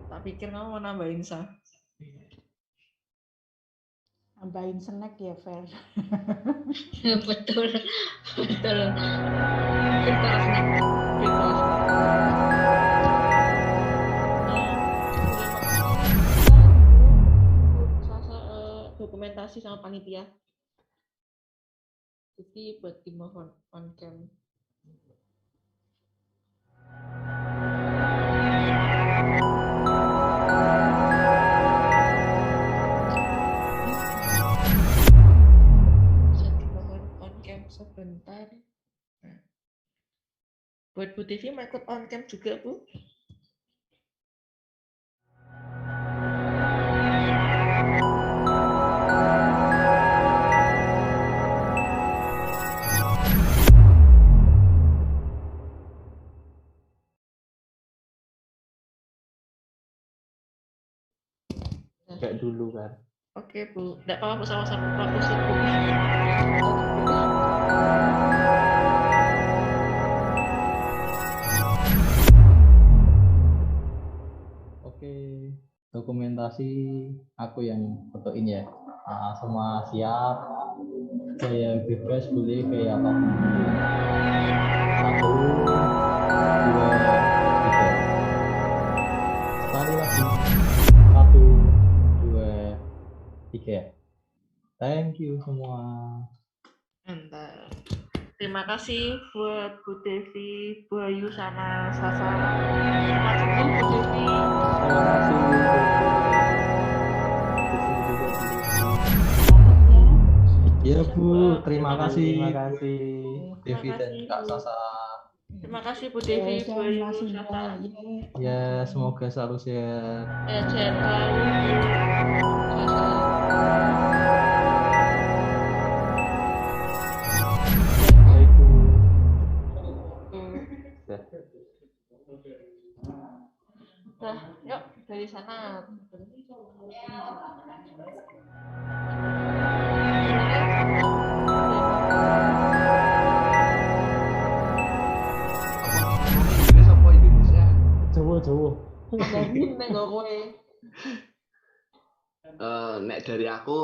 Tak pikir kamu mau nambahin, Sa.
Nambahin snack ya, Fer.
Betul, betul. Virtual snack, virtual snack. Dokumentasi sama panitia. Jadi buat tim on cam. Bisa dimohon on cam sebentar. Nah. Buat Bu Devi mau ikut on cam juga, Bu?
Kayak dulu kan.
Oke, Bu. Enggak apa-apa, Bu, sama-sama proposal, Bu.
Oke, dokumentasi aku yang fotoin ya. Semua siap. Saya bebas boleh kayak apa. 1, 2, 3. Sekali lagi. 1, 2, 3. Thank you semua.
Mantap. Terima kasih buat Bu Devi, Bu Ayu, sama Sasa. Selamat sembuh, Bu Devi.
Terima kasih. Ya Bu, terima kasih.
Terima kasih.
Devi dan Kak Sasa.
Terima kasih Bu Devi, Bu Ayu, Sasa.
Ya, semoga selalu sehat.
Sehat selalu, Bu Sasa. Nah, yuk dari sana.
Inggris apa Indonesia?
Jawa.
Nek dari aku